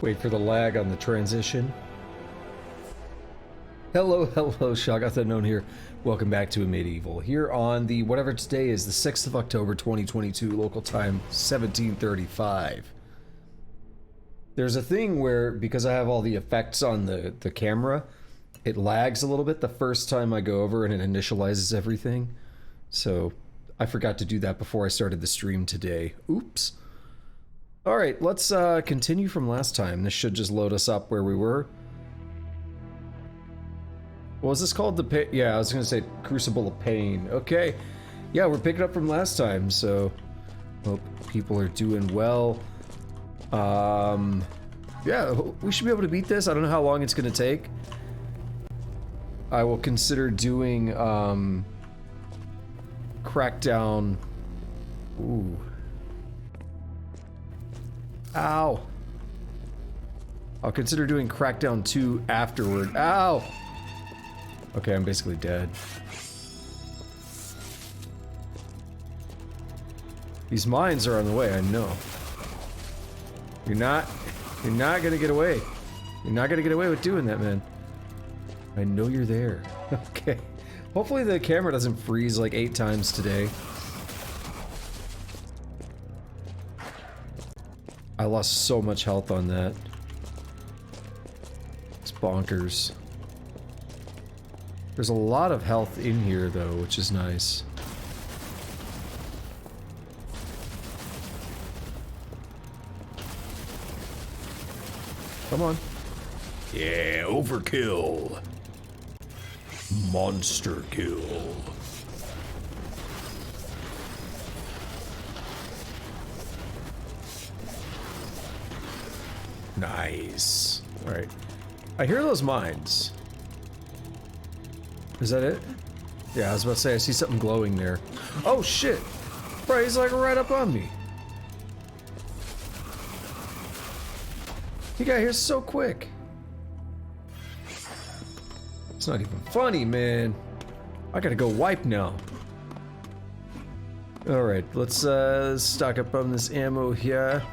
Wait for the lag on the transition. Hello, Shoggoth Unknown here. Welcome back to Medieval. Here on the, whatever today is, the 6th of October 2022, local time 1735. There's a thing where, because I have all the effects on the camera, it lags a little bit the first time I go over and it initializes everything. So, I forgot to do that before I started the stream today. Oops. Alright, let's continue from last time. This should just load us up where we were. What was this called? Yeah, I was gonna say Crucible of Pain. Okay. Yeah, we're picking up from last time, so hope people are doing well. Yeah, we should be able to beat this. I don't know how long it's gonna take. I will consider doing Crackdown. Ooh. Ow. I'll consider doing Crackdown 2 afterward. Ow! Okay, I'm basically dead. These mines are on the way, I know. You're not gonna get away. You're not gonna get away with doing that, man. I know you're there. Okay. Hopefully the camera doesn't freeze like 8 times today. I lost so much health on that. It's bonkers. There's a lot of health in here though, which is nice. Come on. Yeah, overkill. Monster kill. Nice. Alright. I hear those mines. Is that it? Yeah, I was about to say, I see something glowing there. Oh shit! Bro, he's like right up on me. He got here so quick. It's not even funny, man. I gotta go wipe now. Alright, let's stock up on this ammo here.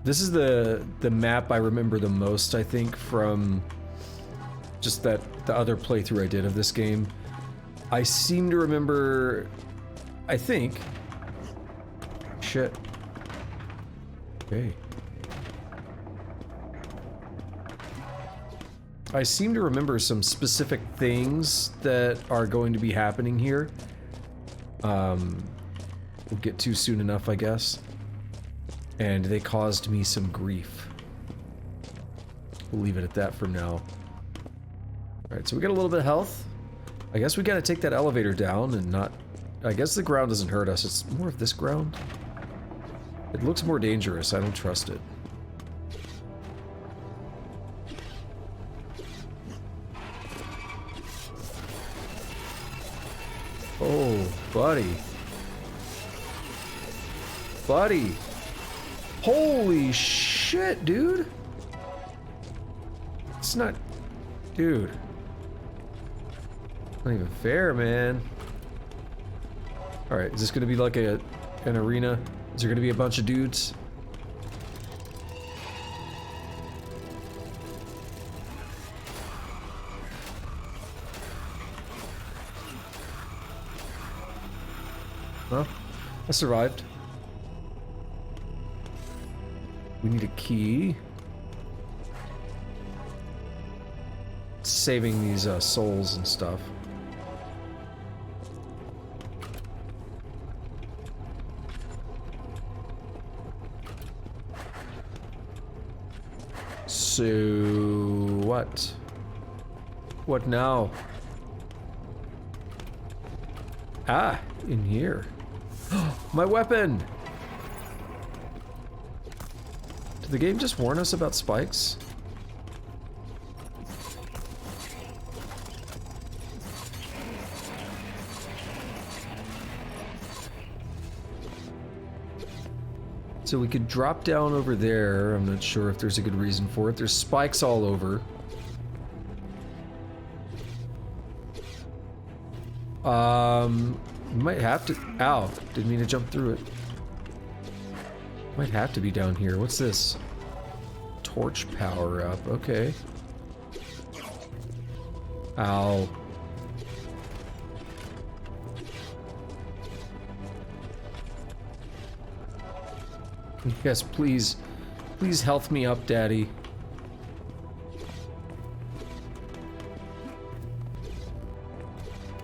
This is the map I remember the most, I think, from just the other playthrough I did of this game. I seem to remember, I think. Shit. Okay. I seem to remember some specific things that are going to be happening here. We'll get to soon enough, I guess. And they caused me some grief. We'll leave it at that for now. Alright, so we got a little bit of health. I guess we gotta take that elevator down and not... I guess the ground doesn't hurt us, it's more of this ground. It looks more dangerous, I don't trust it. Oh, buddy. Buddy! Holy shit, dude! It's not... Dude. Not even fair, man. Alright, is this gonna be like an arena? Is there gonna be a bunch of dudes? Well, I survived. We need a key. Saving these souls and stuff. So what? What now? Ah, in here. My weapon! Did the game just warn us about spikes? So we could drop down over there. I'm not sure if there's a good reason for it. There's spikes all over. Might have to... Ow, didn't mean to jump through it. Might have to be down here. What's this? Torch power up, okay. Ow. Yes, please. Please health me up, Daddy.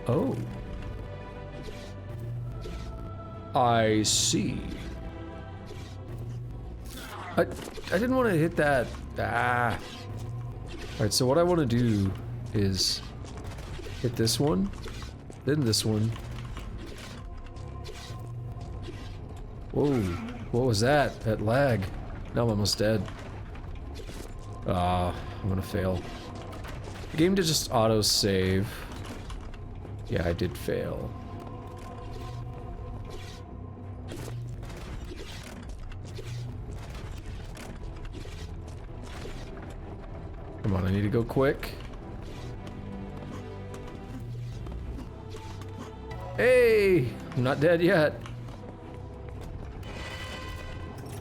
Oh. I see. I didn't want to hit that. Ah. Alright, so what I want to do is hit this one, then this one. Whoa. What was that? That lag. Now I'm almost dead. Ah, I'm gonna fail. The game did just auto-save. Yeah, I did fail. Come on, I need to go quick. Hey! I'm not dead yet.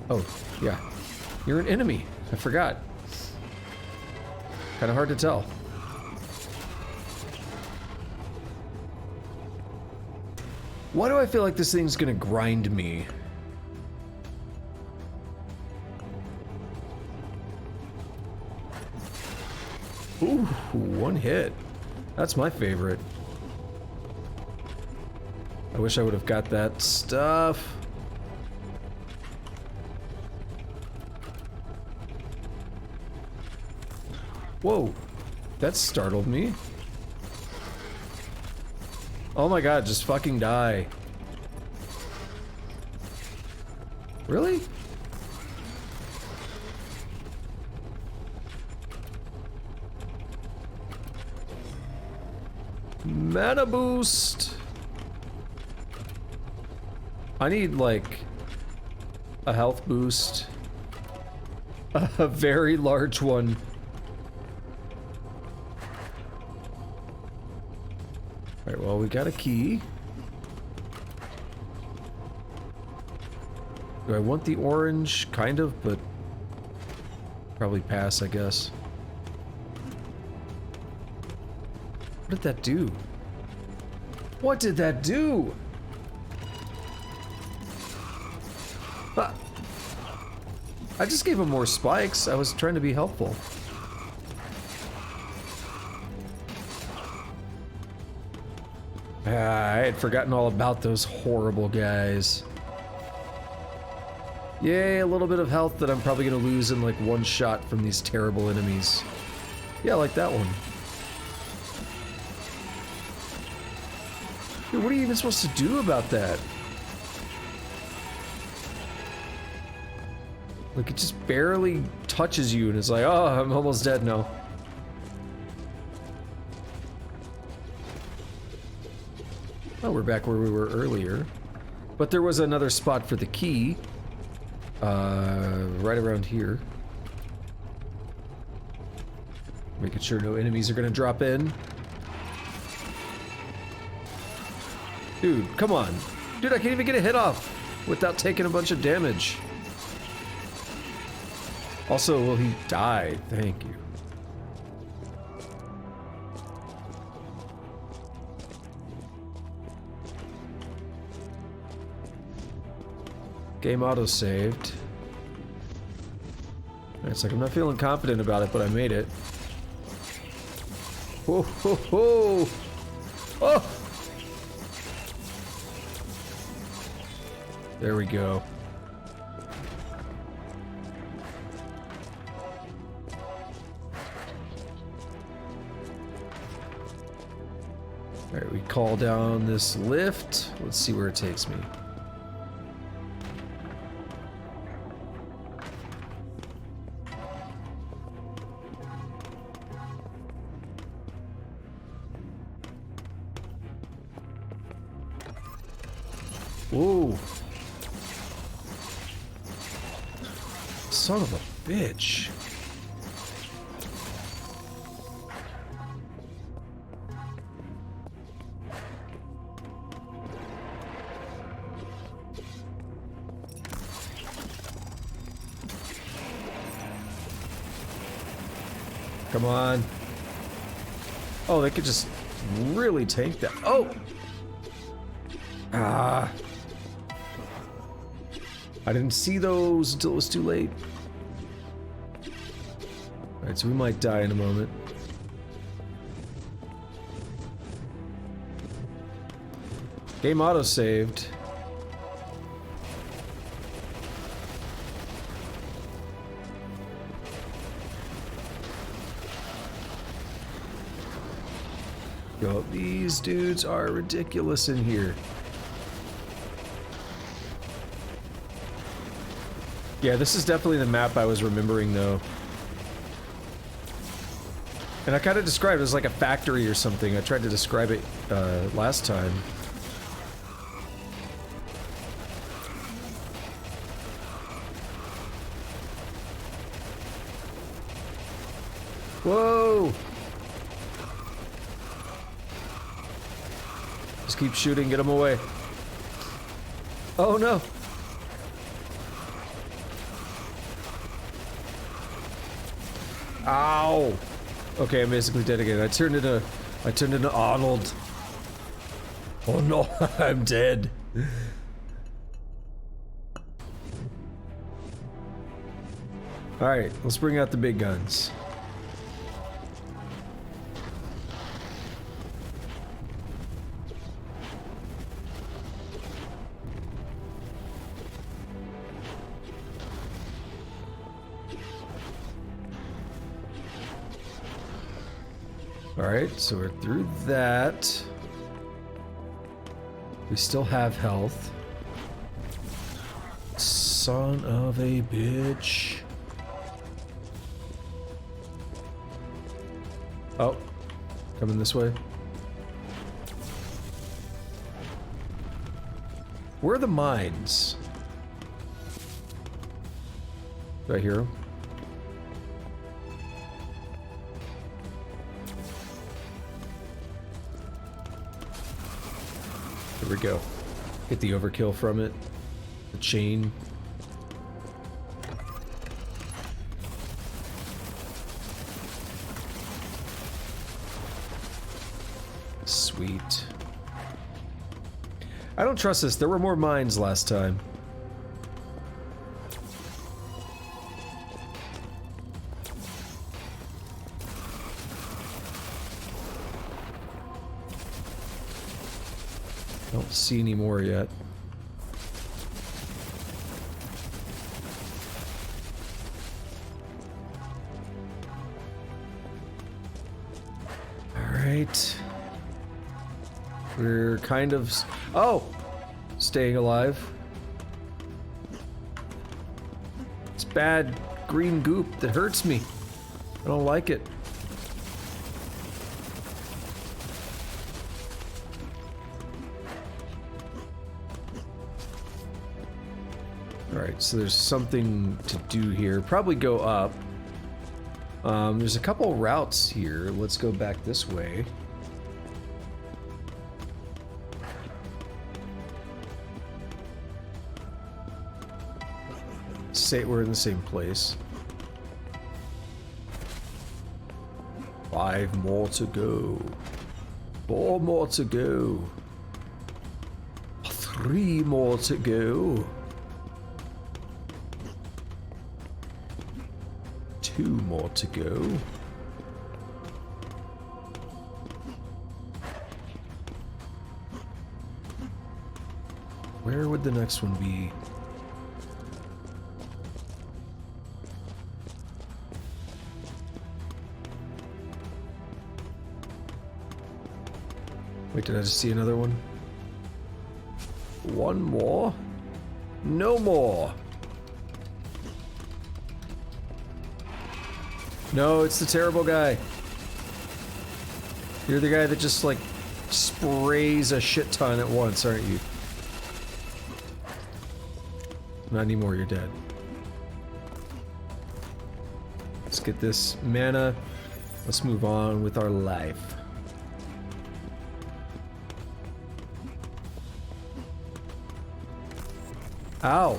Oh, yeah. You're an enemy. I forgot. Kind of hard to tell. Why do I feel like this thing's gonna grind me? Ooh, one hit. That's my favorite. I wish I would have got that stuff. Whoa, that startled me. Oh my god, just fucking die. Really? Mana boost. I need like a health boost. A very large one. Alright, well, we got a key. Do I want the orange? Kind of, but probably pass, I guess. What did that do? What did that do? Ah. I just gave him more spikes. I was trying to be helpful. I had forgotten all about those horrible guys. Yay, a little bit of health that I'm probably gonna lose in like one shot from these terrible enemies. Yeah, like that one. Dude, what are you even supposed to do about that? Like, it just barely touches you and it's like, oh, I'm almost dead now. Oh, we're back where we were earlier. But there was another spot for the key. Right around here. Making sure no enemies are gonna drop in. Dude, come on. Dude, I can't even get a hit off without taking a bunch of damage. Also, will he die? Thank you. Game auto-saved. It's like I'm not feeling confident about it, but I made it. Whoa, ho, ho. Oh! There we go. Alright, we call down this lift. Let's see where it takes me. Whoa. Son of a bitch. Come on. Oh, they could just really tank that. Oh! Ah. I didn't see those until it was too late. Alright, so we might die in a moment. Game auto-saved. Yo, these dudes are ridiculous in here. Yeah, this is definitely the map I was remembering, though. And I kind of described it as like a factory or something. I tried to describe it last time. Whoa! Just keep shooting, get them away. Oh no! Ow! Okay, I'm basically dead again. I turned into Arnold. Oh no, I'm dead. Alright, let's bring out the big guns. Alright, so we're through that. We still have health. Son of a bitch. Oh, coming this way. Where are the mines? Do I hear them? There we go. Get the overkill from it. The chain. Sweet. I don't trust this. There were more mines last time. Don't see any more yet. All right. We're kind of... Oh! Staying alive. It's bad green goop that hurts me. I don't like it. Alright, so there's something to do here. Probably go up. There's a couple routes here. Let's go back this way. Say we're in the same place. 5 more to go. 4 more to go. 3 more to go. 2 more to go. Where would the next one be? Wait, did I just see another one? 1 more? No more! No, it's the terrible guy. You're the guy that just, like, sprays a shit ton at once, aren't you? Not anymore, you're dead. Let's get this mana. Let's move on with our life. Ow.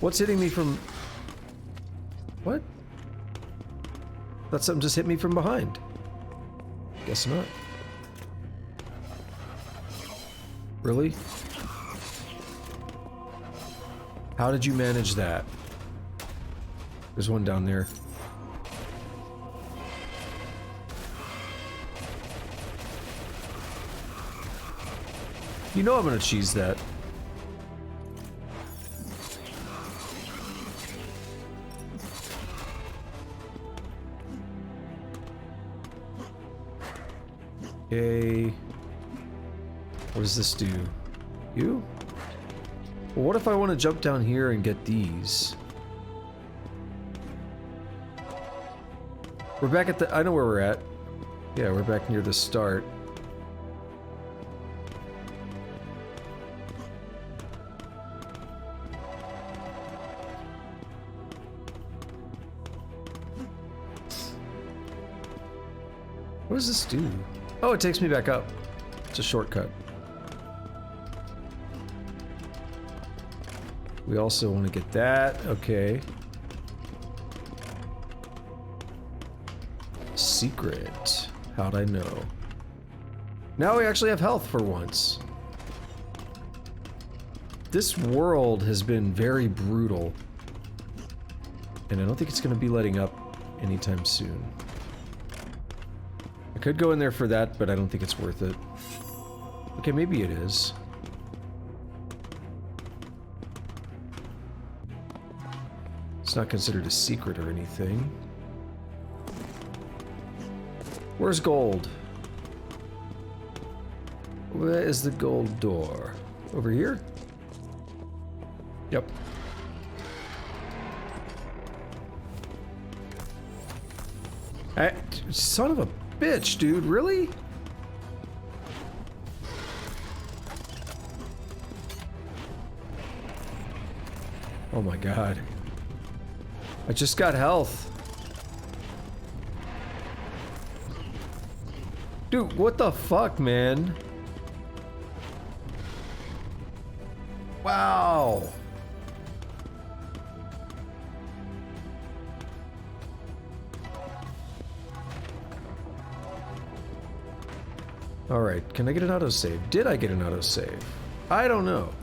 What's hitting me from... What? That something just hit me from behind. Guess not. Really? How did you manage that? There's one down there. You know I'm gonna cheese that. Okay. What does this do? You? Well, what if I want to jump down here and get these? We're back at the... I know where we're at. Yeah, we're back near the start. What does this do? Oh, it takes me back up. It's a shortcut. We also want to get that. Okay. Secret. How'd I know? Now we actually have health for once. This world has been very brutal. And I don't think it's going to be letting up anytime soon. I could go in there for that, but I don't think it's worth it. Okay, maybe it is. It's not considered a secret or anything. Where's gold? Where is the gold door? Over here? Yep. Son of a bitch, dude, really? Oh my god. I just got health. Dude, what the fuck, man? Wow. Alright, can I get an autosave? Did I get an autosave? I don't know.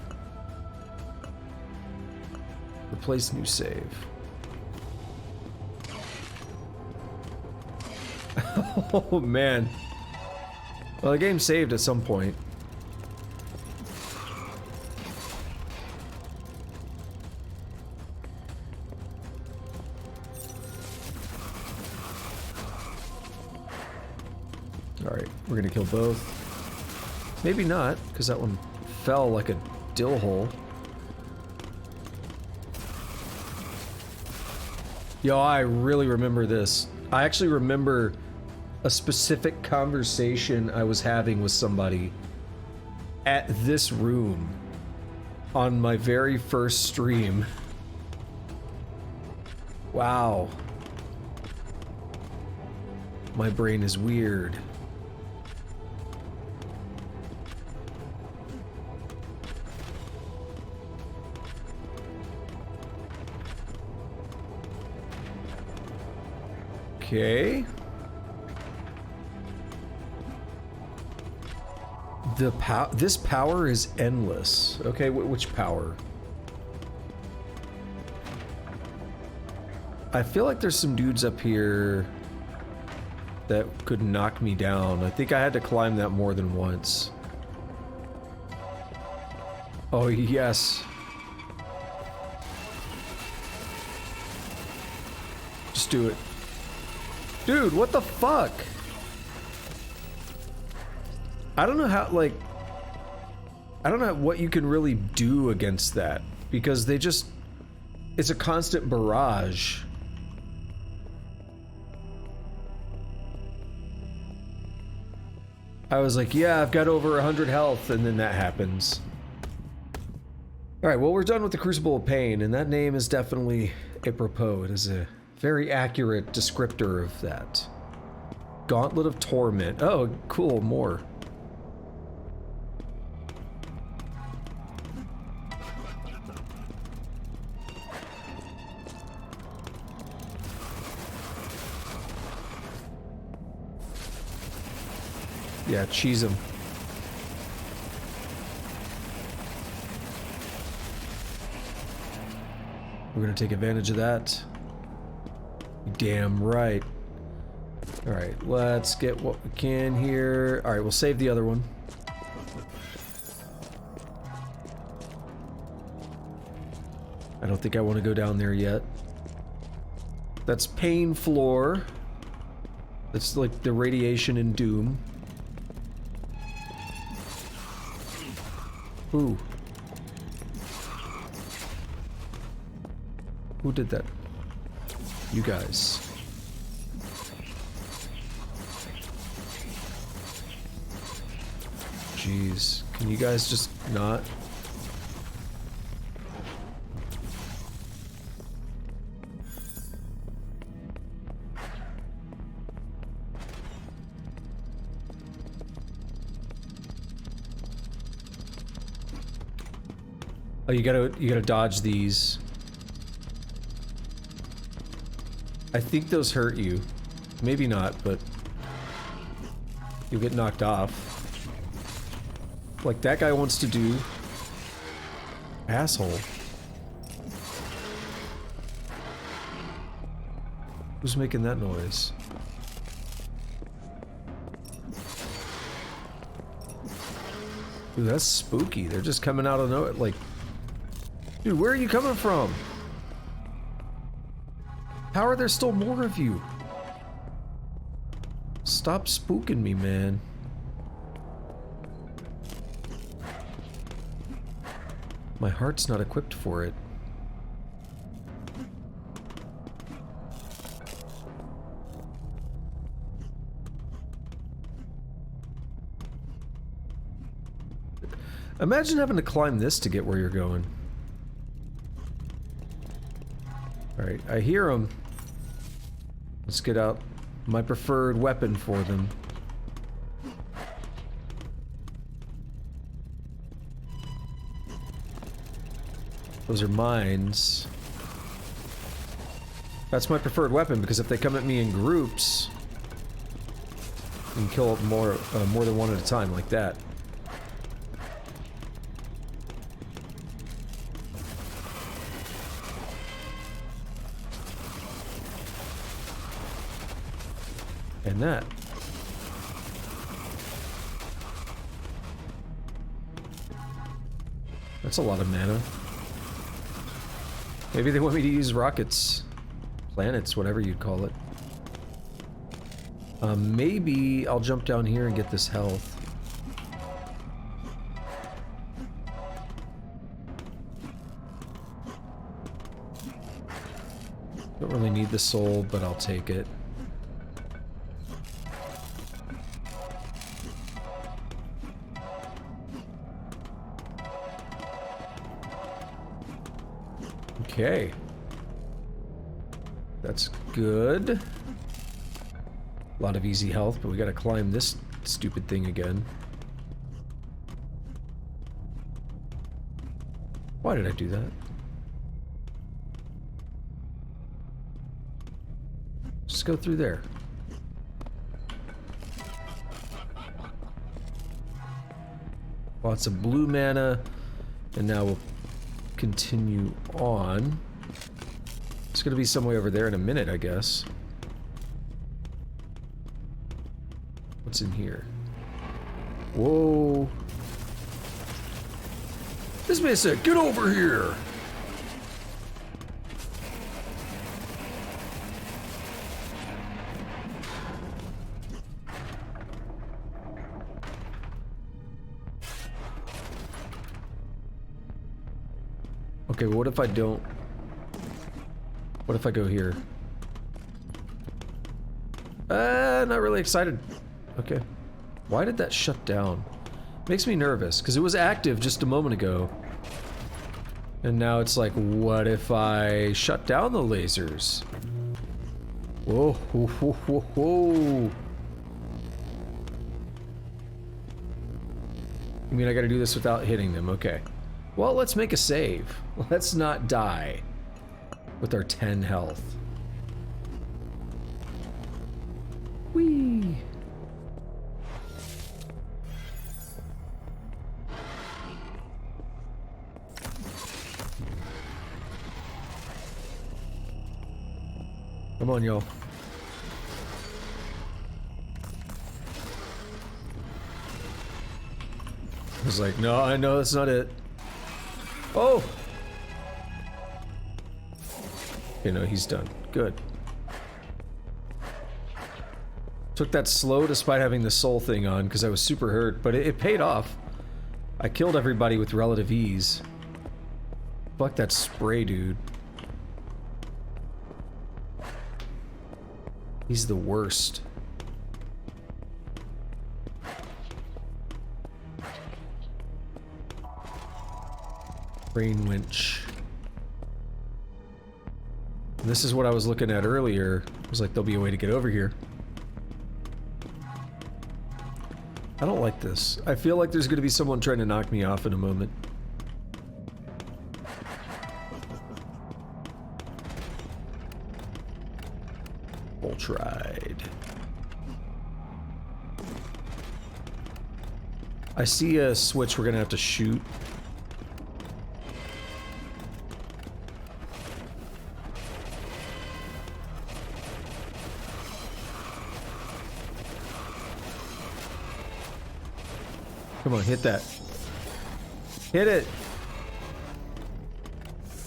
Replace new save. Oh man. Well, the game saved at some point. Alright, we're gonna kill both. Maybe not, because that one fell like a dill hole. Yo, I really remember this. I actually remember a specific conversation I was having with somebody at this room on my very first stream. Wow. My brain is weird. Okay. This power is endless. Okay, which power? I feel like there's some dudes up here that could knock me down. I think I had to climb that more than once. Oh, yes. Just do it. Dude, what the fuck? I don't know how, like... I don't know what you can really do against that. Because they just... It's a constant barrage. I was like, yeah, I've got over 100 health, and then that happens. Alright, well, we're done with the Crucible of Pain, and that name is definitely apropos. It is a very accurate descriptor of that. Gauntlet of Torment. Oh, cool, more. Yeah, cheese him. We're gonna take advantage of that. Damn right. Alright, let's get what we can here. Alright, we'll save the other one. I don't think I want to go down there yet. That's Pain Floor. That's like the radiation in Doom. Ooh. Who did that? You guys. Jeez. Can you guys just not? Oh, you gotta dodge these. I think those hurt you. Maybe not, but you'll get knocked off. Like that guy wants to do. Asshole. Who's making that noise? Ooh, that's spooky. They're just coming out of nowhere. Like, dude, where are you coming from? How are there still more of you? Stop spooking me, man. My heart's not equipped for it. Imagine having to climb this to get where you're going. Alright, I hear them. Let's get out my preferred weapon for them. Those are mines. That's my preferred weapon because if they come at me in groups, you can kill more than one at a time like that. And that. That's a lot of mana. Maybe they want me to use rockets. Planets, whatever you'd call it. Maybe I'll jump down here and get this health. Don't really need the soul, but I'll take it. Okay. That's good. A lot of easy health, but we gotta climb this stupid thing again. Why did I do that? Just go through there. Lots of blue mana, and now we'll continue on. It's gonna be some way over there in a minute, I guess. What's in here? Whoa. This man said, get over here! Okay, what if I don't? What if I go here? Not really excited. Okay. Why did that shut down? Makes me nervous, because it was active just a moment ago. And now it's like, what if I shut down the lasers? Whoa, whoa, whoa, whoa, whoa. I mean, I gotta do this without hitting them, okay. Well, let's make a save. Let's not die with our 10 health. Whee! Come on, y'all. I was like, no, I know that's not it. Oh! Okay, no, he's done. Good. Took that slow despite having the soul thing on because I was super hurt, but it paid off. I killed everybody with relative ease. Fuck that spray dude. He's the worst. Brain winch. This is what I was looking at earlier. I was like, there'll be a way to get over here. I don't like this. I feel like there's gonna be someone trying to knock me off in a moment. Tried. I see a switch we're gonna have to shoot. Come on, hit that. Hit it!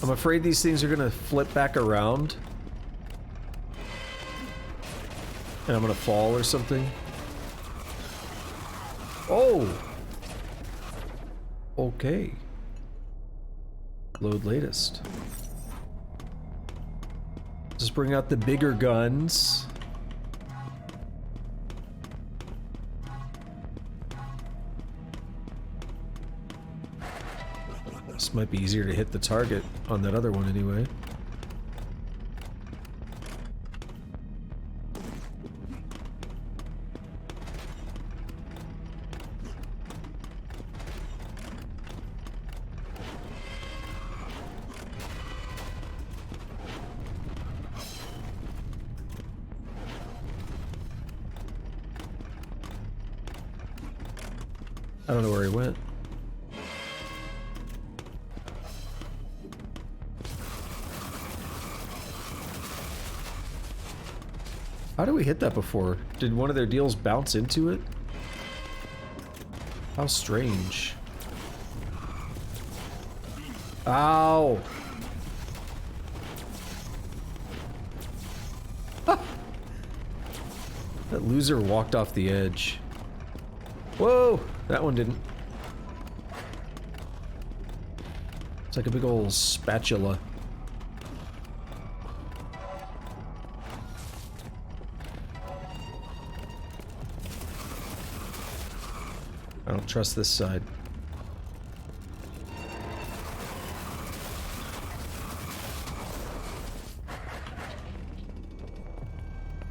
I'm afraid these things are gonna flip back around. And I'm gonna fall or something. Oh! Okay. Load latest. Just bring out the bigger guns. This might be easier to hit the target on that other one anyway. I don't know where he went. How did we hit that before? Did one of their deals bounce into it? How strange. Ow! Ah! That loser walked off the edge. Whoa! That one didn't. It's like a big old spatula. I don't trust this side.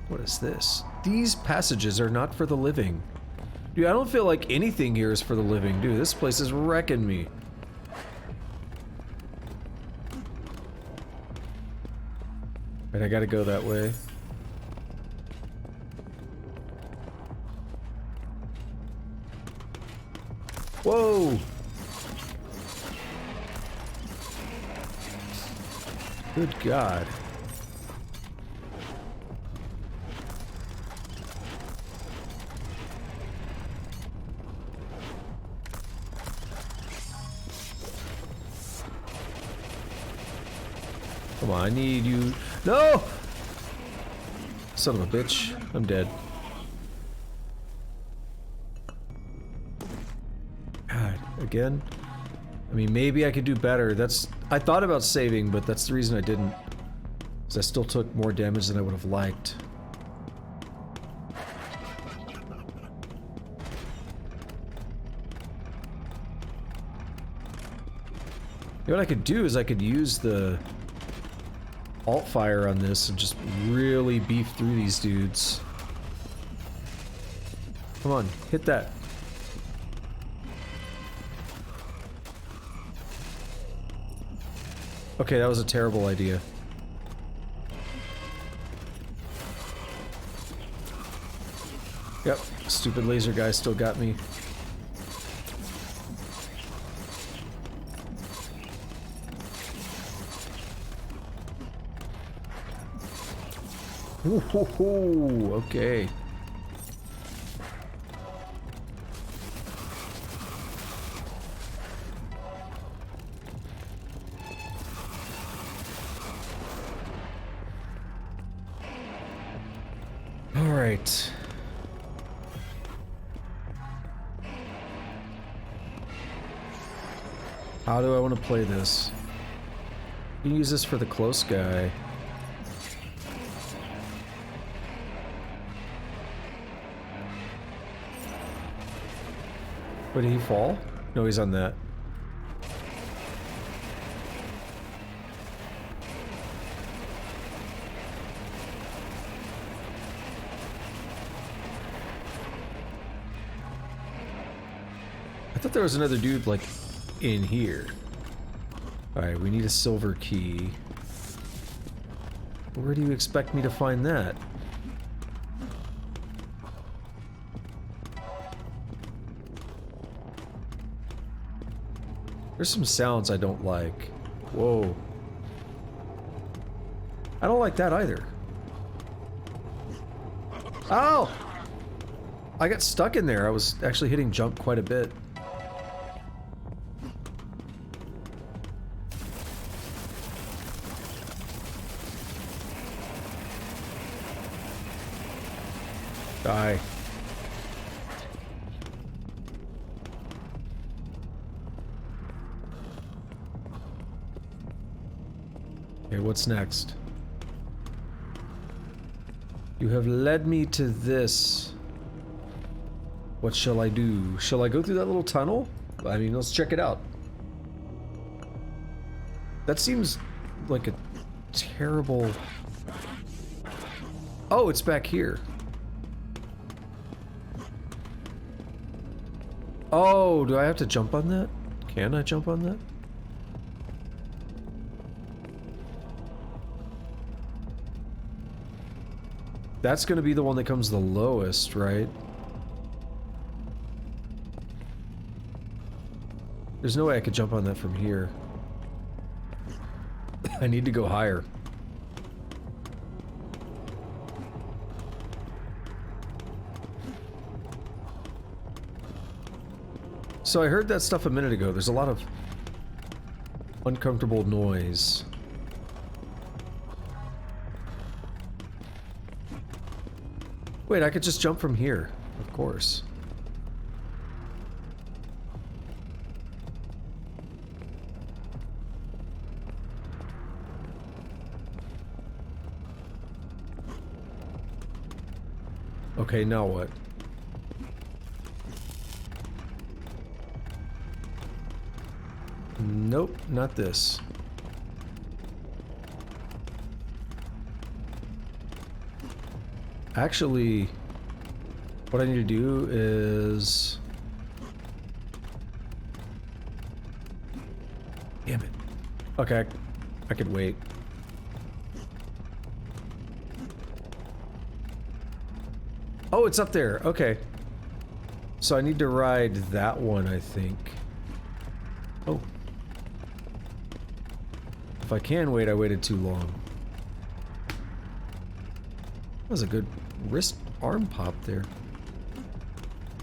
What is this? These passages are not for the living. Dude, I don't feel like anything here is for the living. Dude, this place is wrecking me. Right, I gotta go that way. Whoa! Good God. Come on, I need you. No! Son of a bitch. I'm dead. God, again? I mean, maybe I could do better. I thought about saving, but that's the reason I didn't. Because I still took more damage than I would have liked. What I could do is I could use the alt fire on this and just really beef through these dudes. Come on, hit that. Okay, that was a terrible idea. Yep, stupid laser guy still got me. Ooh, okay. All right. How do I want to play this? You can use this for the close guy. Wait, did he fall? No, he's on that. I thought there was another dude, like, in here. Alright, we need a silver key. Where do you expect me to find that? There's some sounds I don't like. Whoa. I don't like that either. Ow! I got stuck in there. I was actually hitting jump quite a bit. Die. Okay, what's next? You have led me to this. What shall I do? Shall I go through that little tunnel? I mean, let's check it out. That seems like a terrible... Oh, it's back here. Oh, do I have to jump on that? Can I jump on that? That's gonna be the one that comes the lowest, right? There's no way I could jump on that from here. I need to go higher. So I heard that stuff a minute ago. There's a lot of uncomfortable noise. Wait, I could just jump from here. Of course. Okay, now what? Nope, not this. Actually, what I need to do is... Damn it. Okay, I could wait. Oh, it's up there. Okay. So I need to ride that one, I think. Oh. If I can wait, I waited too long. That was a good wrist arm pop there.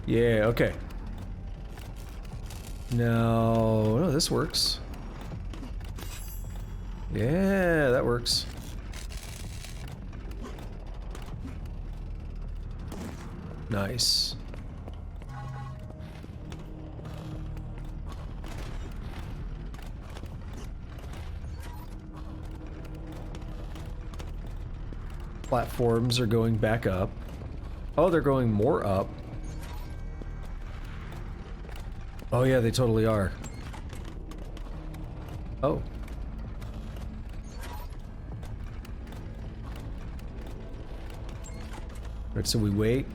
Yeah, okay. No, this works. Yeah, that works. Nice. Platforms are going back up. Oh, they're going more up. Oh yeah, they totally are. Oh. Alright, so we wait.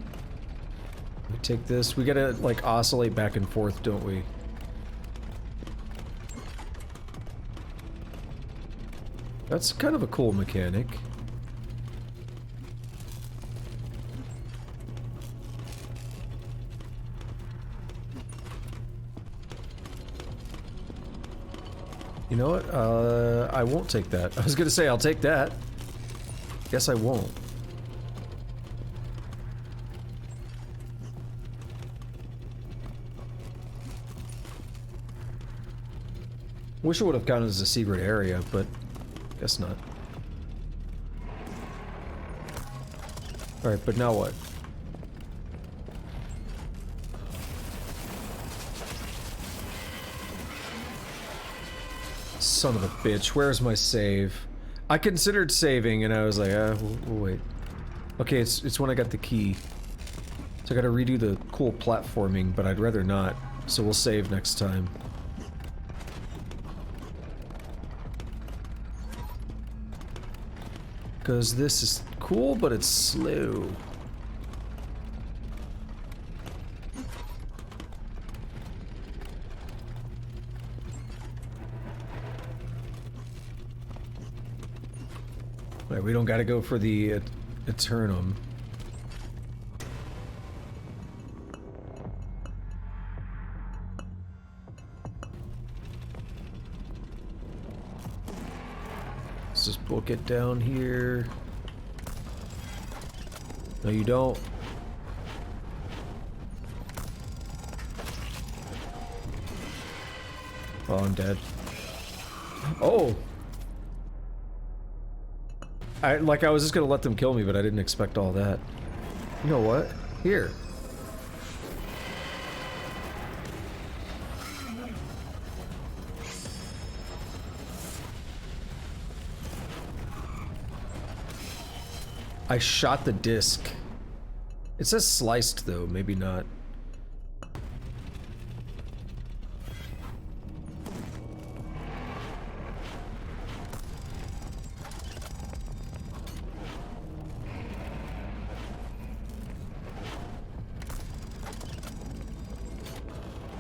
We take this. We gotta, like, oscillate back and forth, don't we? That's kind of a cool mechanic. You know what? I won't take that. I was gonna say I'll take that. Guess I won't. Wish it would have counted as a secret area, but guess not. Alright, but now what? Son of a bitch, where's my save? I considered saving and I was like, we'll wait. Okay, it's when I got the key. So I gotta redo the cool platforming, but I'd rather not. So we'll save next time. Because this is cool, but it's slow. Right, we don't gotta go for the Eternum. Let's just book it down here. No, you don't. Oh, I'm dead. Oh! I was just gonna let them kill me, but I didn't expect all that. You know what? Here. I shot the disc. It says sliced though, maybe not.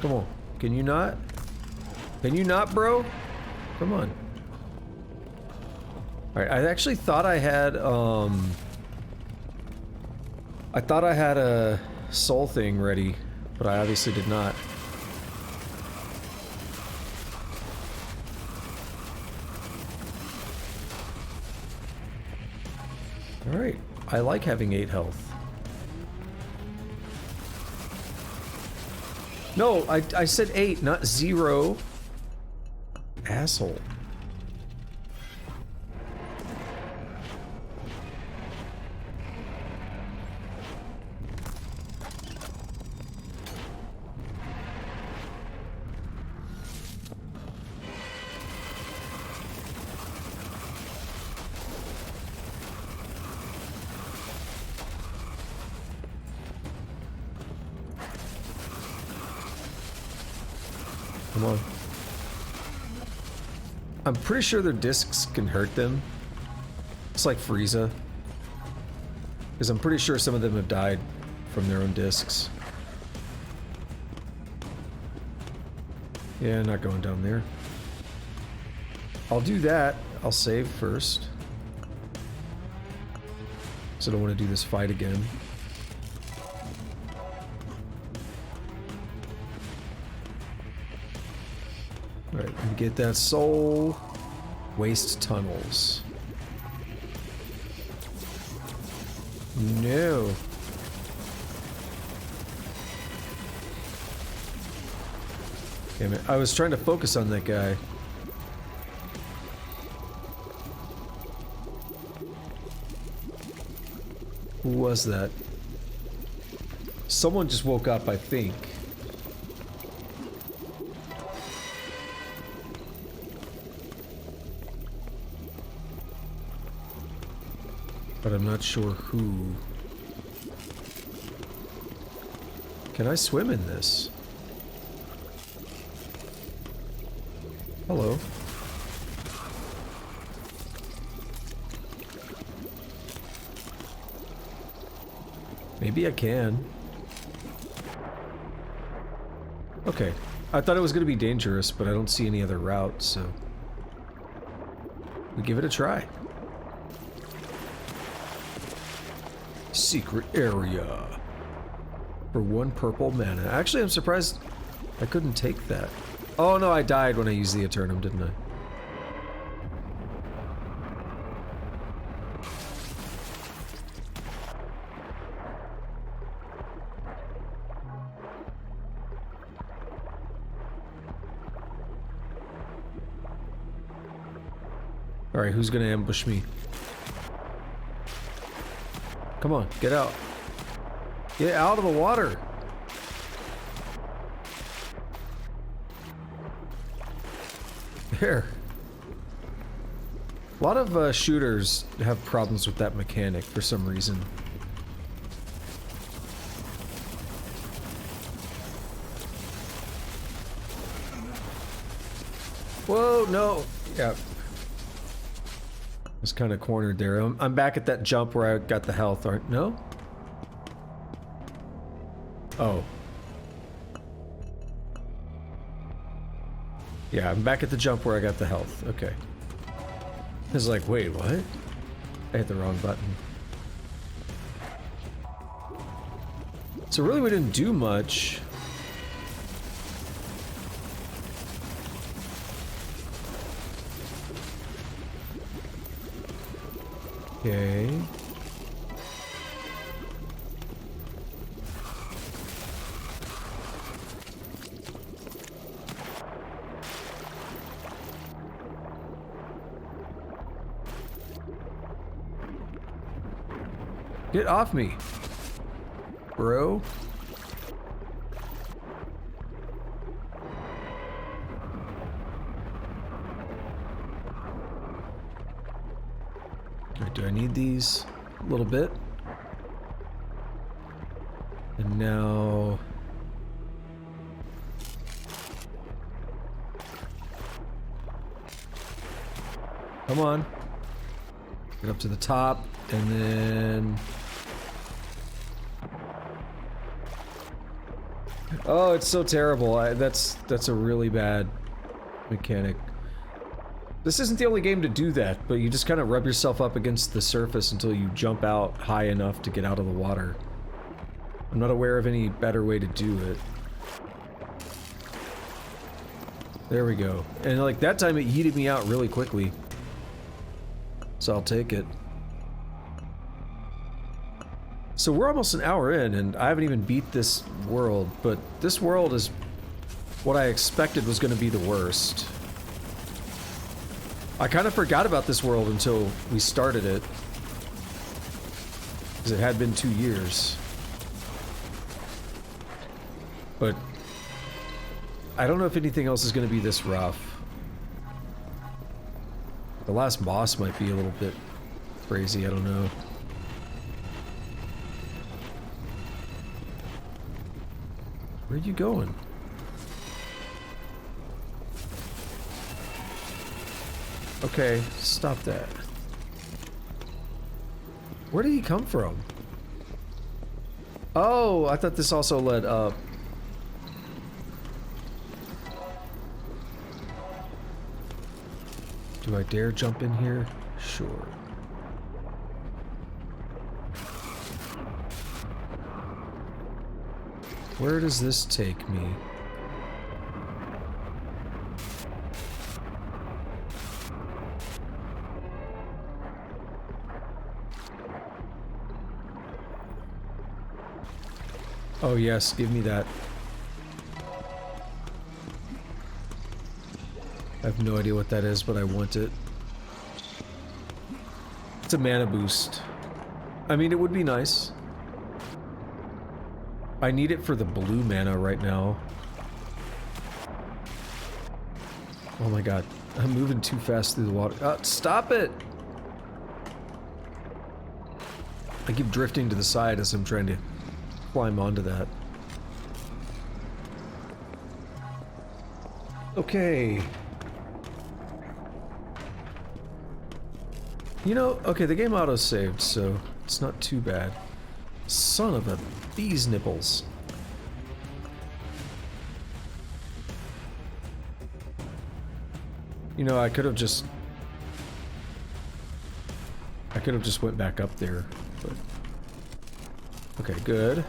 Come on. Can you not? Can you not, bro? Come on. Alright, I actually thought I had, I thought I had a soul thing ready, but I obviously did not. Alright, I like having 8 health. No, I said 8, not 0. Asshole. Come on. I'm pretty sure their discs can hurt them. It's like Frieza. Because I'm pretty sure some of them have died from their own discs. Yeah, not going down there. I'll do that. I'll save first. So I don't want to do this fight again. Alright, let me get that soul. Waste tunnels. No. Damn it. I was trying to focus on that guy. Who was that? Someone just woke up, I think. But I'm not sure who. Can I swim in this? Hello. Maybe I can. Okay. I thought it was going to be dangerous, but I don't see any other route, so... we give it a try. Secret area. For 1 purple mana. Actually, I'm surprised I couldn't take that. Oh no, I died when I used the Eternum, didn't I? Alright, who's gonna ambush me? Come on, get out. Get out of the water! There. A lot of shooters have problems with that mechanic for some reason. Whoa, no! Yeah. I was kind of cornered there. I'm back at that jump where I got the health, aren't... no? Oh. Yeah, I'm back at the jump where I got the health. Okay. I was like, wait, what? I hit the wrong button. So really we didn't do much. Okay. Get off me, bro. Do I need these a little bit? And now... come on. Get up to the top, and then... oh, it's so terrible. That's a really bad mechanic. This isn't the only game to do that, but you just kind of rub yourself up against the surface until you jump out high enough to get out of the water. I'm not aware of any better way to do it. There we go. And like that time it yeeted me out really quickly. So I'll take it. So we're almost an hour in and I haven't even beat this world, but this world is what I expected was going to be the worst. I kind of forgot about this world until we started it. Because it had been 2 years. But I don't know if anything else is going to be this rough. The last boss might be a little bit crazy, I don't know. Where are you going? Okay, stop that. Where did he come from? Oh, I thought this also led up. Do I dare jump in here? Sure. Where does this take me? Oh yes, give me that. I have no idea what that is, but I want it. It's a mana boost. I mean, it would be nice. I need it for the blue mana right now. Oh my god. I'm moving too fast through the water. Stop it! I keep drifting to the side as I'm trying to climb onto that. Okay. You know, okay, the game auto-saved, so it's not too bad. Son of a bee's nipples. You know, I could have just went back up there, but okay, good.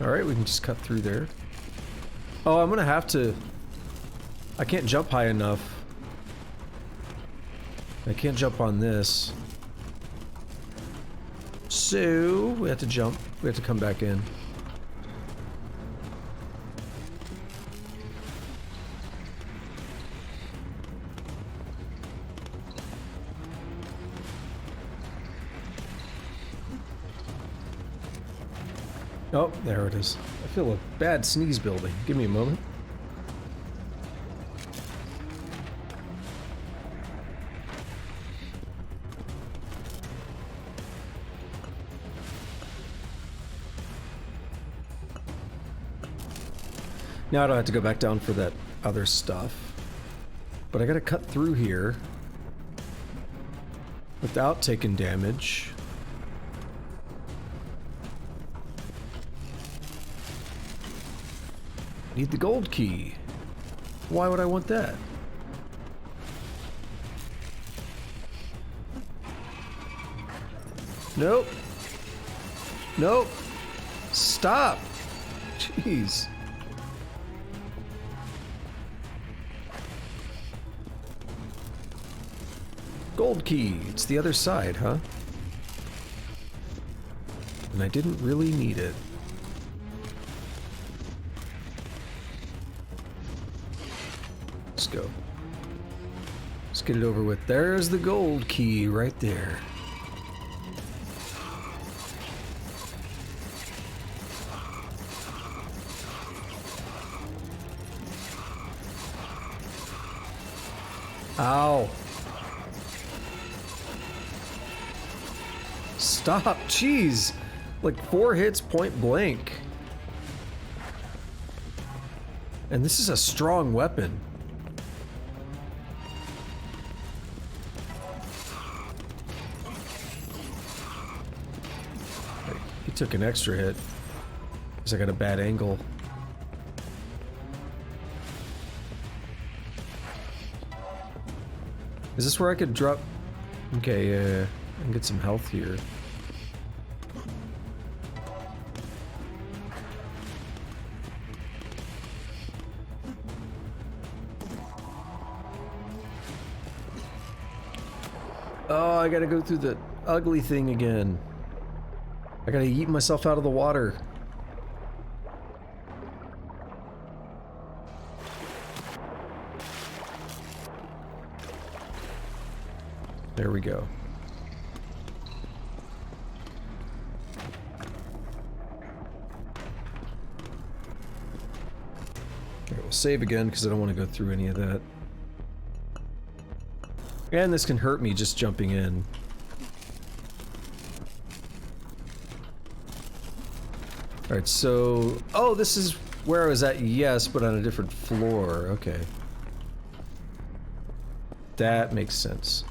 All right, we can just cut through there. Oh, I'm gonna have to. I can't jump high enough. I can't jump on this. So we have to jump. We have to come back in. Oh, there it is. I feel a bad sneeze building. Give me a moment. Now I don't have to go back down for that other stuff. But I gotta cut through here without taking damage. Need the gold key. Why would I want that? Nope. Nope. Stop. Jeez. Gold key. It's the other side, huh? And I didn't really need it. Let's go. Let's get it over with. There's the gold key right there. Ow. Stop, jeez. Like 4 hits point blank. And this is a strong weapon. He took an extra hit. Because I got a bad angle. Is this where I could drop? Okay, yeah. I can get some health here. Oh, I gotta go through the ugly thing again. I gotta yeet myself out of the water. There we go. Okay, we'll save again because I don't want to go through any of that. And this can hurt me just jumping in. Alright, so... Oh, this is where I was at, yes, but on a different floor. Okay. That makes sense.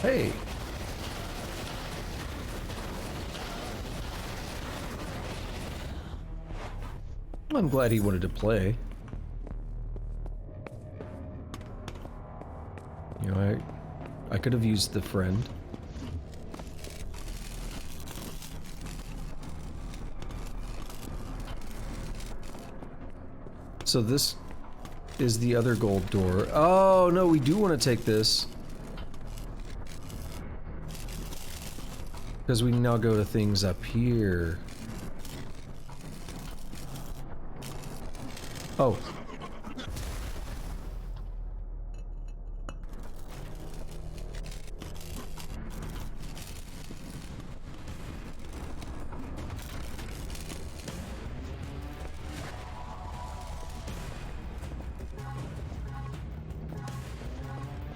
Hey! I'm glad he wanted to play. You know, I could have used the friend. So this is the other gold door. Oh, no, we do want to take this. Because we now go to things up here. Oh.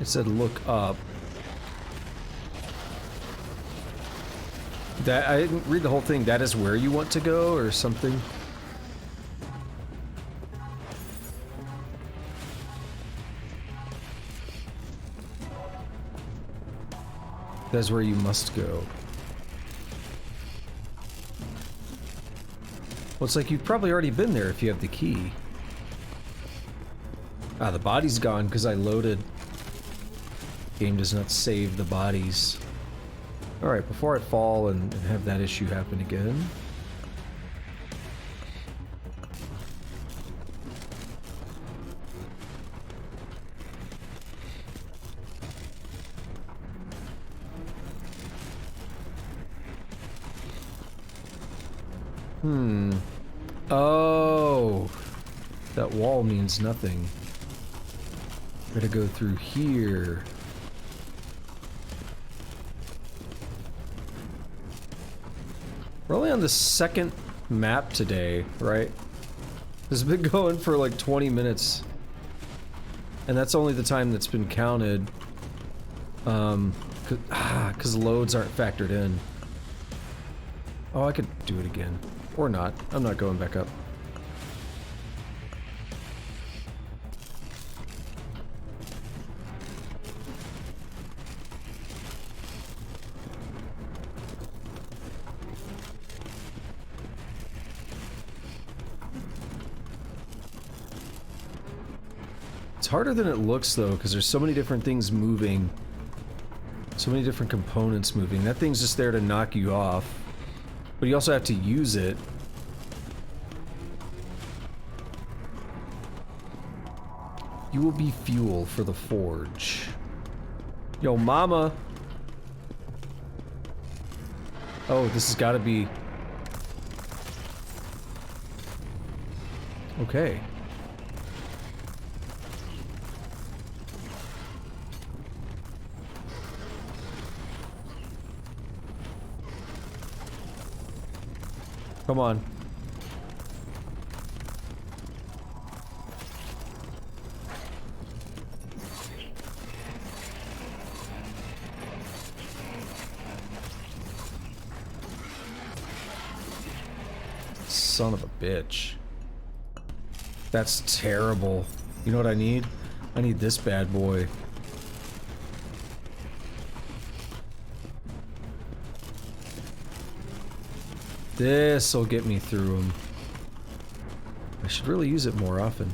It said look up. That, I didn't read the whole thing. That is where you want to go or something? That's where you must go. Well, it's like you've probably already been there if you have the key. Ah, the body's gone because I loaded. Game does not save the bodies. Alright, before I fall and have that issue happen again. Oh, that wall means nothing. Gotta go through here. We're only on the second map today, right? This has been going for like 20 minutes. And that's only the time that's been counted. 'Cause loads aren't factored in. Oh, I could do it again. Or not. I'm not going back up. It's harder than it looks though, because there's so many different things moving. So many different components moving. That thing's just there to knock you off. But you also have to use it. You will be fuel for the forge. Yo, mama! Oh, this has got to be... Okay. Come on. Son of a bitch. That's terrible. You know what I need? I need this bad boy. This'll get me through them. I should really use it more often.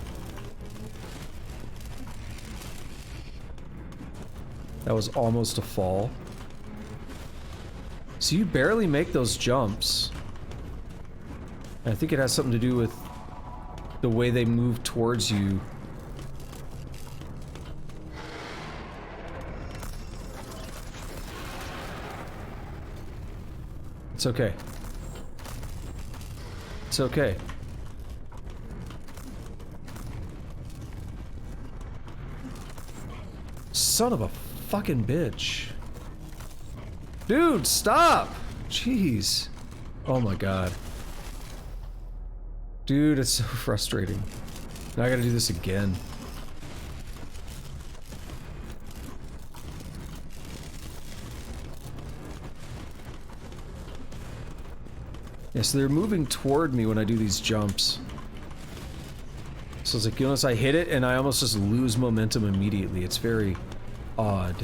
That was almost a fall. So you barely make those jumps. And I think it has something to do with the way they move towards you. It's okay. It's okay. Son of a fucking bitch. Dude, stop! Jeez. Oh my god. Dude, it's so frustrating. Now I gotta do this again. Yeah, so they're moving toward me when I do these jumps. So it's like, you notice I hit it and I almost just lose momentum immediately. It's very odd.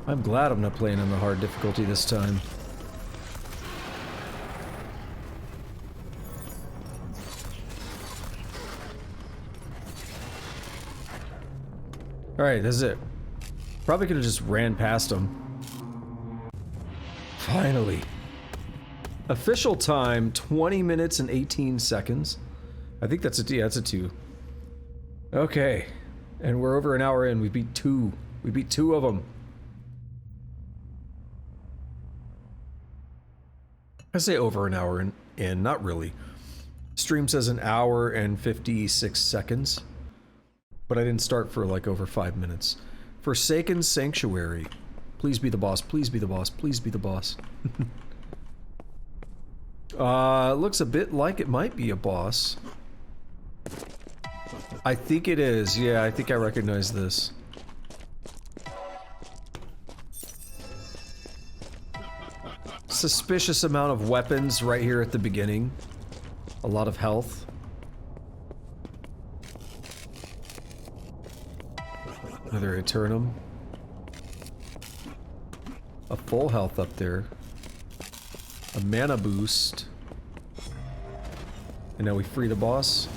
I'm glad I'm not playing on the hard difficulty this time. Alright, that's it. Probably could have just ran past him. Finally. Official time, 20 minutes and 18 seconds. I think that's a, yeah, that's a 2. Okay. And we're over an hour in. We beat 2. We beat 2 of them. I say over an hour in, not really. Stream says an hour and 56 seconds. But I didn't start for like over 5 minutes. Forsaken Sanctuary. Please be the boss, please be the boss, please be the boss. Looks a bit like it might be a boss. I think it is. Yeah, I think I recognize this. Suspicious amount of weapons right here at the beginning. A lot of health. Another Eternum. A full health up there. A mana boost. And now we free the boss.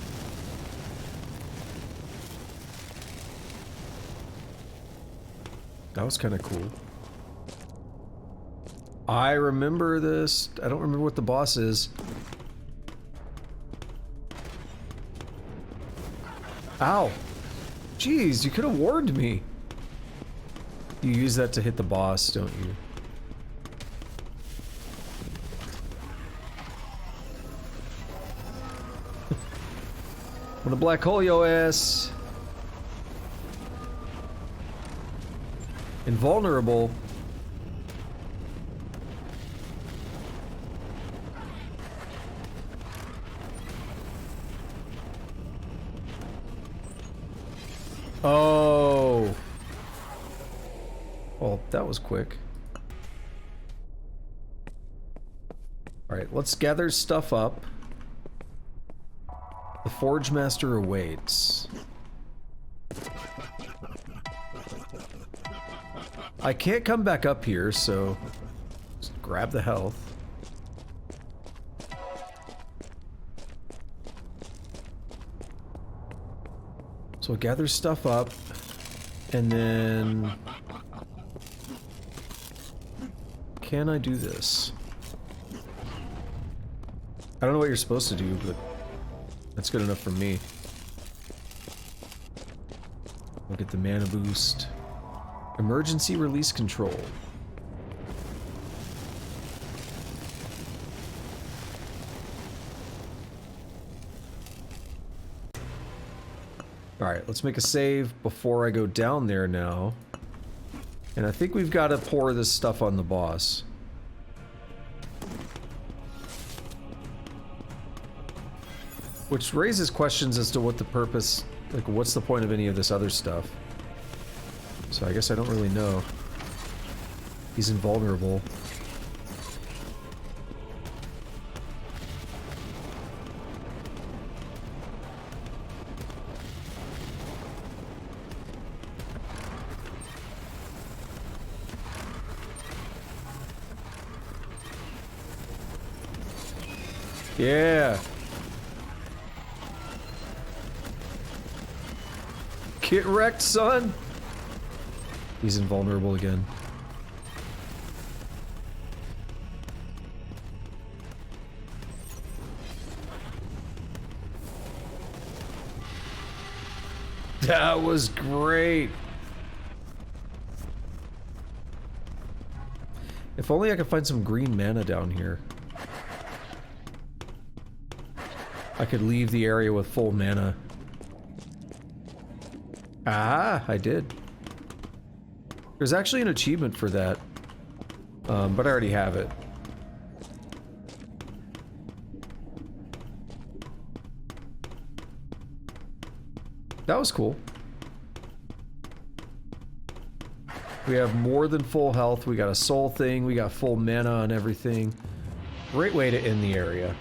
That was kind of cool. I remember this. I don't remember what the boss is. Ow. Jeez, you could have warned me. You use that to hit the boss, don't you? I'm gonna black hole yo ass. Invulnerable. Oh. Well, that was quick. Alright, let's gather stuff up. The Forge Master awaits. I can't come back up here, so just grab the health. So gather stuff up, and then... Can I do this? I don't know what you're supposed to do, but that's good enough for me. Look at the mana boost. Emergency release control. Alright, let's make a save before I go down there now. And I think we've got to pour this stuff on the boss. Which raises questions as to what the purpose, like what's the point of any of this other stuff. So I guess I don't really know. He's invulnerable. Yeah. Get wrecked, son. He's invulnerable again. That was great. If only I could find some green mana down here. I could leave the area with full mana. Ah, I did. There's actually an achievement for that. But I already have it. That was cool. We have more than full health, we got a soul thing, we got full mana on everything. Great way to end the area.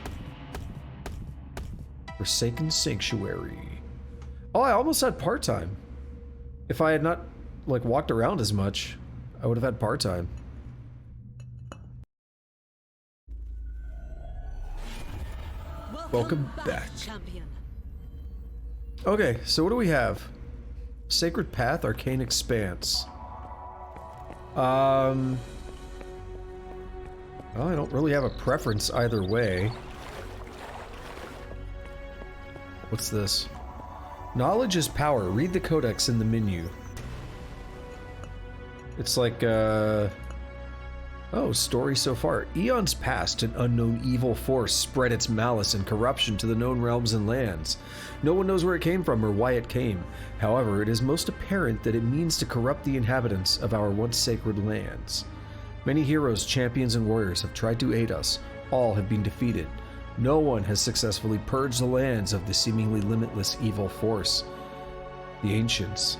Forsaken Sanctuary. Oh, I almost had part-time. If I had not, like, walked around as much, I would have had part-time. Welcome back. Champion. Okay, so what do we have? Sacred Path, Arcane Expanse. Well, I don't really have a preference either way. What's this? Knowledge is power. Read the codex in the menu. It's like, oh, story so far. Eons past, an unknown evil force spread its malice and corruption to the known realms and lands. No one knows where it came from or why it came. However, it is most apparent that it means to corrupt the inhabitants of our once sacred lands. Many heroes, champions, and warriors have tried to aid us, All have been defeated. No one has successfully purged the lands of the seemingly limitless evil force. The Ancients.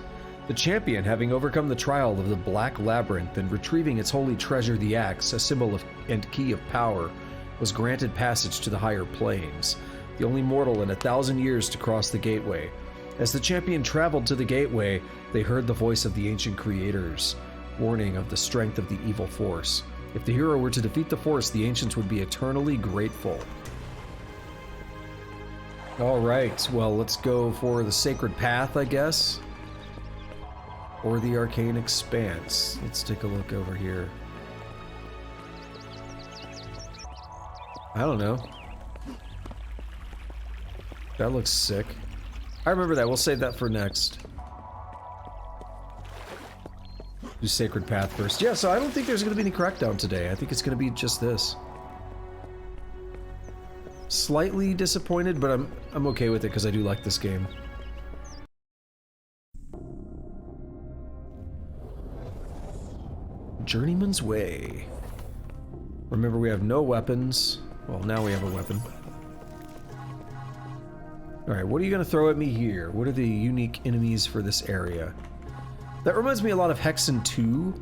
The champion, having overcome the trial of the Black Labyrinth and retrieving its holy treasure, the Axe, a symbol of and key of power, was granted passage to the higher planes, the only mortal in 1,000 years to cross the gateway. As the champion traveled to the gateway, they heard the voice of the ancient creators, warning of the strength of the evil force. If the hero were to defeat the force, the ancients would be eternally grateful. Alright, well, let's go for the Sacred Path, I guess. Or the Arcane Expanse. Let's take a look over here. I don't know. That looks sick. I remember that. We'll save that for next. Do Sacred Path first. Yeah, so I don't think there's going to be any Crackdown today. I think it's going to be just this. Slightly disappointed, but I'm okay with it because I do like this game. Journeyman's Way. Remember, we have no weapons. Well, now we have a weapon. Alright, what are you going to throw at me here? What are the unique enemies for this area? That reminds me a lot of Hexen 2,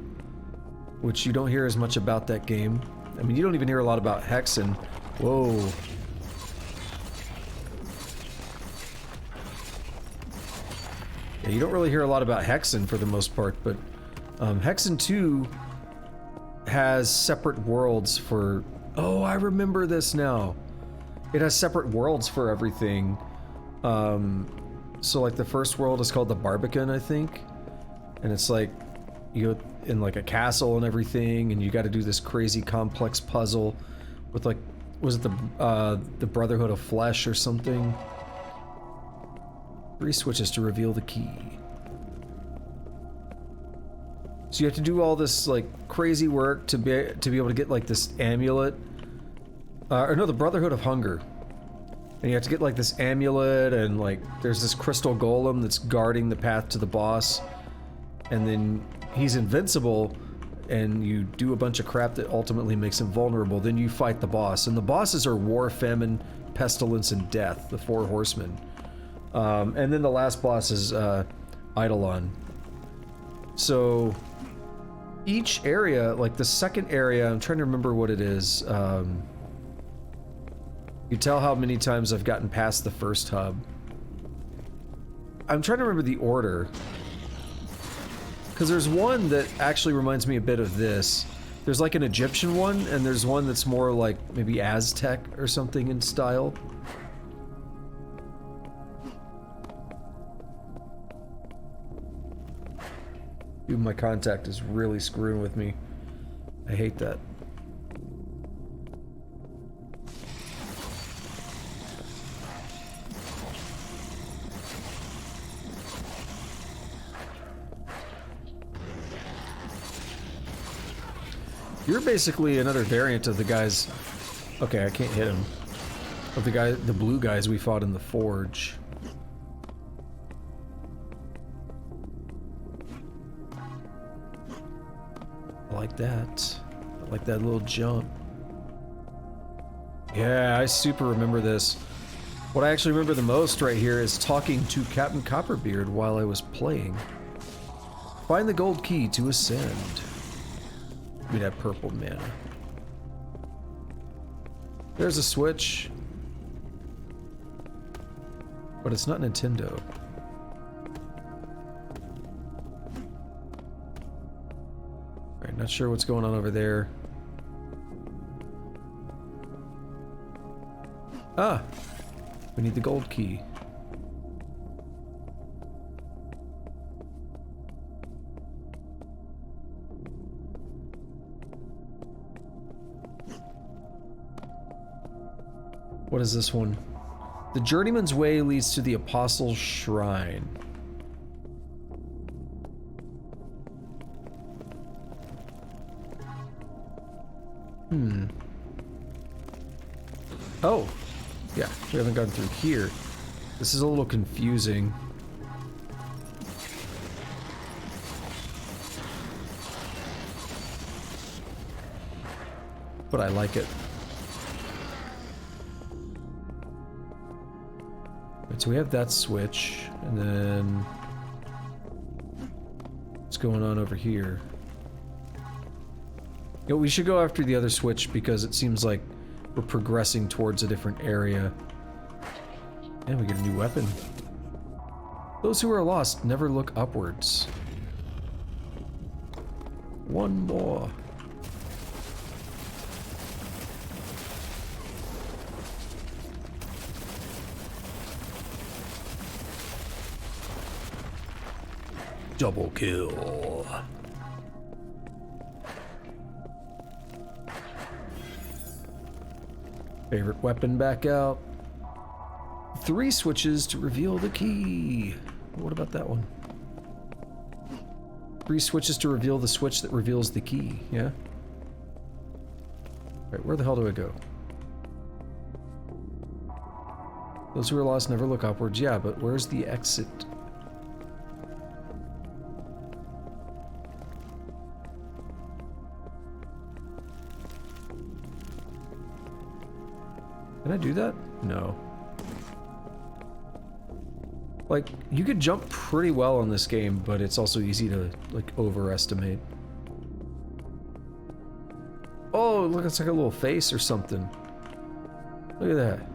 which you don't hear as much about that game. I mean, you don't even hear a lot about Hexen. Whoa. Yeah, you don't really hear a lot about Hexen for the most part, but Hexen 2 has separate worlds for... Oh, I remember this now. It has separate worlds for everything. So like the first world is called the Barbican, I think. And it's like, you go in like a castle and everything, and you gotta do this crazy complex puzzle with like, was it the Brotherhood of Flesh or something? 3 switches to reveal the key. So you have to do all this like crazy work to be able to get like this amulet. Or no, the Brotherhood of Hunger. And you have to get like this amulet, and like there's this crystal golem that's guarding the path to the boss. And then he's invincible, and you do a bunch of crap that ultimately makes him vulnerable. Then you fight the boss, and the bosses are War, Famine, Pestilence, and Death, the 4 horsemen. And then the last boss is Eidolon. So each area, like the second area, I'm trying to remember what it is. You tell how many times I've gotten past the first hub. I'm trying to remember the order. Because there's one that actually reminds me a bit of this. There's like an Egyptian one, and there's one that's more like maybe Aztec or something in style. Dude, my contact is really screwing with me. I hate that. You're basically another variant of the guys... Okay, I can't hit him. Of the blue guys we fought in the Forge. I like that. I like that little jump. Yeah, I super remember this. What I actually remember the most right here is talking to Captain Copperbeard while I was playing. Find the gold key to ascend. Give me that purple mana. There's a switch. But it's not Nintendo. Alright, not sure what's going on over there. Ah! We need the gold key. What is this one? The Journeyman's Way leads to the Apostle's Shrine. Oh! Yeah, we haven't gone through here. This is a little confusing. But I like it. So we have that switch, and then what's going on over here? You know, we should go after the other switch because it seems like we're progressing towards a different area. And we get a new weapon. Those who are lost never look upwards. One more. Double kill. Favorite weapon back out. 3 switches to reveal the key. What about that one? 3 switches to reveal the switch that reveals the key, yeah? Right, where the hell do I go? Those who are lost never look upwards. Yeah, but where's the exit? Can I do that? No. Like, you could jump pretty well on this game, but it's also easy to, like, overestimate. Oh, look, it's like a little face or something. Look at that.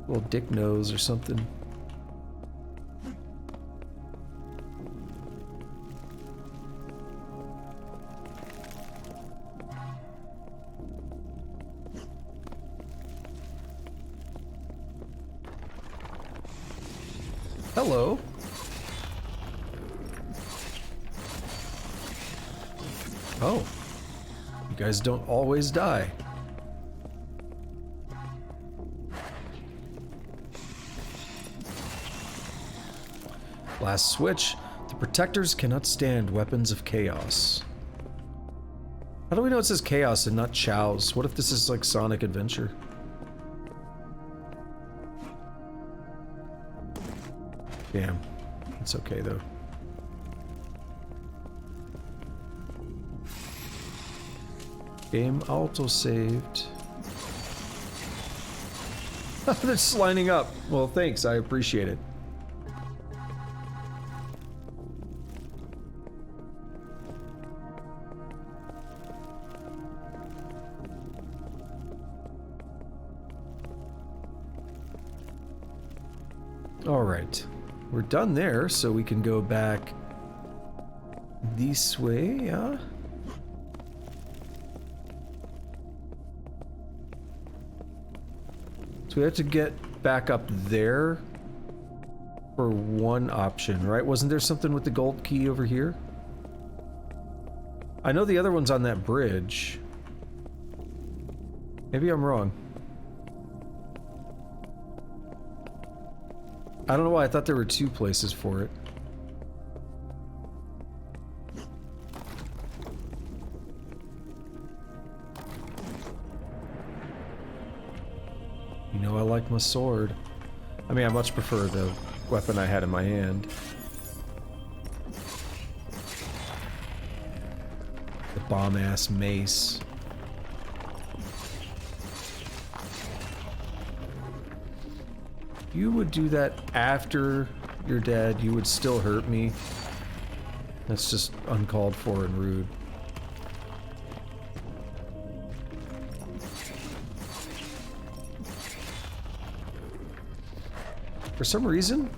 Little dick nose or something. Hello. Oh. You guys don't always die. Last switch. The protectors cannot stand weapons of chaos. How do we know it says chaos and not chows? What if this is like Sonic Adventure? Damn. It's okay though. Game auto-saved. They're just lining up. Well, thanks. I appreciate it. All right. We're done there, so we can go back this way, yeah? So we have to get back up there for one option, right? Wasn't there something with the gold key over here? I know the other one's on that bridge. Maybe I'm wrong. I don't know why I thought there were 2 places for it. You know I like my sword. I mean, I much prefer the weapon I had in my hand. The bomb-ass mace. You would do that after you're dead, you would still hurt me. That's just uncalled for and rude. For some reason,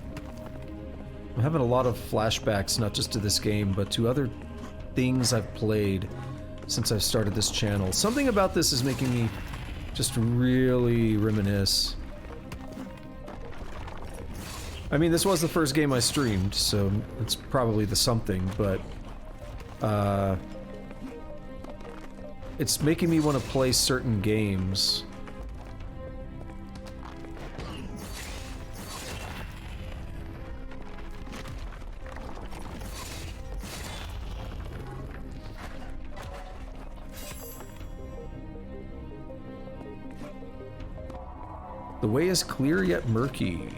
I'm having a lot of flashbacks, not just to this game, but to other things I've played since I've started this channel. Something about this is making me just really reminisce. I mean, this was the first game I streamed, so it's probably the something, but it's making me want to play certain games. The way is clear yet murky.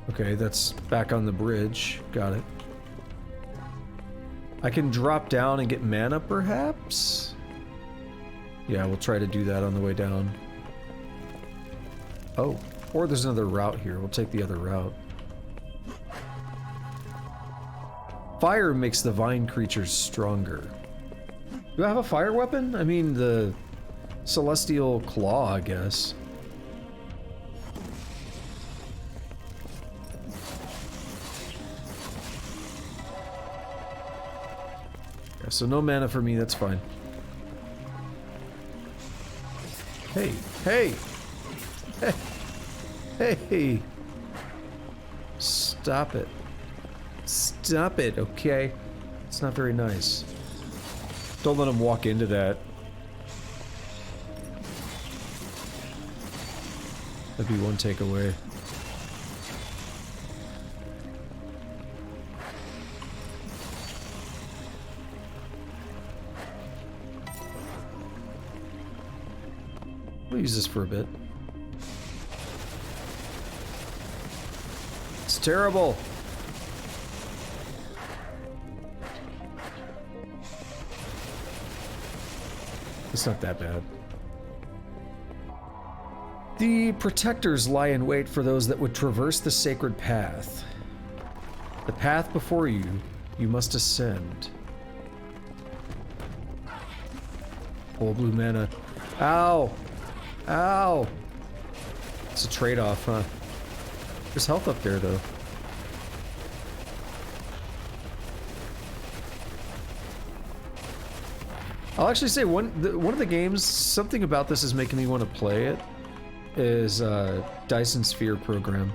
Okay, that's back on the bridge. Got it. I can drop down and get mana, perhaps? Yeah, we'll try to do that on the way down. Oh, or there's another route here. We'll take the other route. Fire makes the vine creatures stronger. Do I have a fire weapon? I mean, the celestial claw, I guess. Yeah, so no mana for me, that's fine. Hey, hey! Hey! Hey! Stop it. Stop it, okay? It's not very nice. Don't let him walk into that. That'd be one takeaway. We'll use this for a bit. It's terrible! It's not that bad. The protectors lie in wait for those that would traverse the sacred path. The path before you, you must ascend. Full blue mana. Ow! Ow! It's a trade-off, huh? There's health up there, though. I'll actually say one of the games, something about this is making me want to play it, is Dyson Sphere Program.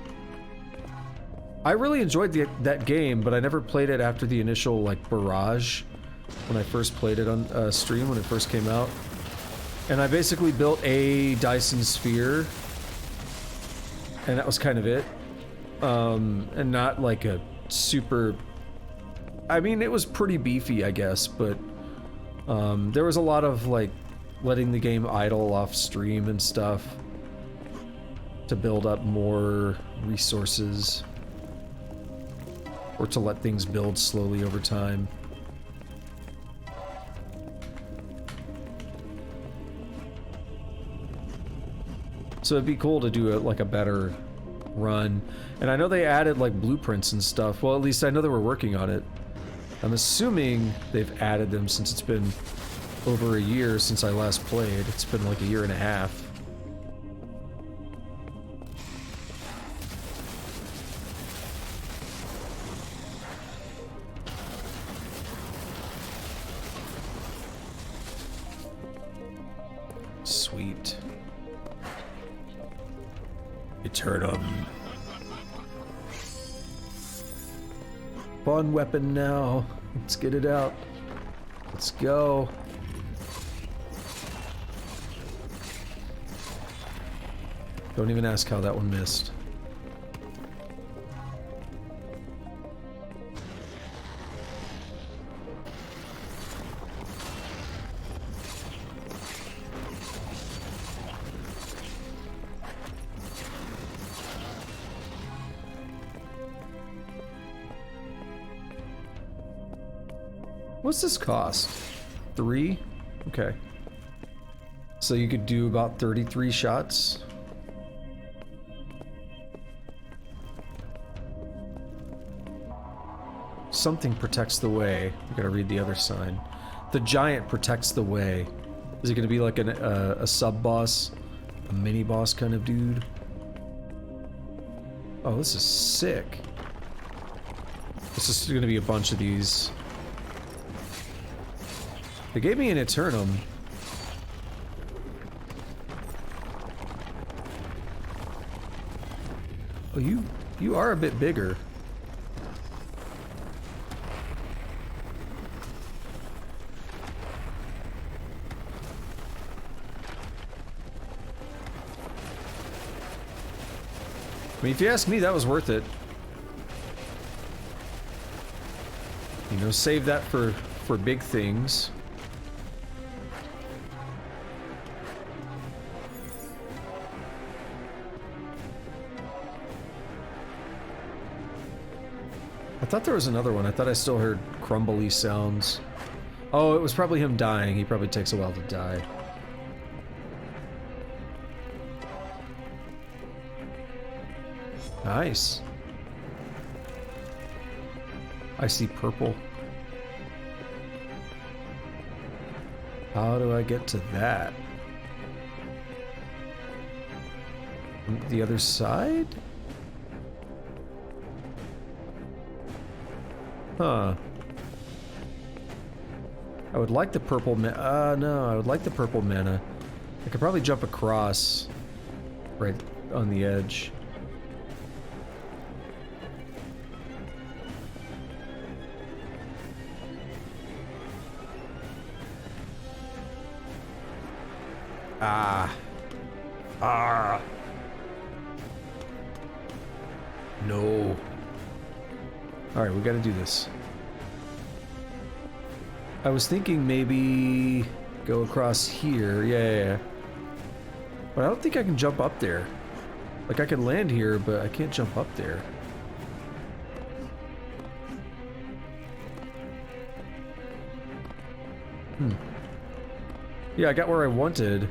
I really enjoyed that game, but I never played it after the initial, like, barrage, when I first played it on stream, when it first came out. And I basically built a Dyson Sphere, and that was kind of it. And not like a super... I mean, it was pretty beefy, I guess, but... there was a lot of, like, letting the game idle off stream and stuff to build up more resources, or to let things build slowly over time. So it'd be cool to do like a better run. And I know they added like blueprints and stuff. Well, at least I know they were working on it. I'm assuming they've added them since it's been over a year since I last played. It's been like a year and a half. Sweet. Eternum. Fun weapon now. Let's get it out. Let's go. Don't even ask how that one missed. What's this cost? 3? Okay. So you could do about 33 shots. Something protects the way. We gotta read the other sign. The giant protects the way. Is it gonna be like a sub-boss? A mini-boss kind of dude? Oh, this is sick. This is gonna be a bunch of these. They gave me an Eternum. Oh, you are a bit bigger. I mean, if you ask me, that was worth it. You know, save that for big things. I thought there was another one. I thought I still heard crumbly sounds. Oh, it was probably him dying. He probably takes a while to die. Nice. I see purple. How do I get to that? The other side? Huh. I would like the purple mana. No, I would like the purple mana. I could probably jump across right on the edge. No. Alright, we gotta do this. I was thinking maybe go across here. Yeah. But I don't think I can jump up there. Like, I can land here, but I can't jump up there. Yeah, I got where I wanted.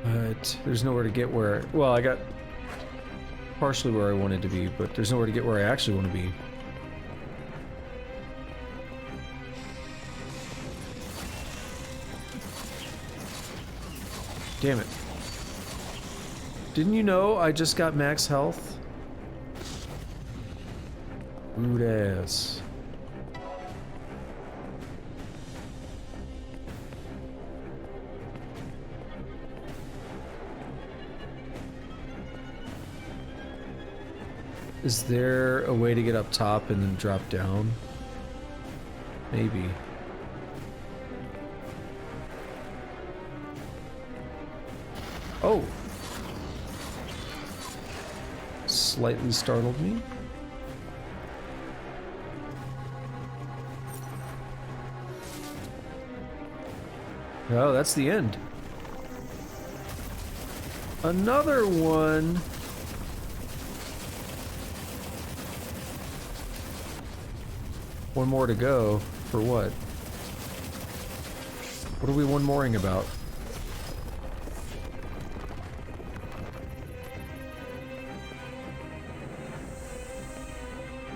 But there's nowhere to get where... Well, I got partially where I wanted to be, but there's nowhere to get where I actually want to be. Damn it. Didn't you know I just got max health? Rude ass. Is there a way to get up top and then drop down? Maybe. Oh! Slightly startled me. Oh, that's the end. Another one! One more to go. For what? What are we one-moring about?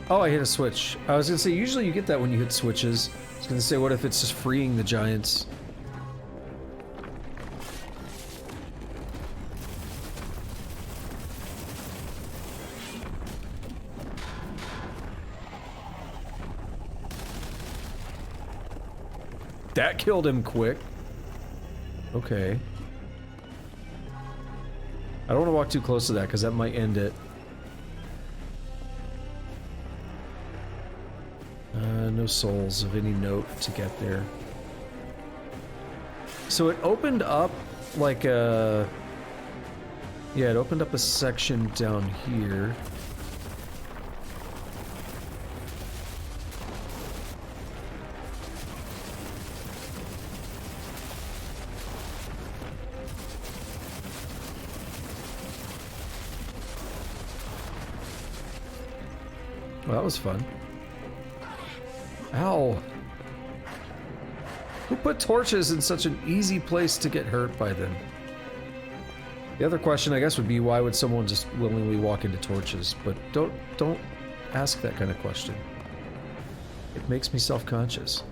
Oh, I hit a switch. I was gonna say, usually you get that when you hit switches. I was gonna say, what if it's just freeing the giants? That killed him quick. Okay. I don't want to walk too close to that because that might end it. No souls of any note to get there. So it opened up like a... Yeah, it opened up a section down here. Well, that was fun. Ow. Who put torches in such an easy place to get hurt by them? The other question, I guess, would be why would someone just willingly walk into torches? But don't ask that kind of question. It makes me self-conscious.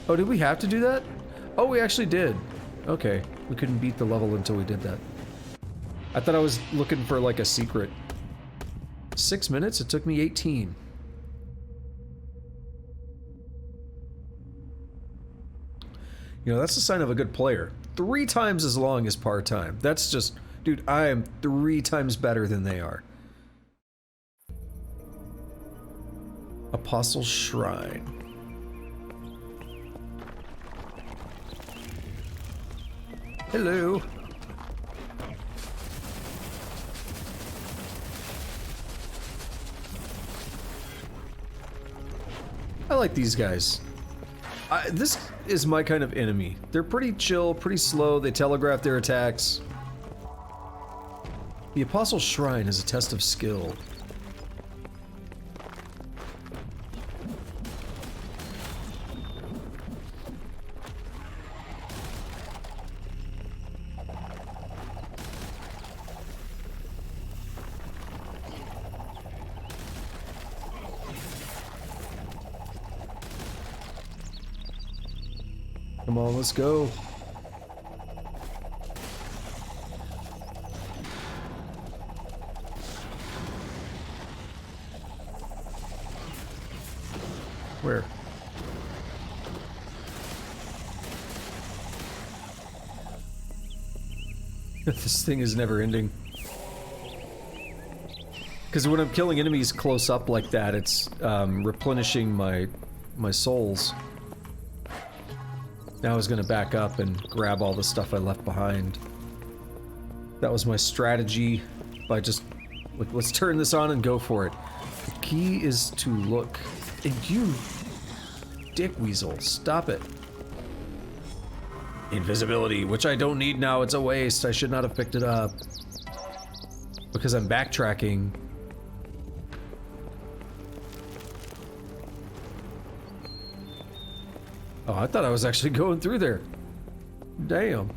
Oh, did we have to do that? Oh, we actually did. Okay. We couldn't beat the level until we did that. I thought I was looking for, like, a secret. 6 minutes? It took me 18. You know, that's a sign of a good player. 3 times as long as part-time. That's just... Dude, I am 3 times better than they are. Apostle's Shrine. Hello. I like these guys. This is my kind of enemy. They're pretty chill, pretty slow, they telegraph their attacks. The Apostle's Shrine is a test of skill. Come on, let's go. Where? This thing is never ending. Because when I'm killing enemies close up like that, it's replenishing my souls. Now I was gonna back up and grab all the stuff I left behind. That was my strategy by just, like, let's turn this on and go for it. The key is to look. And you, dick weasel, stop it. Invisibility, which I don't need now, it's a waste. I should not have picked it up. Because I'm backtracking. Oh, I thought I was actually going through there. Damn.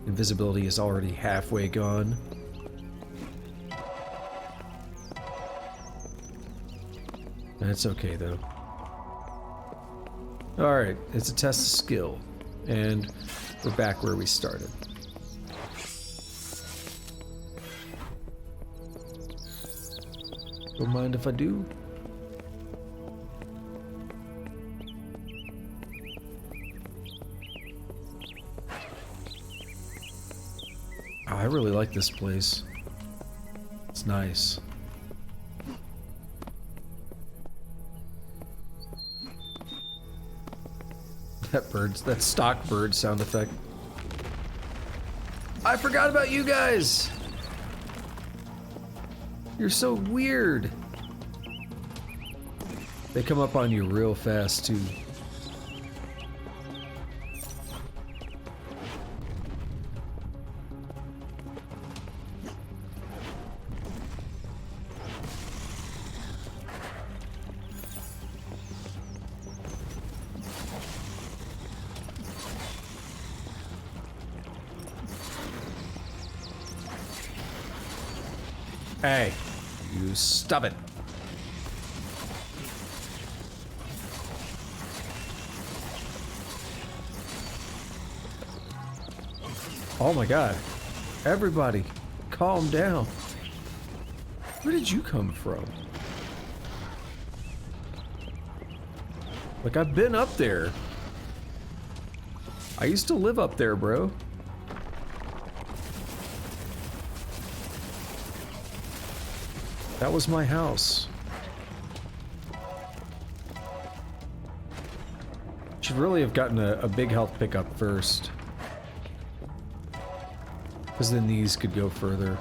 Invisibility is already halfway gone. That's okay, though. Alright, it's a test of skill. And we're back where we started. Don't mind if I do. Oh, I really like this place. It's nice. That stock bird sound effect. I forgot about you guys! You're so weird. They come up on you real fast, too. Hey, you stop it. Oh my god. Everybody, calm down. Where did you come from? Like, I've been up there. I used to live up there, bro. That was my house. Should really have gotten a big health pickup first. Because then these could go further.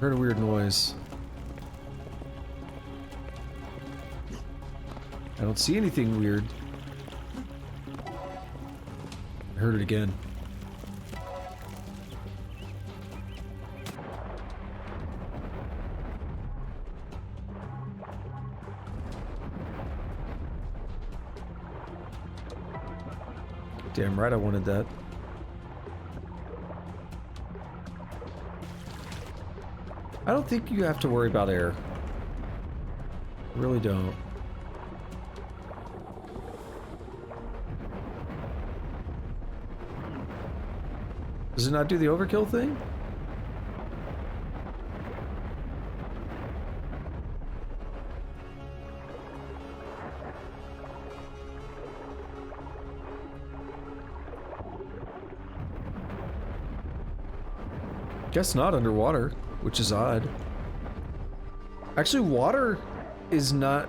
Heard a weird noise. I don't see anything weird. I heard it again. Damn right I wanted that. I don't think you have to worry about air. I really don't. Does it not do the overkill thing? Guess not underwater, which is odd. Actually, water is not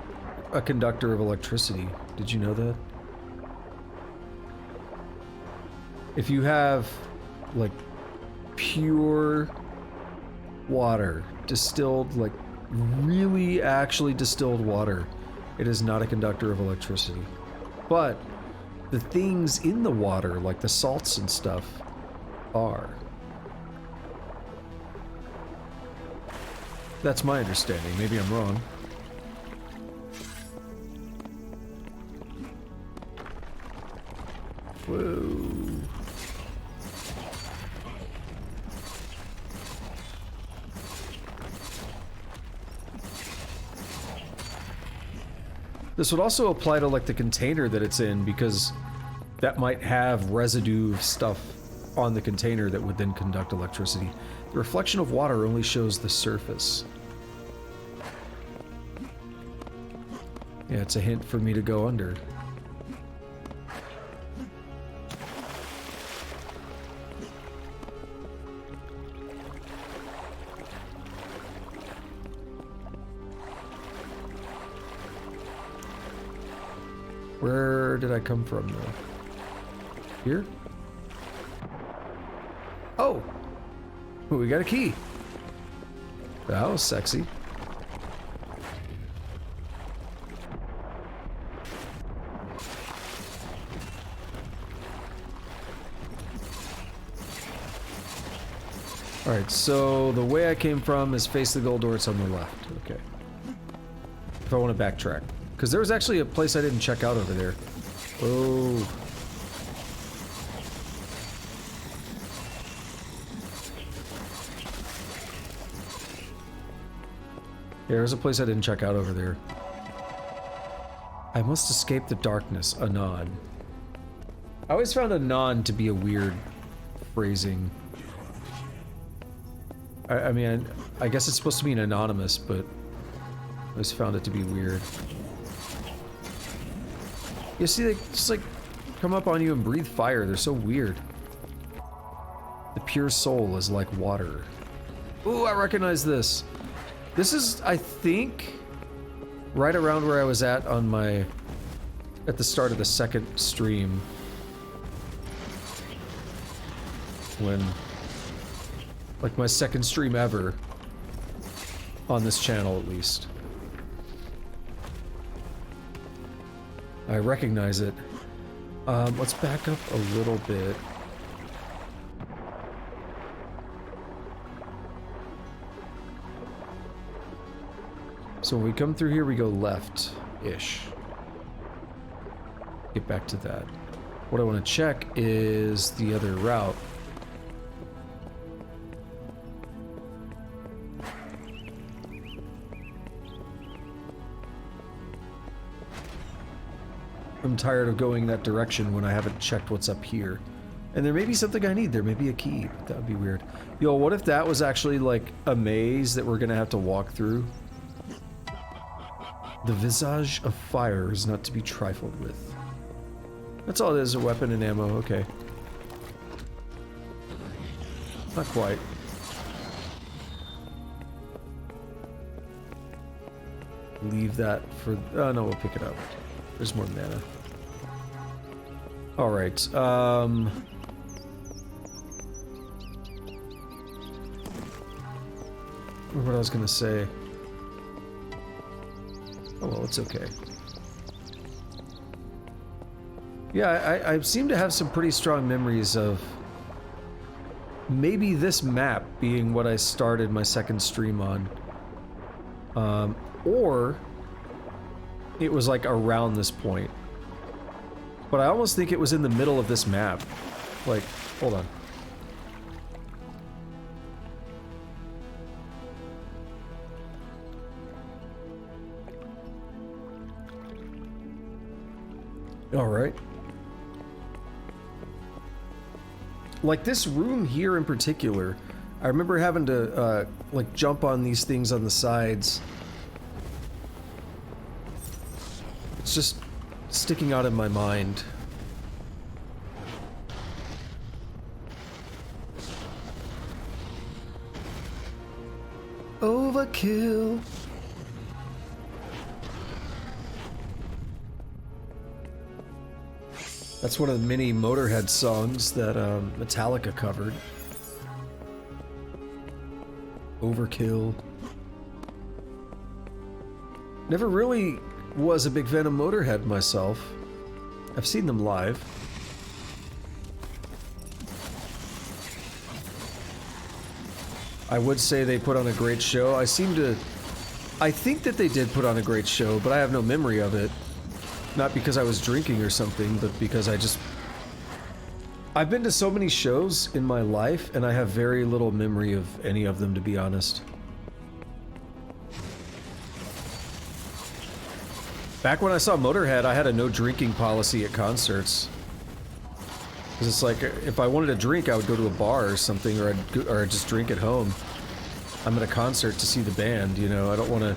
a conductor of electricity. Did you know that? If you have, like, pure water, distilled, like, really actually distilled water, it is not a conductor of electricity. But the things in the water, like the salts and stuff, are. That's my understanding. Maybe I'm wrong. Whoa. This would also apply to like the container that it's in, because that might have residue of stuff on the container that would then conduct electricity. The reflection of water only shows the surface. Yeah, it's a hint for me to go under. Where did I come from, though? Here? Oh! Ooh, we got a key. That was sexy. Alright, so the way I came from is face the gold door, it's on the left. Okay. If I want to backtrack. Because there was actually a place I didn't check out over there. Oh. Yeah, there's a place I didn't check out over there. I must escape the darkness, anon. I always found anon to be a weird phrasing. I mean, I guess it's supposed to mean anonymous, but I always found it to be weird. You see, they just like come up on you and breathe fire. They're so weird. The pure soul is like water. Ooh, I recognize this. This is, I think, right around where I was at on my, at the start of the second stream. When, like my second stream ever. On this channel, at least. I recognize it. Let's back up a little bit. So when we come through here, we go left-ish. Get back to that. What I want to check is the other route. I'm tired of going that direction when I haven't checked what's up here. And there may be something I need. There may be a key. That would be weird. Yo, what if that was actually like a maze that we're gonna have to walk through? The visage of fire is not to be trifled with. That's all it is, a weapon and ammo, okay. Not quite. Leave that for... oh no, we'll pick it up. There's more mana. Alright, what I was gonna say. Oh well, it's okay. Yeah, I seem to have some pretty strong memories of maybe this map being what I started my second stream on. Or it was like around this point. But I almost think it was in the middle of this map. Like, hold on. Alright. Like this room here in particular, I remember having to, like jump on these things on the sides. It's just sticking out in my mind. Overkill. That's one of the many Motorhead songs that Metallica covered. Overkill. Never really was a big fan of Motorhead myself. I've seen them live. I would say they put on a great show. I think that they did put on a great show, but I have no memory of it. Not because I was drinking or something, but because I've been to so many shows in my life, and I have very little memory of any of them, to be honest. Back when I saw Motorhead, I had a no drinking policy at concerts. Because it's like, if I wanted a drink, I would go to a bar or something, or I'd just drink at home. I'm at a concert to see the band, you know, I don't want to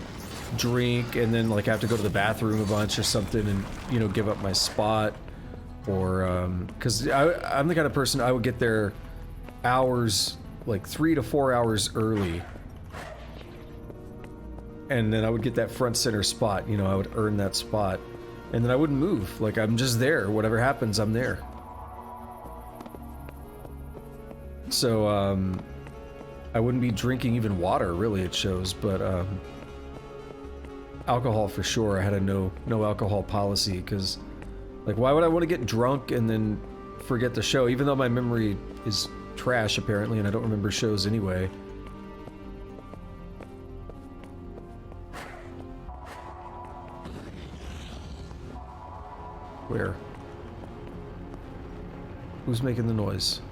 drink and then like have to go to the bathroom a bunch or something and, you know, give up my spot. Or, because I'm the kind of person, I would get there hours, like 3 to 4 hours early. And then I would get that front center spot, you know, I would earn that spot. And then I wouldn't move, like I'm just there, whatever happens, I'm there. So, I wouldn't be drinking even water, really, it shows, but, alcohol for sure, I had a no alcohol policy, because, like, why would I want to get drunk and then forget the show, even though my memory is trash, apparently, and I don't remember shows anyway. Where? Who's making the noise?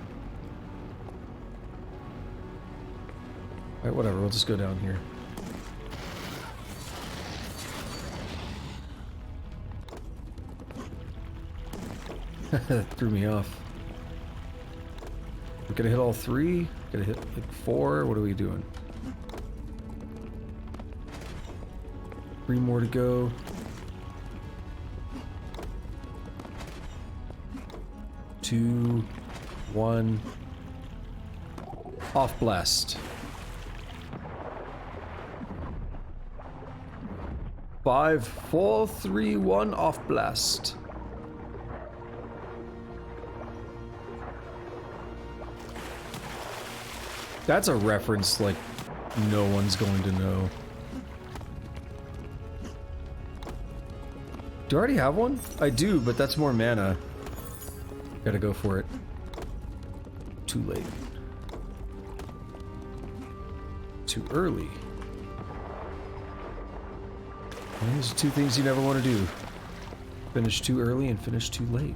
Alright, whatever, we'll just go down here. That threw me off. We're gonna hit all 3? Gonna hit like 4? What are we doing? 3 more to go. 2, 1. Off blast. 5, 4, 3, 1. Off blast. That's a reference like no one's going to know. Do I already have one? I do, but that's more mana. Gotta go for it. Too late. Too early. And these are 2 things you never want to do. Finish too early and finish too late.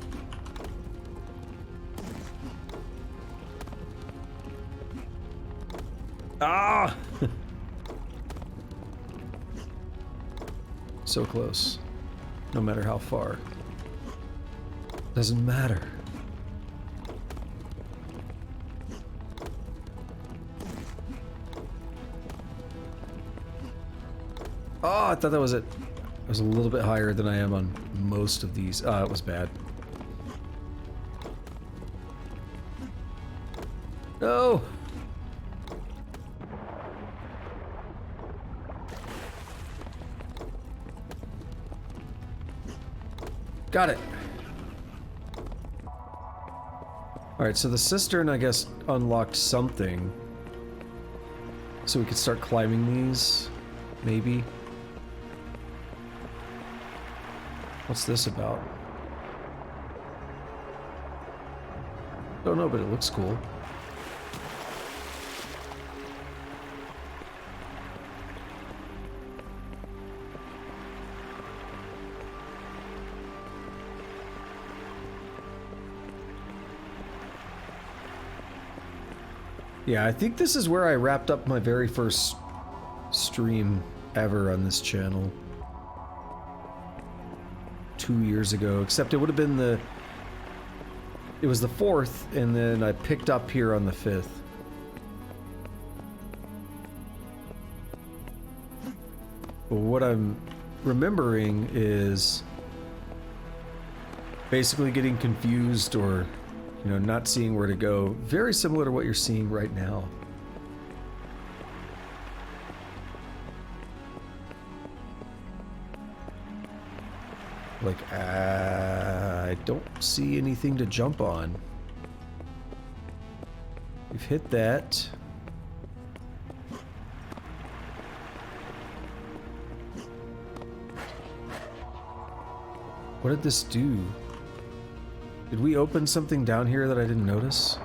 Ah! So close. No matter how far. Doesn't matter. Oh, I thought that was it. I was a little bit higher than I am on most of these. Ah, it was bad. No! Got it. Alright, so the cistern, I guess, unlocked something. So we could start climbing these, maybe. What's this about? Don't know, but it looks cool. Yeah, I think this is where I wrapped up my very first stream ever on this channel. 2 years ago, except it would have been it was the 4th, and then I picked up here on the 5th. But what I'm remembering is basically getting confused or, you know, not seeing where to go. Very similar to what you're seeing right now. Like, I don't see anything to jump on. We've hit that. What did this do? Did we open something down here that I didn't notice?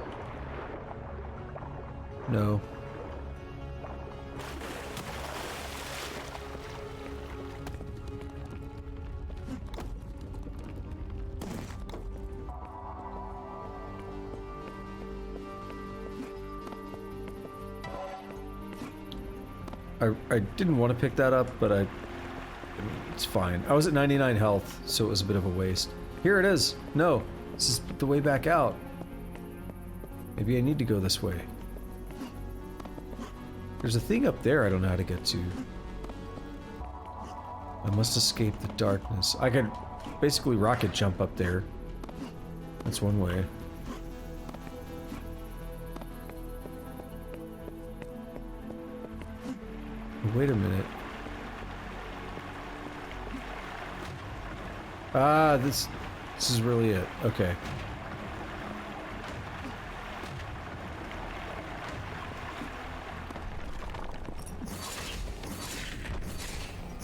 No. I didn't want to pick that up, but I mean, It's fine. I was at 99 health, so it was a bit of a waste. Here it is. No, this is the way back out. Maybe I need to go this way. There's a thing up there I don't know how to get to. I must escape the darkness. I could basically rocket jump up there. That's one way. Wait a minute. Ah, this is really it. Okay.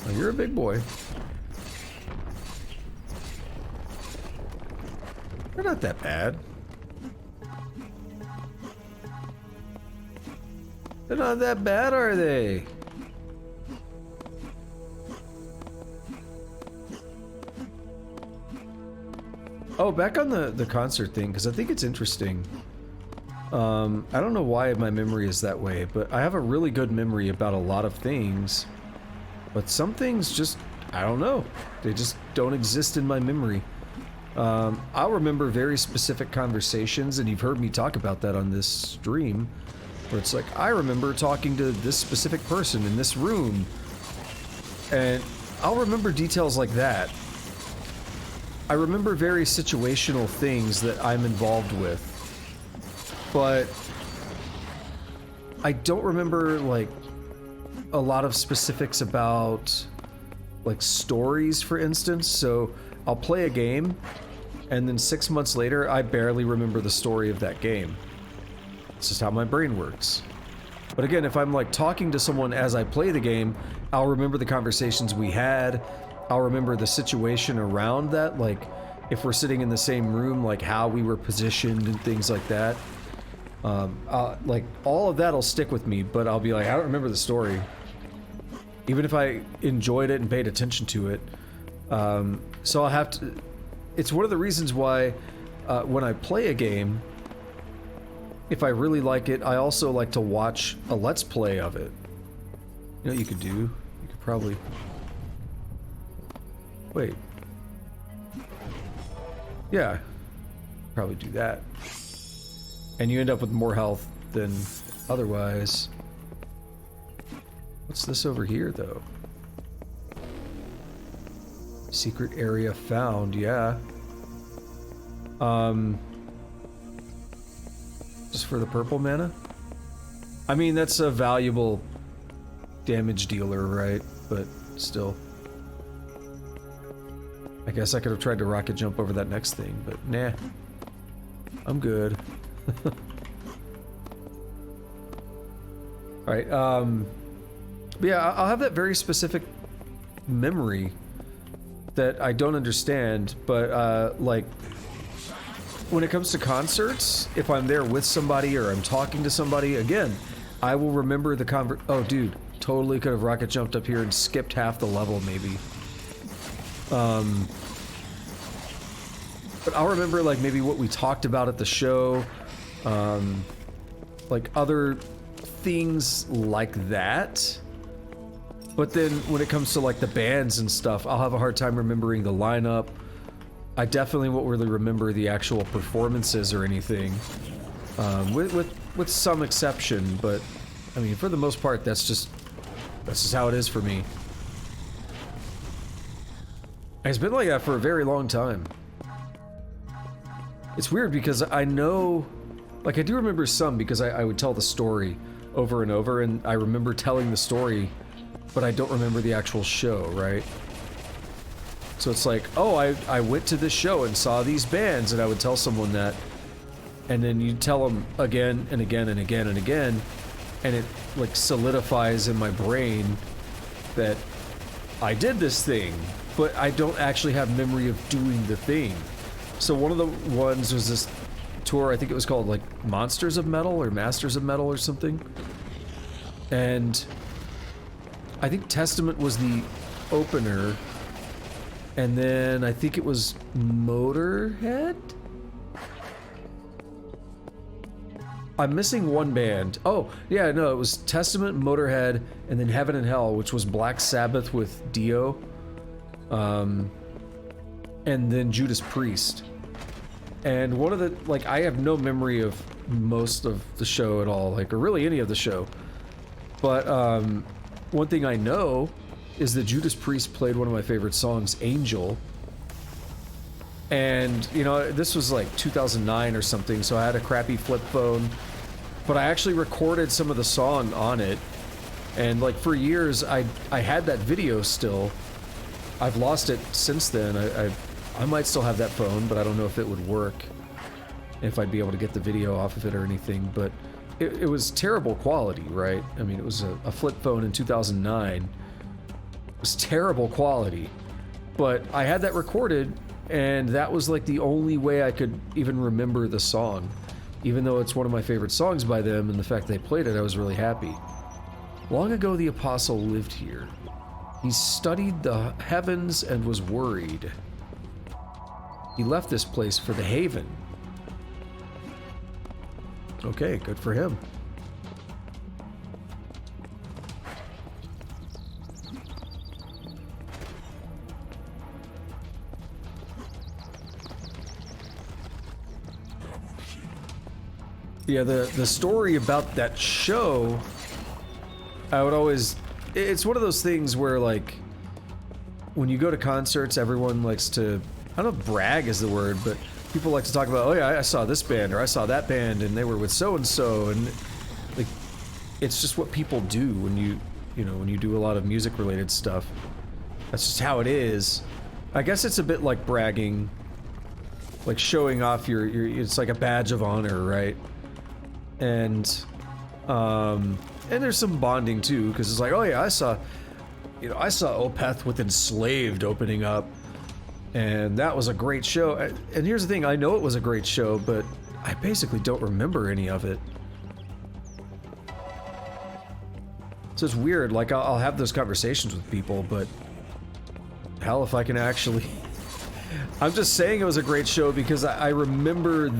Oh, you're a big boy. They're not that bad. They're not that bad, are they? Oh, back on the concert thing, because I think it's interesting. I don't know why my memory is that way, but I have a really good memory about a lot of things. But some things just, I don't know. They just don't exist in my memory. I'll remember very specific conversations, and you've heard me talk about that on this stream, where it's like, I remember talking to this specific person in this room, and I'll remember details like that. I remember very situational things that I'm involved with, but I don't remember, like, a lot of specifics about, like, stories, for instance. So I'll play a game, and then 6 months later, I barely remember the story of that game. It's just how my brain works. But again, if I'm, like, talking to someone as I play the game, I'll remember the conversations we had. I'll remember the situation around that, like, if we're sitting in the same room, like, how we were positioned and things like that. Like, all of that'll stick with me, but I'll be like, I don't remember the story. Even if I enjoyed it and paid attention to it. So I'll have to... It's one of the reasons why, when I play a game, if I really like it, I also like to watch a Let's Play of it. You know what you could do? You could probably... Wait. Yeah. Probably do that. And you end up with more health than otherwise. What's this over here, though? Secret area found, yeah. Just for the purple mana? I mean, that's a valuable damage dealer, right? But still. I guess I could have tried to rocket jump over that next thing, but nah. I'm good. Alright, but yeah, I'll have that very specific memory that I don't understand, but, like, when it comes to concerts, if I'm there with somebody or I'm talking to somebody, again, I will remember the oh, dude, totally could have rocket jumped up here and skipped half the level, maybe. But I'll remember, like, maybe what we talked about at the show, like, other things like that. But then, when it comes to, like, the bands and stuff, I'll have a hard time remembering the lineup. I definitely won't really remember the actual performances or anything, with some exception, but, I mean, for the most part, that's just how it is for me. It's been like that for a very long time. It's weird because I know, like, I do remember some because I would tell the story over and over, and I remember telling the story, but I don't remember the actual show, right? So it's like, oh, I went to this show and saw these bands, and I would tell someone that, and then you tell them again and again and again and again, and it, like, solidifies in my brain that I did this thing, but I don't actually have memory of doing the thing. So one of the ones was this tour, I think it was called, like, Monsters of Metal or Masters of Metal or something. And I think Testament was the opener, and then I think it was Motorhead? I'm missing one band. Oh, yeah, no, it was Testament, Motorhead, and then Heaven and Hell, which was Black Sabbath with Dio. and then Judas Priest. And one of the, like, I have no memory of most of the show at all, like, or really any of the show. But one thing I know is that Judas Priest played one of my favorite songs, Angel. And, you know, this was like 2009 or something, so I had a crappy flip phone. But I actually recorded some of the song on it. And, like, for years, I had that video still. I've lost it since then. I might still have that phone, but I don't know if it would work. If I'd be able to get the video off of it or anything. But it was terrible quality, right? I mean, it was a flip phone in 2009. It was terrible quality. But I had that recorded, and that was like the only way I could even remember the song. Even though it's one of my favorite songs by them, and the fact they played it, I was really happy. Long ago the apostle lived here. He studied the heavens and was worried. He left this place for the haven. Okay, good for him. Yeah, the story about that show, I would always... It's one of those things where, like, when you go to concerts, everyone likes to... I don't know if brag is the word, but people like to talk about, oh yeah, I saw this band, or I saw that band, and they were with so-and-so, and, like, it's just what people do when you know, when you do a lot of music-related stuff. That's just how it is. I guess it's a bit like bragging, like showing off your it's like a badge of honor, right? And there's some bonding too, because it's like, oh yeah, I saw Opeth with Enslaved opening up, and that was a great show. And here's the thing, I know it was a great show, but I basically don't remember any of it. So it's weird, like I'll have those conversations with people, but hell if I can actually... I'm just saying it was a great show because I remember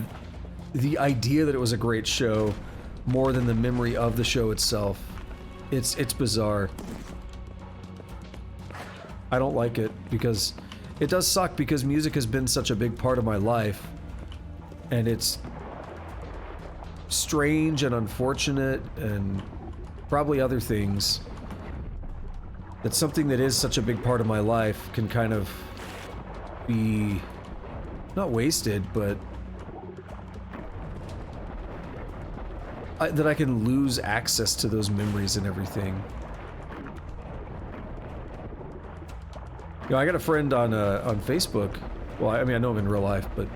the idea that it was a great show more than the memory of the show itself. It's bizarre. I don't like it because it does suck, because music has been such a big part of my life, and it's strange and unfortunate and probably other things that something that is such a big part of my life can kind of be not wasted, but that I can lose access to those memories and everything. You know, I got a friend on Facebook. Well, I mean, I know him in real life, but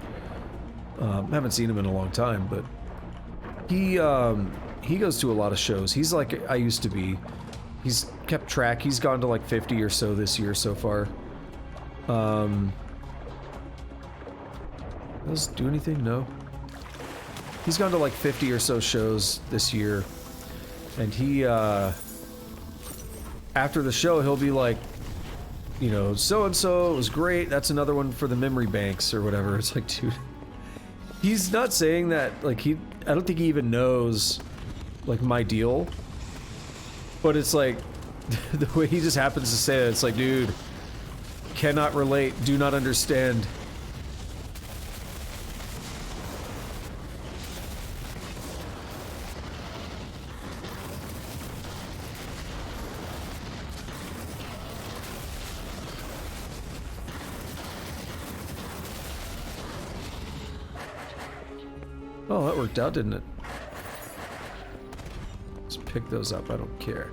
haven't seen him in a long time. But he goes to a lot of shows. He's like I used to be. He's kept track. He's gone to like 50 or so this year so far. Does do anything? No. He's gone to like 50 or so shows this year, and he after the show he'll be like, you know, so and so, it was great. That's another one for the memory banks or whatever. It's like, dude, he's not saying that, like, I don't think he even knows like my deal, but it's like the way he just happens to say it, it's like, dude, cannot relate, do not understand. Oh, that worked out, didn't it? Let's pick those up, I don't care.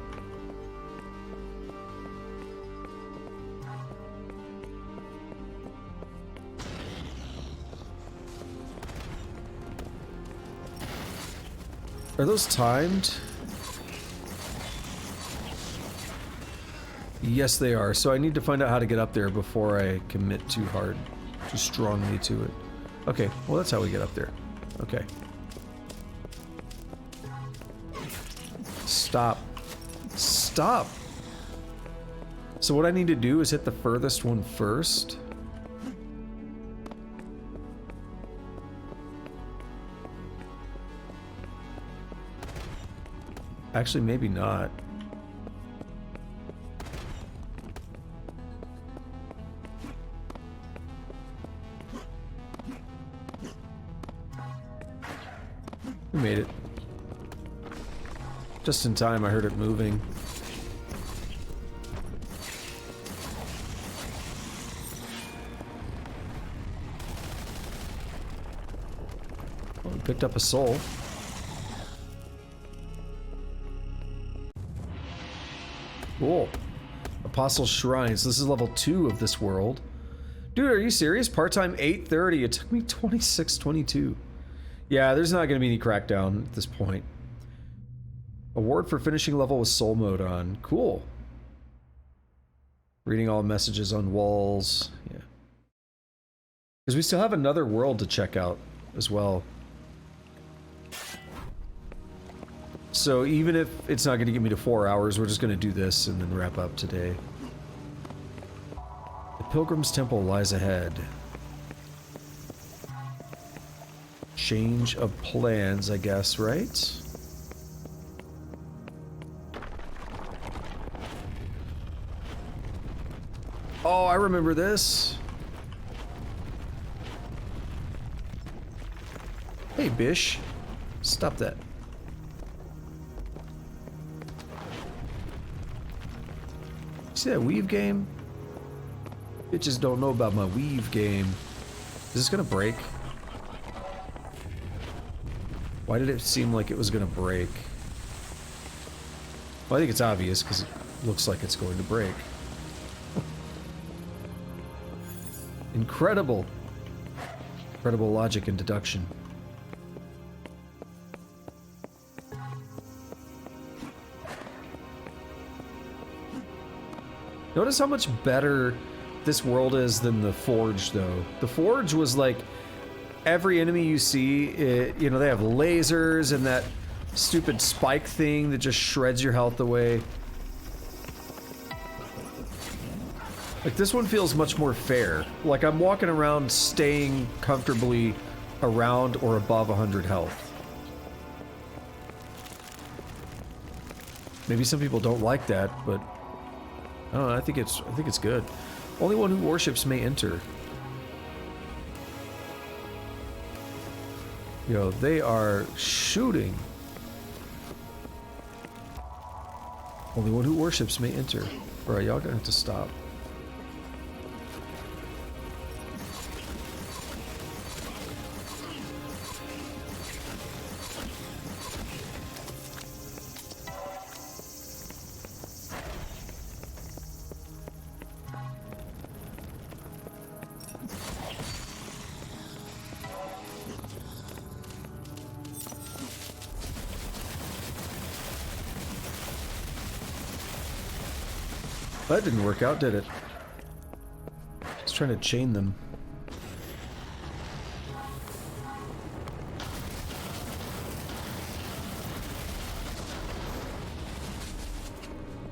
Are those timed? Yes, they are. So I need to find out how to get up there before I commit too hard, too strongly to it. Okay, well that's how we get up there. Okay. Stop. Stop! So what I need to do is hit the furthest one first. Actually, maybe not. We made it. Just in time, I heard it moving. Well, we picked up a soul. Cool. Apostle Shrines. This is level 2 of this world. Dude, are you serious? Part-time 8:30. It took me 26:22. Yeah, there's not going to be any crackdown at this point. Award for finishing level with soul mode on. Cool. Reading all messages on walls. Yeah. Because we still have another world to check out as well. So even if it's not going to get me to 4 hours, we're just going to do this and then wrap up today. The Pilgrim's Temple lies ahead. Change of plans, I guess, right? Oh, I remember this. Hey, Bish. Stop that. See that weave game? Bitches don't know about my weave game. Is this gonna break? Why did it seem like it was gonna break? Well, I think it's obvious because it looks like it's going to break. Incredible. Incredible logic and deduction. Notice how much better this world is than the Forge, though. The Forge was like, every enemy you see, you know, they have lasers and that stupid spike thing that just shreds your health away. Like, this one feels much more fair. Like, I'm walking around staying comfortably around or above 100 health. Maybe some people don't like that, but I don't know, I think it's good. Only one who worships may enter. Yo, they are shooting. Only one who worships may enter. Alright, y'all gonna have to stop. That didn't work out, did it? I was trying to chain them.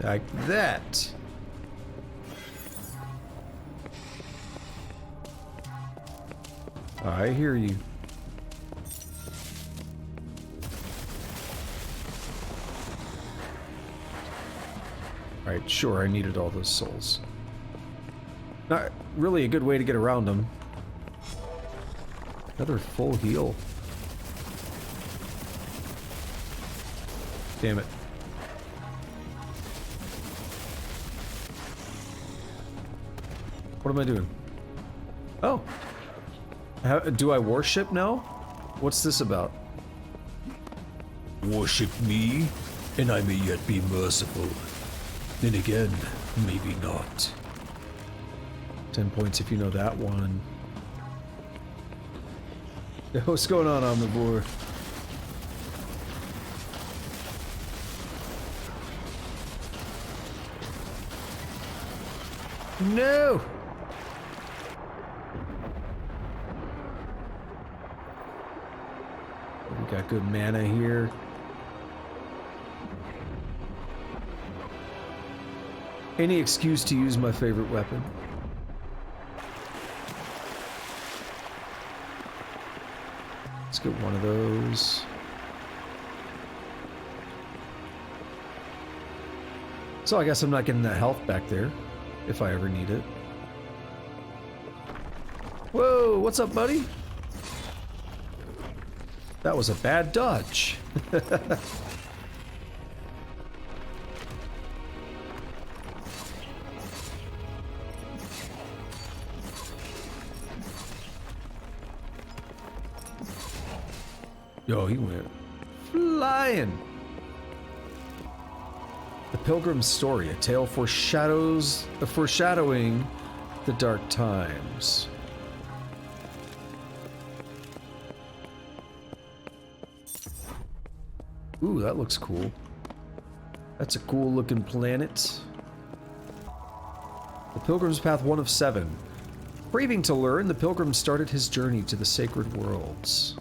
Like that. I hear you. Alright, sure, I needed all those souls. Not really a good way to get around them. Another full heal. Damn it. What am I doing? Oh. Do I worship now? What's this about? Worship me, and I may yet be merciful. Then again, maybe not. 10 points if you know that one. Yo, what's going on the board? No! We got good mana here. Any excuse to use my favorite weapon. Let's get one of those. So I guess I'm not getting that health back there, if I ever need it. Whoa, what's up, buddy? That was a bad dodge. Yo, he went flying. The Pilgrim's Story, a tale foreshadowing the dark times. Ooh, that looks cool. That's a cool looking planet. The Pilgrim's Path, 1 of 7. Craving to learn, the Pilgrim started his journey to the sacred worlds.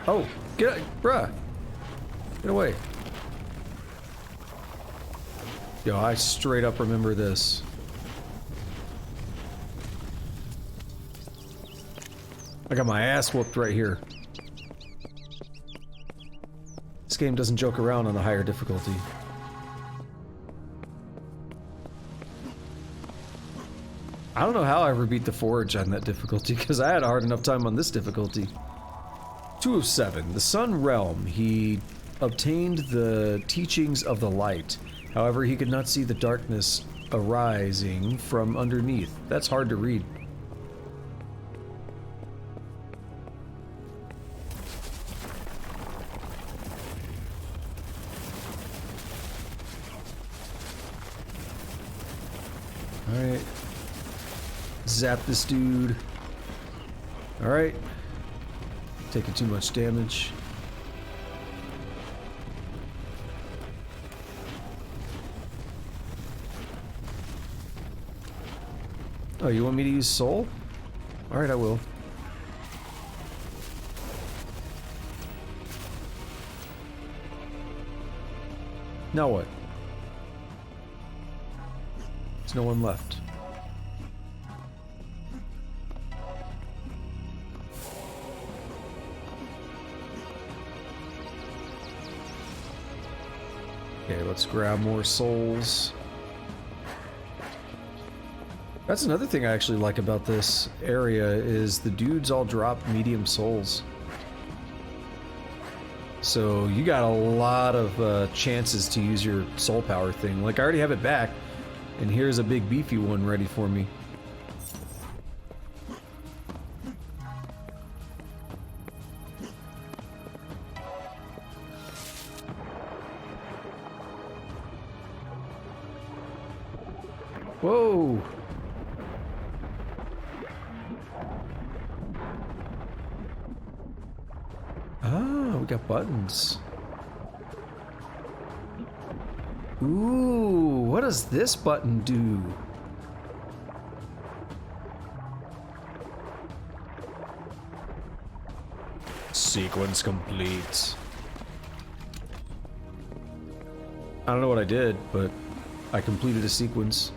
Oh, get bruh. Get away. Yo, I straight up remember this. I got my ass whooped right here. This game doesn't joke around on the higher difficulty. I don't know how I ever beat the Forge on that difficulty, because I had a hard enough time on this difficulty. 2 of 7. The Sun Realm. He obtained the teachings of the light. However, he could not see the darkness arising from underneath. That's hard to read. Alright. Zap this dude. Alright. Taking too much damage. Oh, you want me to use soul? Alright, I will. Now what? There's no one left. Okay, let's grab more souls. That's another thing I actually like about this area is the dudes all drop medium souls. So you got a lot of chances to use your soul power thing. Like I already have it back, and here's a big beefy one ready for me. Whoa! Ah, we got buttons. Ooh, what does this button do? Sequence complete. I don't know what I did, but I completed a sequence.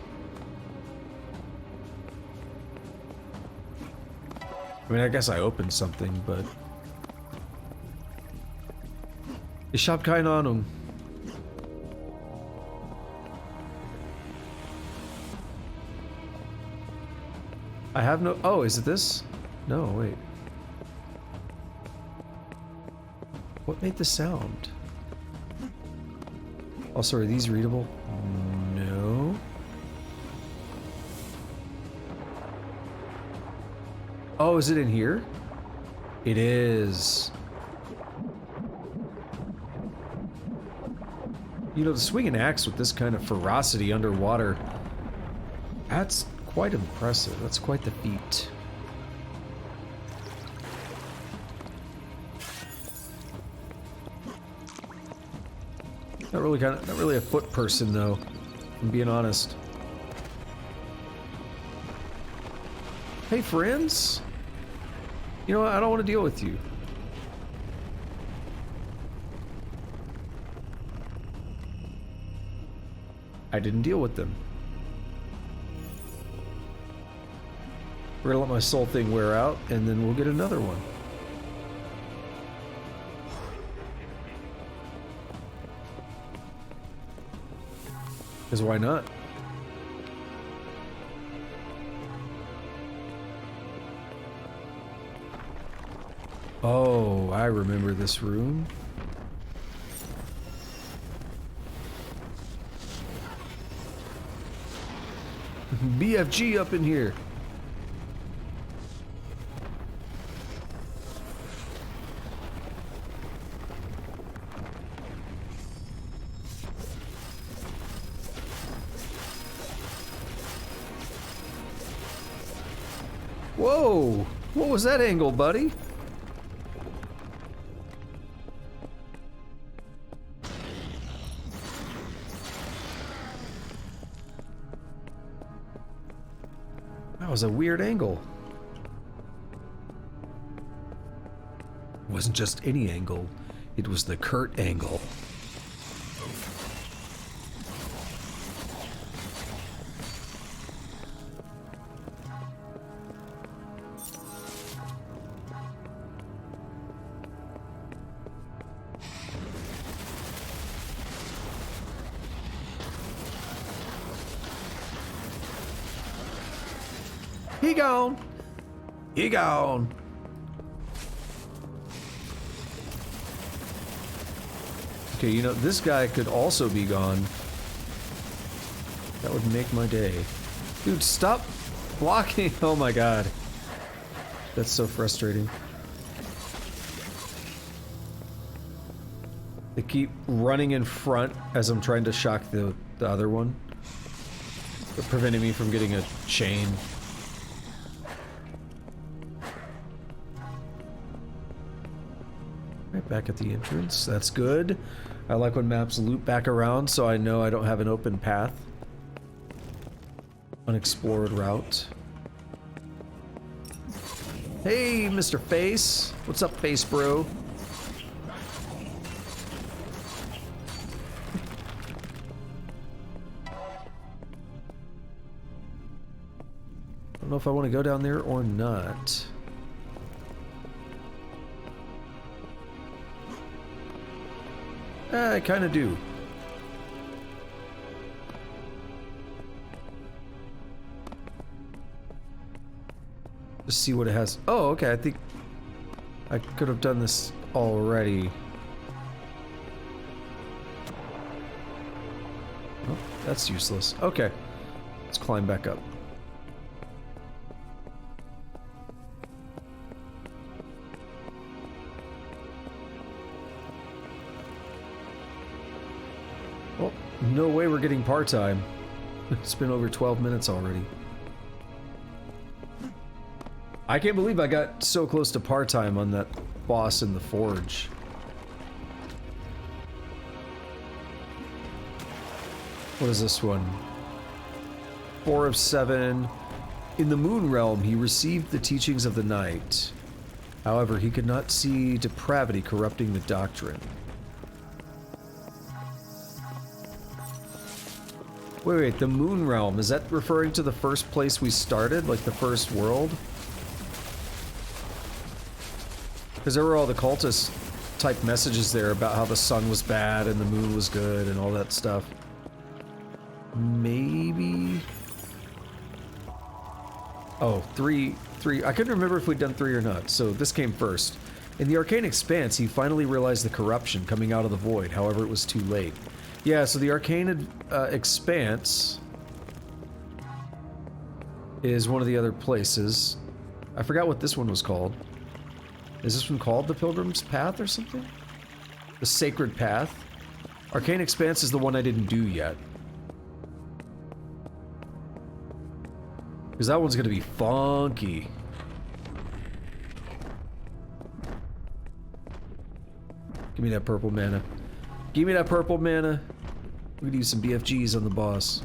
I mean, I guess I opened something, but... Ich hab keine Ahnung. I have no... Oh, is it this? No, wait. What made the sound? Also, are these readable? No. Oh, is it in here? It is. You know, to swing an axe with this kind of ferocity underwater, that's quite impressive. That's quite the feat. Not really a foot person though, if I'm being honest. Hey friends! You know what, I don't want to deal with you. I didn't deal with them. We're gonna let my soul thing wear out, and then we'll get another one. Because why not? Oh, I remember this room. BFG up in here. Whoa! What was that angle, buddy? That was a weird angle. It wasn't just any angle, it was the Kurt angle. He gone. He gone. Okay, you know, this guy could also be gone. That would make my day. Dude, stop blocking. Oh my god. That's so frustrating. They keep running in front as I'm trying to shock the other one. They're preventing me from getting a chain. Right back at the entrance. That's good. I like when maps loop back around so I know I don't have an open path. Unexplored route. Hey, Mr. Face. What's up, Face Bro? I don't know if I want to go down there or not. I kind of do. Just see what it has. Oh, okay. I think I could have done this already. Oh, that's useless. Okay. Let's climb back up. Well, no way we're getting part-time. It's been over 12 minutes already. I can't believe I got so close to part-time on that boss in the forge. What is this one? 4 of 7. In the Moon Realm, he received the teachings of the night. However, he could not see depravity corrupting the doctrine. Wait, the Moon Realm, is that referring to the first place we started? Like the first world? Because there were all the cultist type messages there about how the sun was bad and the moon was good and all that stuff. Maybe... Oh, three. I couldn't remember if we'd done 3 or not, so this came first. In the Arcane Expanse, he finally realized the corruption coming out of the void, however it was too late. Yeah, so the Arcane Expanse is one of the other places. I forgot what this one was called. Is this one called the Pilgrim's Path or something? The Sacred Path? Arcane Expanse is the one I didn't do yet. Because that one's gonna be funky. Give me that purple mana. Give me that purple mana. We could use some BFGs on the boss.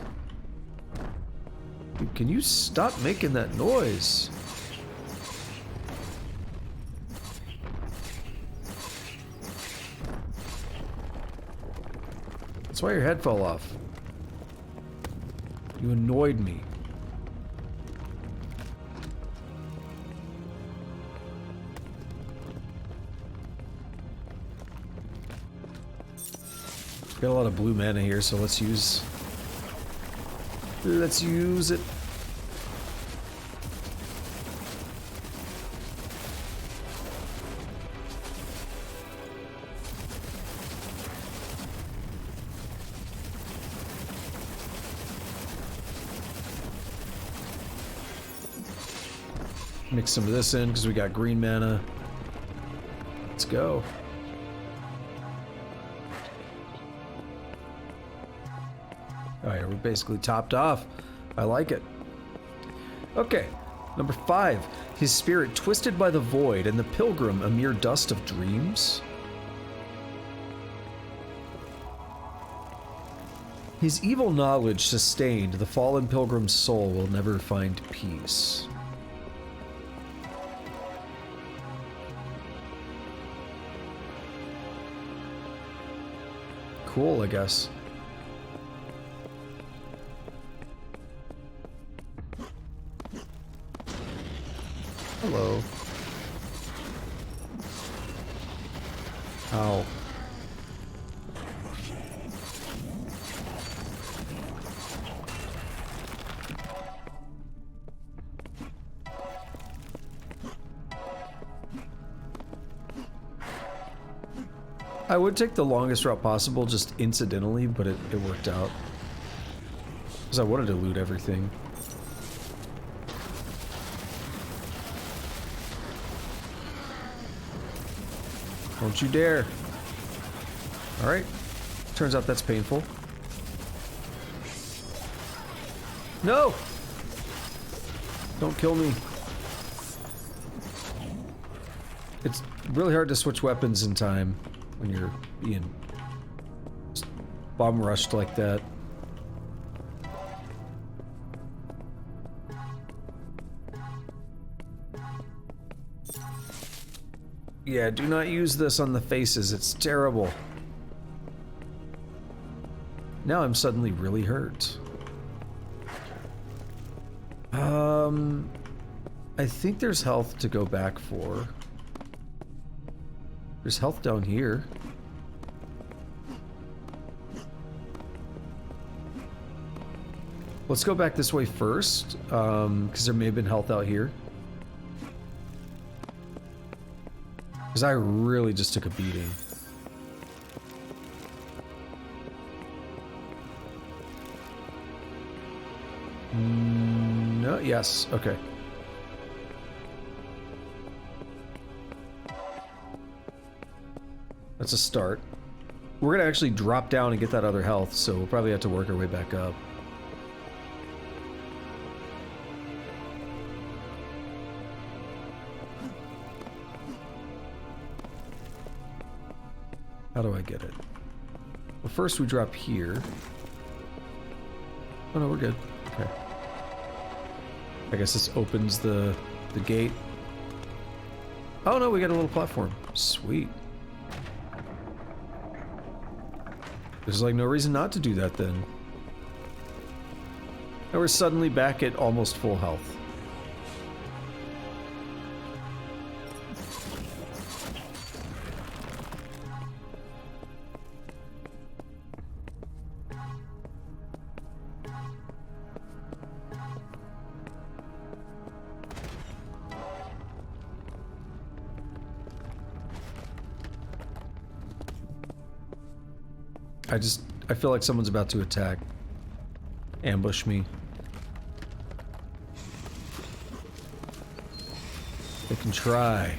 Dude, can you stop making that noise? That's why your head fell off. You annoyed me. Got a lot of blue mana here, so let's use it. Mix some of this in because we got green mana. Let's go. Alright, we're basically topped off. I like it. Okay, number 5. His spirit twisted by the void, and the pilgrim a mere dust of dreams. His evil knowledge sustained, the fallen pilgrim's soul will never find peace. Cool, I guess. Hello. Ow. I would take the longest route possible, just incidentally, but it worked out. Because I wanted to loot everything. Don't you dare. Alright. Turns out that's painful. No! Don't kill me. It's really hard to switch weapons in time when you're being bomb rushed like that. Yeah, do not use this on the faces, it's terrible. Now I'm suddenly really hurt. I think there's health to go back for. There's health down here. Let's go back this way first, because there may have been health out here. Because I really just took a beating. No, yes, okay. That's a start. We're gonna actually drop down and get that other health, so we'll probably have to work our way back up. How do I get it? Well, first we drop here. Oh no, we're good. Okay. I guess this opens the gate. Oh no, we got a little platform. Sweet. There's like no reason not to do that then. Now we're suddenly back at almost full health. I feel like someone's about to attack. Ambush me. They can try.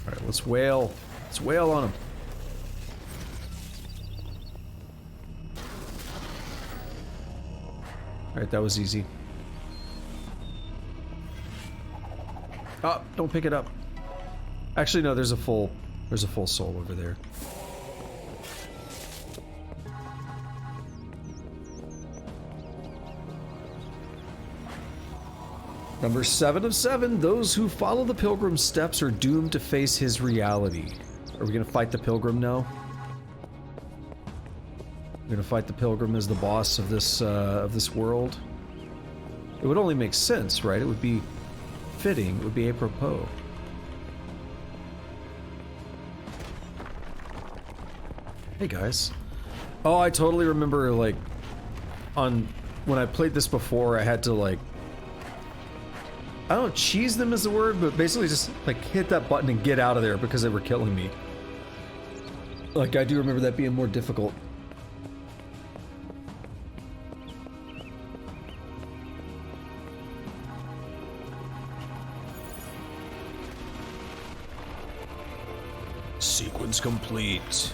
Alright, let's wail. Let's wail on them. Alright, that was easy. Oh, don't pick it up. Actually, no, there's a full soul over there. Number 7 of 7, those who follow the pilgrim's steps are doomed to face his reality. Are we gonna fight the pilgrim now? We're gonna fight the pilgrim as the boss of this world? It would only make sense, right? It would be fitting. It would be apropos. Hey guys. Oh, I totally remember, like, when I played this before, I had to, like, I don't know, cheese them is the word, but basically just, like, hit that button and get out of there because they were killing me. Like, I do remember that being more difficult. Sequence complete.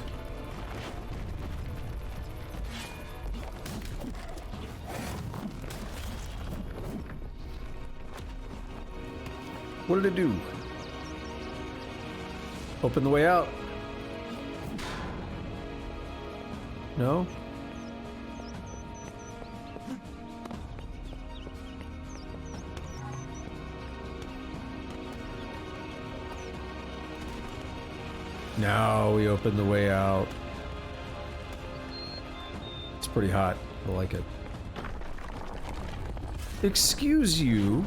What did it do? Open the way out. No? Now we open the way out. It's pretty hot. I like it. Excuse you.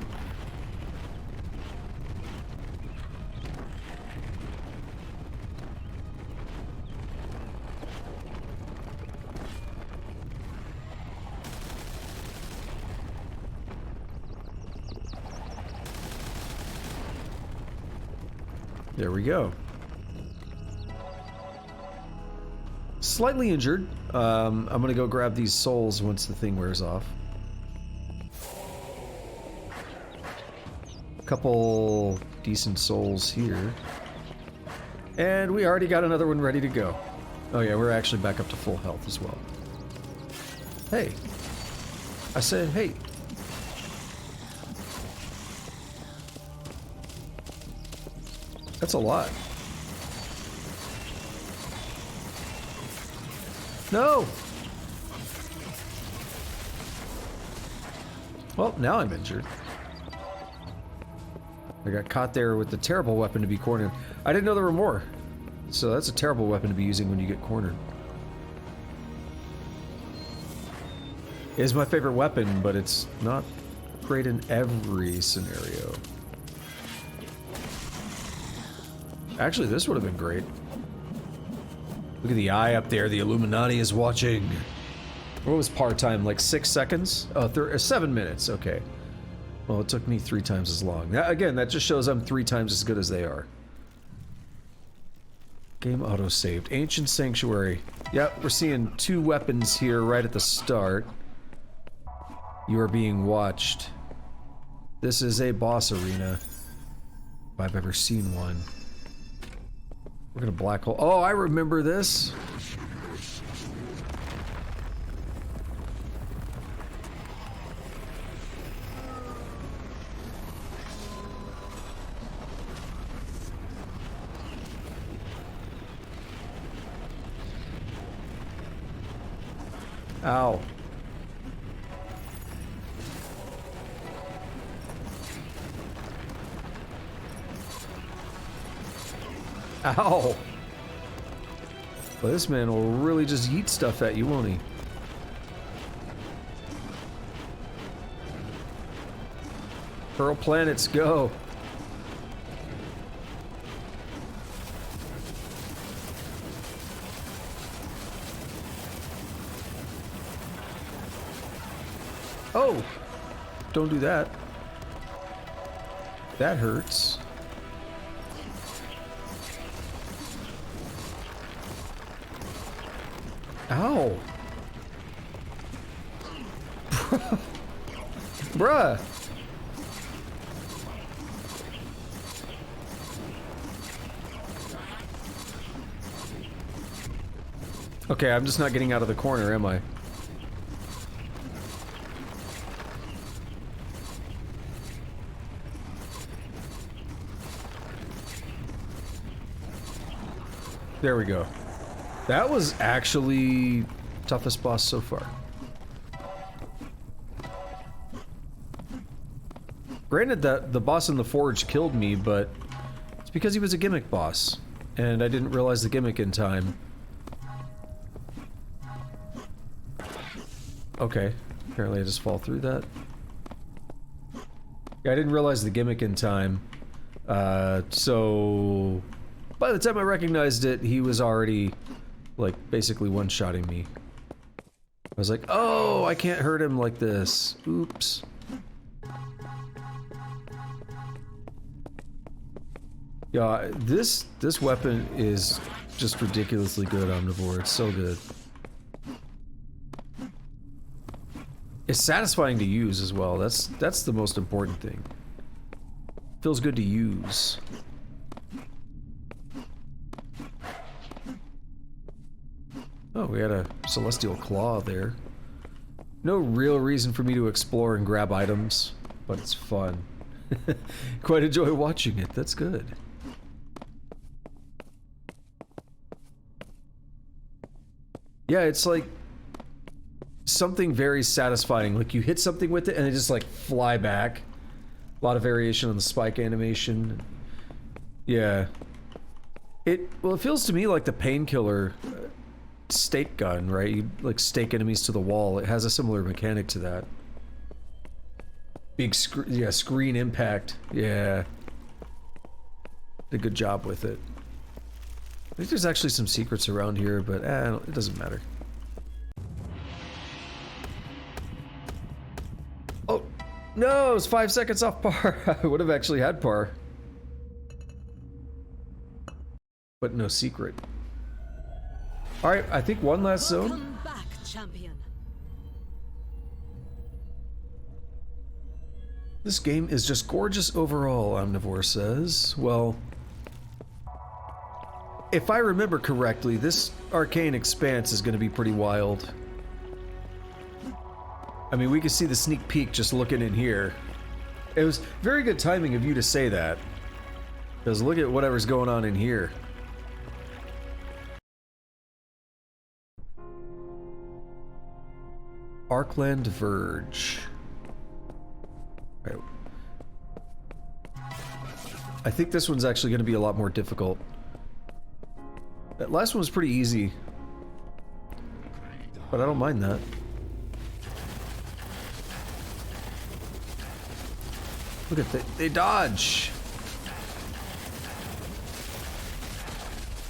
There we go. Slightly injured. I'm gonna go grab these souls once the thing wears off. Couple decent souls here. And we already got another one ready to go. Oh yeah, we're actually back up to full health as well. Hey. I said hey. That's a lot. No! Well, now I'm injured. I got caught there with the terrible weapon to be cornered. I didn't know there were more. So that's a terrible weapon to be using when you get cornered. It is my favorite weapon, but it's not great in every scenario. Actually, this would have been great. Look at the eye up there. The Illuminati is watching. What was par time? Like 6 seconds? Oh, 7 minutes. Okay. Well, it took me 3 times as long. Now, again, that just shows I'm 3 times as good as they are. Game auto-saved. Ancient Sanctuary. Yep, we're seeing 2 weapons here right at the start. You are being watched. This is a boss arena. If I've ever seen one. We're gonna black hole. Oh, I remember this. Ow. Ow! Well, this man will really just yeet stuff at you, won't he? Pearl planets, go! Oh! Don't do that. That hurts. Ow! Bruh! Okay, I'm just not getting out of the corner, am I? There we go. That was actually toughest boss so far. Granted that the boss in the forge killed me, but it's because he was a gimmick boss, and I didn't realize the gimmick in time. Okay, apparently I just fall through that. Yeah, I didn't realize the gimmick in time. So by the time I recognized it, he was already, like, basically one-shotting me. I was like, oh, I can't hurt him like this. Oops. Yeah, this weapon is just ridiculously good, Omnivore. It's so good. It's satisfying to use as well. That's the most important thing. Feels good to use. Oh, we had a celestial claw there. No real reason for me to explore and grab items, but it's fun. Quite enjoy watching it. That's good. Yeah, it's like something very satisfying. Like you hit something with it and it just like fly back. A lot of variation on the spike animation. Yeah. Well, it feels to me like the painkiller stake gun, right? You like stake enemies to the wall. It has a similar mechanic to that. Big screen impact. Yeah. Did a good job with it. I think there's actually some secrets around here, but it doesn't matter. Oh, no, it was 5 seconds off par. I would have actually had par. But no secret. Alright, I think one last zone. Welcome back, champion. This game is just gorgeous overall, Omnivore says. Well, if I remember correctly, this Arcane Expanse is going to be pretty wild. I mean, we can see the sneak peek just looking in here. It was very good timing of you to say that. Because look at whatever's going on in here. Arkland Verge. Right. I think this one's actually going to be a lot more difficult. That last one was pretty easy. But I don't mind that. Look at that. They dodge!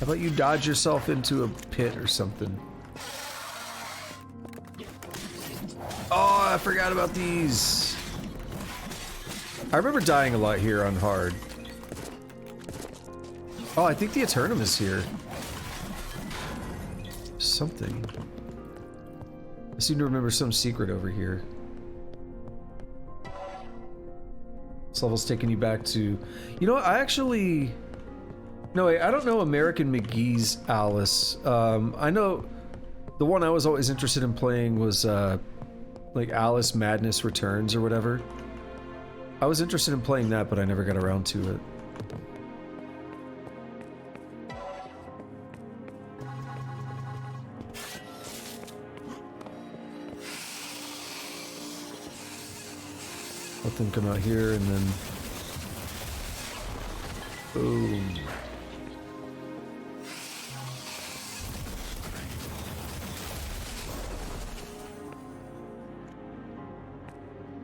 How about you dodge yourself into a pit or something? Oh, I forgot about these. I remember dying a lot here on hard. Oh, I think the Eternum is here. Something. I seem to remember some secret over here. This level's taking you back to... You know what, I actually... No, wait, I don't know American McGee's Alice. I know... The one I was always interested in playing was, like Alice Madness Returns or whatever. I was interested in playing that, but I never got around to it. Let them come out here and then... Boom.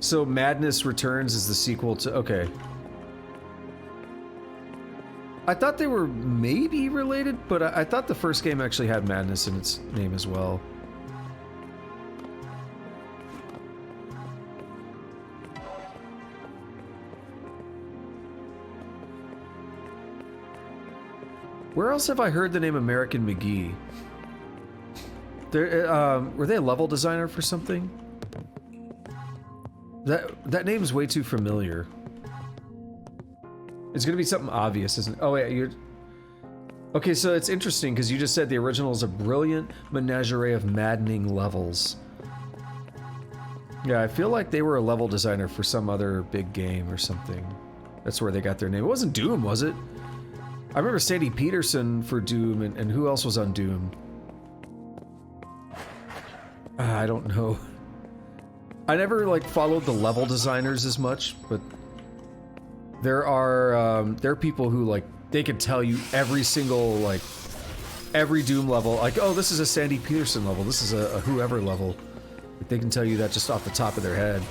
So Madness Returns is the sequel to... Okay. I thought they were maybe related, but I thought the first game actually had Madness in its name as well. Where else have I heard the name American McGee? Were they a level designer for something? That name is way too familiar. It's gonna be something obvious, isn't it? Oh wait, you're... Okay, so it's interesting, because you just said the original is a brilliant menagerie of maddening levels. Yeah, I feel like they were a level designer for some other big game or something. That's where they got their name. It wasn't Doom, was it? I remember Sandy Peterson for Doom, and who else was on Doom? I don't know. I never, like, followed the level designers as much, but there are people who, like, they could tell you every single, like, every Doom level, like, oh, this is a Sandy Peterson level, this is a whoever level. Like, they can tell you that just off the top of their head.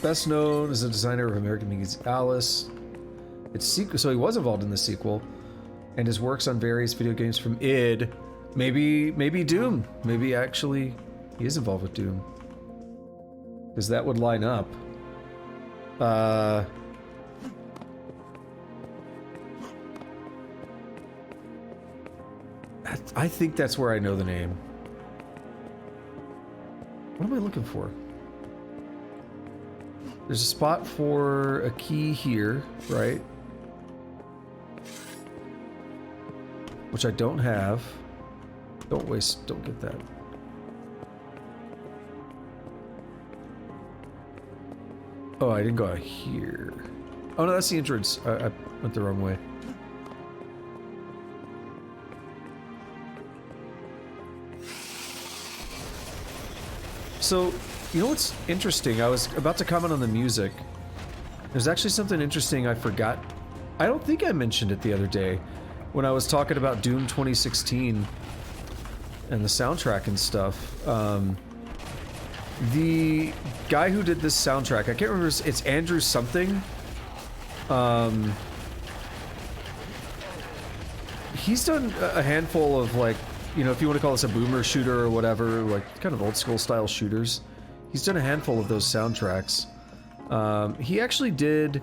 best known as a designer of American Meets Alice. Its sequel, so he was involved in the sequel, and his works on various video games from id. Maybe Doom. Maybe actually he is involved with Doom, because that would line up. I think that's where I know the name. What am I looking for? There's a spot for a key here, right? Which I don't have. Don't get that. Oh, I didn't go out here. Oh no, that's the entrance. I went the wrong way. So, you know what's interesting? I was about to comment on the music. There's actually something interesting I forgot. I don't think I mentioned it the other day when I was talking about Doom 2016 and the soundtrack and stuff. The guy who did this soundtrack, I can't remember, it's Andrew something. He's done a handful of, like, you know, if you want to call this a boomer shooter or whatever, like kind of old school style shooters. He's done a handful of those soundtracks. He actually did,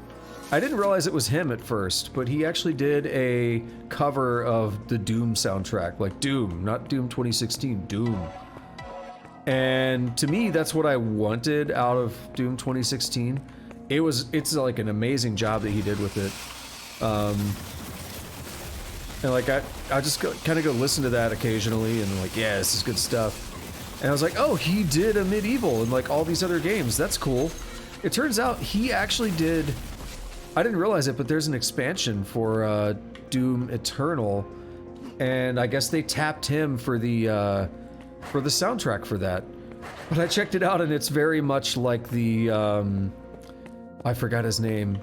I didn't realize it was him at first, but he actually did a cover of the Doom soundtrack, like Doom, not Doom 2016, Doom. And to me, that's what I wanted out of Doom 2016. It's like an amazing job that he did with it. And like I just kind of go listen to that occasionally, and like, yeah, this is good stuff. And I was like, oh, he did a Medieval and like all these other games. That's cool. It turns out he actually did. I didn't realize it, but there's an expansion for Doom Eternal, and I guess they tapped him for the soundtrack for that. But I checked it out, and it's very much like the I forgot his name.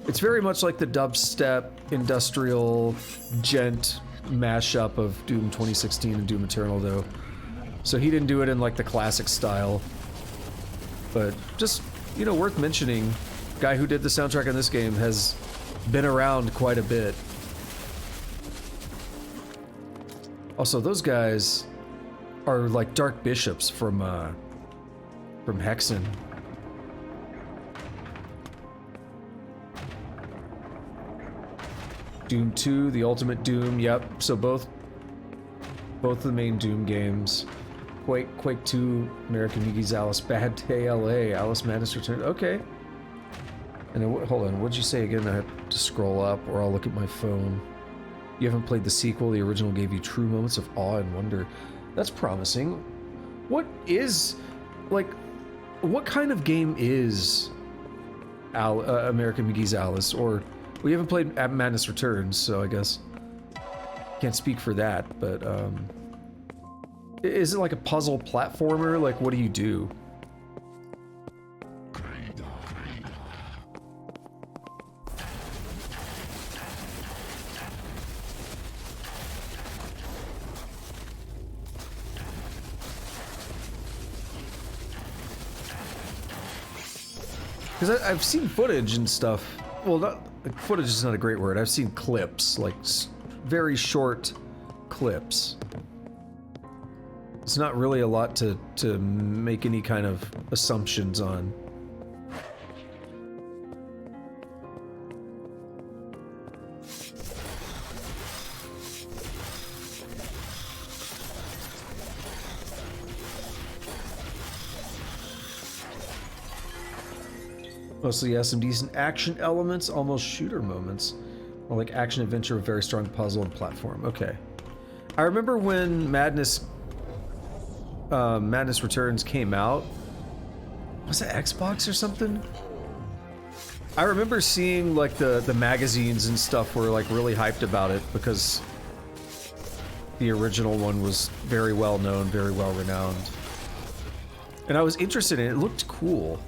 It's very much like the dubstep, industrial, gent mashup of Doom 2016 and Doom Eternal, though. So he didn't do it in like the classic style. But just, you know, worth mentioning, guy who did the soundtrack in this game has been around quite a bit. Also, those guys are like Dark Bishops from Hexen. Doom 2, the Ultimate Doom, yep. So both the main Doom games. Quake 2, American Meets Alice, Bad Day LA, Alice Madness Return. Okay. And then, hold on, what'd you say again? I have to scroll up, or I'll look at my phone. You haven't played the sequel. The original gave you true moments of awe and wonder. That's promising. What is, like, what kind of game is American Meets Alice? Or we haven't played Madness Returns, so I guess can't speak for that. But is it like a puzzle platformer? Like, what do you do? Because I've seen footage and stuff. Well, footage is not a great word. I've seen clips, like very short clips. It's not really a lot to make any kind of assumptions on. Mostly has some decent action elements, almost shooter moments. More like action adventure with very strong puzzle and platform. Okay. I remember when Madness Returns came out. Was it Xbox or something? I remember seeing like the magazines and stuff were like really hyped about it because the original one was very well known, very well renowned. And I was interested in it. It looked cool.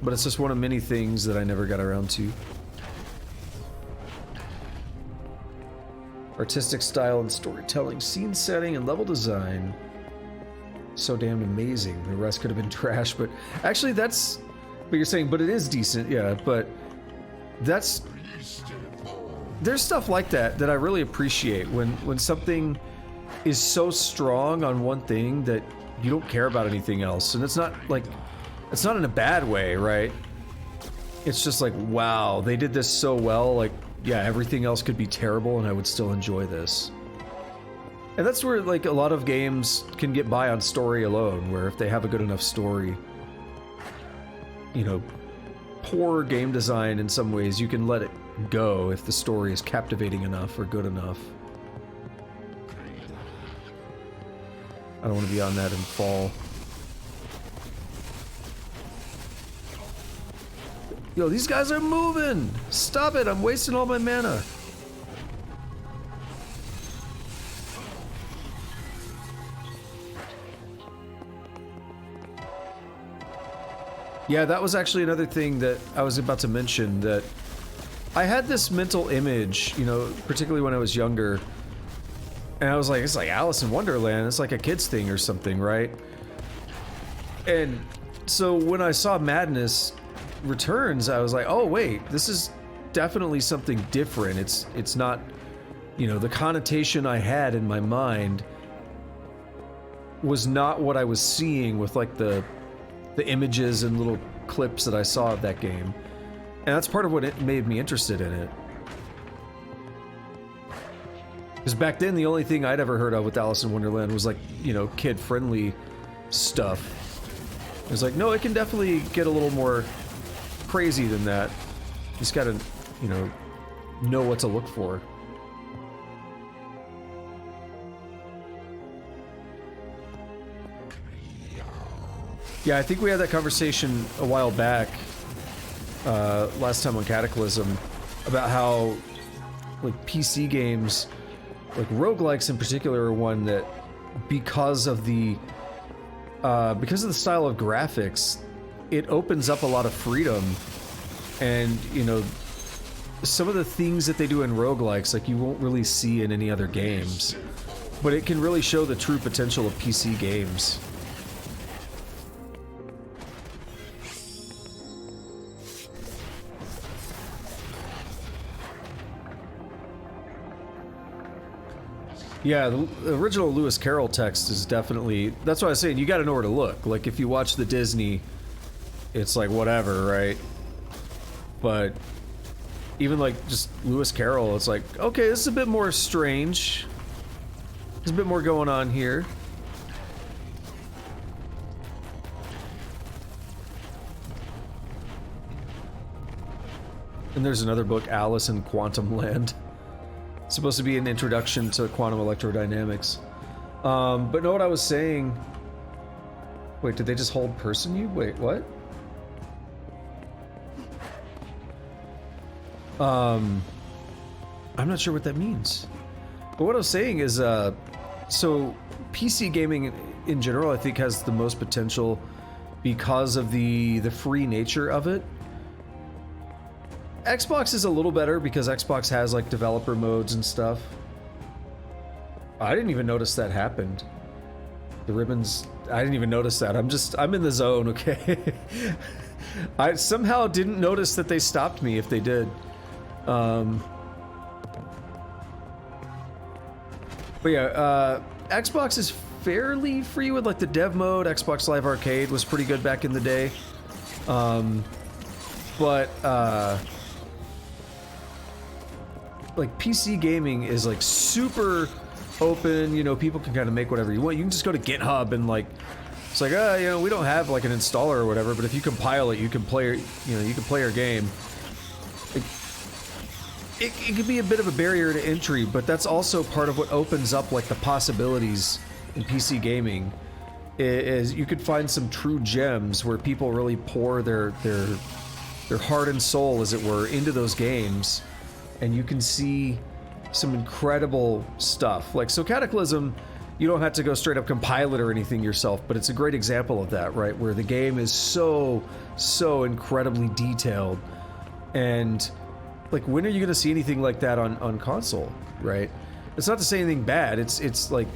But it's just one of many things that I never got around to. Artistic style and storytelling, scene setting, and level design. So damn amazing. The rest could have been trash, but actually that's... But you're saying, but it is decent, yeah, but that's... There's stuff like that that I really appreciate when something is so strong on one thing that you don't care about anything else. And it's not like... It's not in a bad way, right? It's just like, wow, they did this so well, like, yeah, everything else could be terrible and I would still enjoy this. And that's where, like, a lot of games can get by on story alone, where if they have a good enough story, you know, poor game design in some ways, you can let it go if the story is captivating enough or good enough. I don't want to be on that and fall. Yo, these guys are moving! Stop it, I'm wasting all my mana. Yeah, that was actually another thing that I was about to mention, that I had this mental image, you know, particularly when I was younger, and I was like, it's like Alice in Wonderland, it's like a kid's thing or something, right? And so when I saw Madness Returns, I was like, oh wait, this is definitely something different. It's not, you know, the connotation I had in my mind was not what I was seeing with like the images and little clips that I saw of that game. And that's part of what it made me interested in it. Because back then, the only thing I'd ever heard of with Alice in Wonderland was like, you know, kid-friendly stuff. It was like, no, it can definitely get a little more crazy than that. You just gotta, you know what to look for. Yeah, I think we had that conversation a while back, last time on Cataclysm, about how, like, PC games, like roguelikes in particular, are one that, because of the style of graphics, it opens up a lot of freedom. And, you know, some of the things that they do in roguelikes, like, you won't really see in any other games. But it can really show the true potential of PC games. Yeah, the original Lewis Carroll text is definitely... That's what I was saying, you gotta know where to look. Like, if you watch the Disney, it's like, whatever, right? But even, like, just Lewis Carroll, it's like, okay, this is a bit more strange. There's a bit more going on here. And there's another book, Alice in Quantum Land. It's supposed to be an introduction to quantum electrodynamics. But know what I was saying? Wait, did they just hold person you? Wait, what? I'm not sure what that means. But what I was saying is, so PC gaming in general, I think, has the most potential because of the free nature of it. Xbox is a little better because Xbox has like developer modes and stuff. I didn't even notice that happened. The ribbons, I didn't even notice that. I'm in the zone, okay? I somehow didn't notice that they stopped me if they did. But yeah, Xbox is fairly free with like the dev mode. Xbox Live Arcade was pretty good back in the day. Like PC gaming is like super open, you know, people can kind of make whatever you want. You can just go to GitHub and like, it's like, you know, we don't have like an installer or whatever, but if you compile it, you can play, you know, you can play your game. It could be a bit of a barrier to entry, but that's also part of what opens up like the possibilities in PC gaming. Is you could find some true gems where people really pour their heart and soul, as it were, into those games. And you can see some incredible stuff. Like, so Cataclysm, you don't have to go straight up compile it or anything yourself, but it's a great example of that, right? Where the game is so incredibly detailed. And, like, when are you going to see anything like that on console, right? It's not to say anything bad. It's like,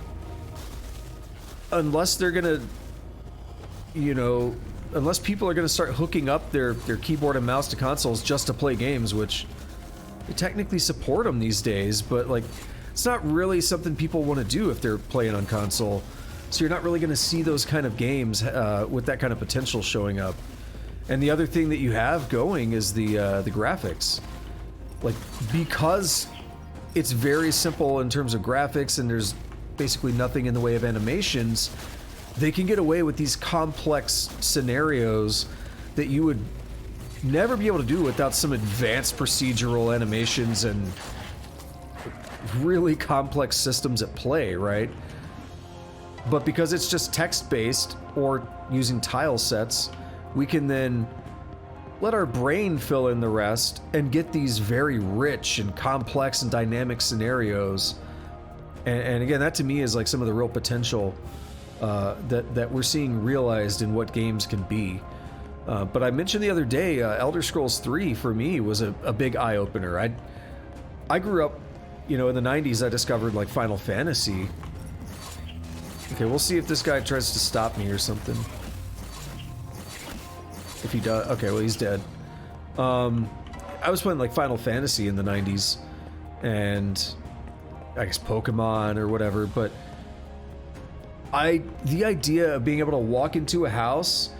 unless they're gonna, you know, unless people are gonna start hooking up their keyboard and mouse to consoles just to play games, which they technically support them these days, but like, it's not really something people want to do if they're playing on console. So you're not really gonna see those kind of games with that kind of potential showing up. And the other thing that you have going is the graphics. Like, because it's very simple in terms of graphics and there's basically nothing in the way of animations, they can get away with these complex scenarios that you would never be able to do without some advanced procedural animations and really complex systems at play, right? But because it's just text-based or using tile sets, we can then let our brain fill in the rest and get these very rich and complex and dynamic scenarios. And again, that to me is like some of the real potential that we're seeing realized in what games can be. But I mentioned the other day, Elder Scrolls 3 for me was a big eye-opener. I grew up, you know, in the 90s I discovered like Final Fantasy. Okay, we'll see if this guy tries to stop me or something. If he does, okay, well he's dead. I was playing like Final Fantasy in the 90s, and I guess Pokemon or whatever, but the idea of being able to walk into a house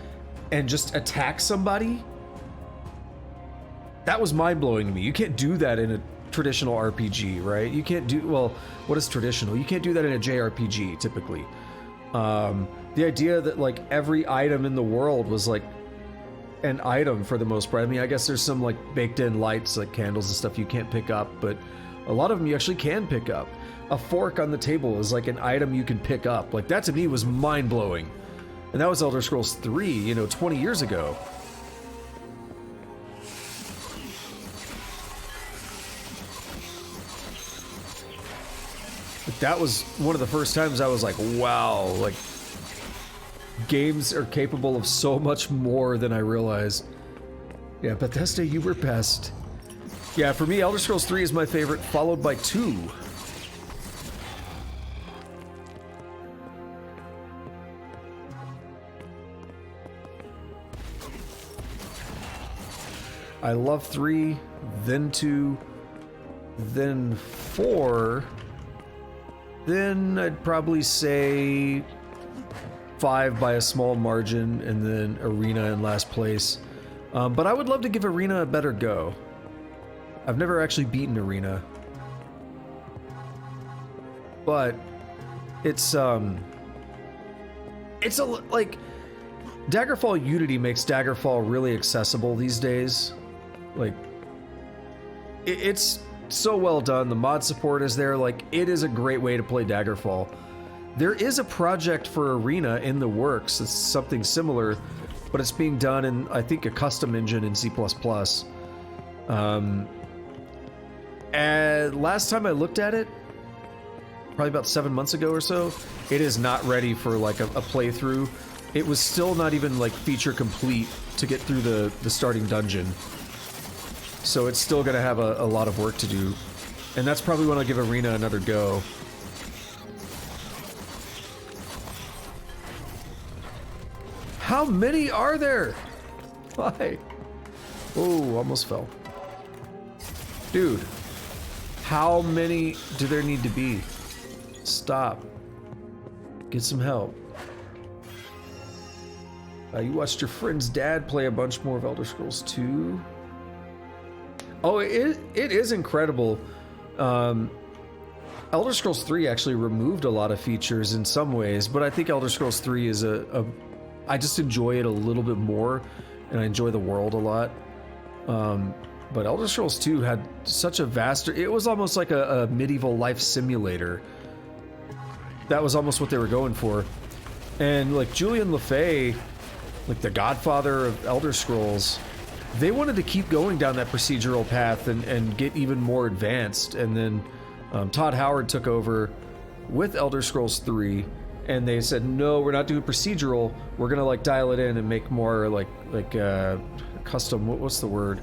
and just attack somebody, that was mind-blowing to me. You can't do that in a traditional RPG, right? You can't do, well, what is traditional? You can't do that in a JRPG, typically. The idea that like every item in the world was like an item for the most part. I mean, I guess there's some like baked in lights, like candles and stuff you can't pick up, but a lot of them you actually can pick up. A fork on the table is like an item you can pick up. Like, that to me was mind-blowing. And that was Elder Scrolls 3, you know, 20 years ago. But that was one of the first times I was like, wow, like, games are capable of so much more than I realized. Yeah, Bethesda, you were best. Yeah, for me, Elder Scrolls 3 is my favorite, followed by 2. I love 3, then 2, then 4, then I'd probably say 5 by a small margin, and then Arena in last place. But I would love to give Arena a better go. I've never actually beaten Arena. But it's like, Daggerfall Unity makes Daggerfall really accessible these days. Like, it's so well done. The mod support is there. Like, it is a great way to play Daggerfall. There is a project for Arena in the works. It's something similar, but it's being done in, I think, a custom engine in C++. And last time I looked at it, probably about 7 months ago or so, it is not ready for like a playthrough. It was still not even like feature complete to get through the starting dungeon. So it's still gonna have a lot of work to do. And that's probably when I'll give Arena another go. How many are there? Why? Oh, almost fell. Dude, how many do there need to be? Stop. Get some help. You watched your friend's dad play a bunch more of Elder Scrolls 2. Oh, it is incredible. Elder Scrolls 3 actually removed a lot of features in some ways, but I think Elder Scrolls 3 is I just enjoy it a little bit more, and I enjoy the world a lot. But Elder Scrolls 2 had such a vast... It was almost like a medieval life simulator. That was almost what they were going for. And like Julian LeFay, like the godfather of Elder Scrolls, they wanted to keep going down that procedural path and get even more advanced. And then Todd Howard took over with Elder Scrolls 3, and they said, no, we're not doing procedural. We're gonna like dial it in and make more like custom, what's the word?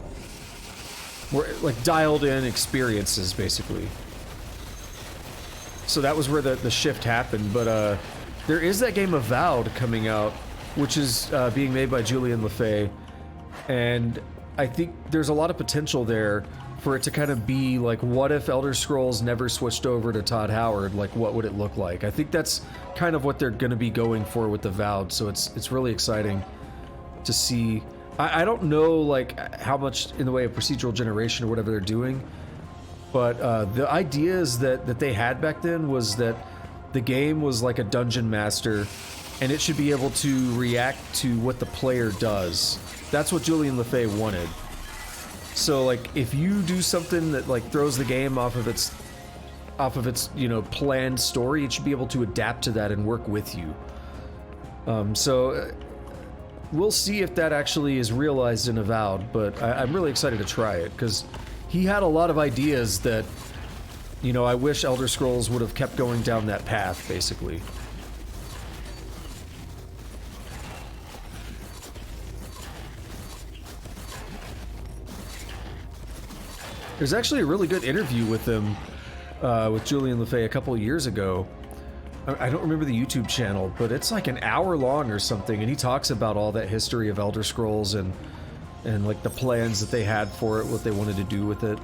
More like dialed in experiences, basically. So that was where the shift happened. But there is that game Avowed coming out, which is being made by Julian LeFay, and I think there's a lot of potential there for it to kind of be like, what if Elder Scrolls never switched over to Todd Howard? Like, what would it look like? I think that's kind of what they're going to be going for with Avowed, so it's really exciting to see. I don't know like how much in the way of procedural generation or whatever they're doing, but the ideas that they had back then was that the game was like a dungeon master, and it should be able to react to what the player does. That's what Julian LeFay wanted. So like, if you do something that like throws the game off of its you know, planned story, it should be able to adapt to that and work with you. So we'll see if that actually is realized in Avowed, but I'm really excited to try it, because he had a lot of ideas that, you know, I wish Elder Scrolls would have kept going down that path, basically. There's actually a really good interview with him, with Julian LeFay a couple of years ago. I don't remember the YouTube channel, but it's like an hour long or something, and he talks about all that history of Elder Scrolls and like the plans that they had for it, what they wanted to do with it.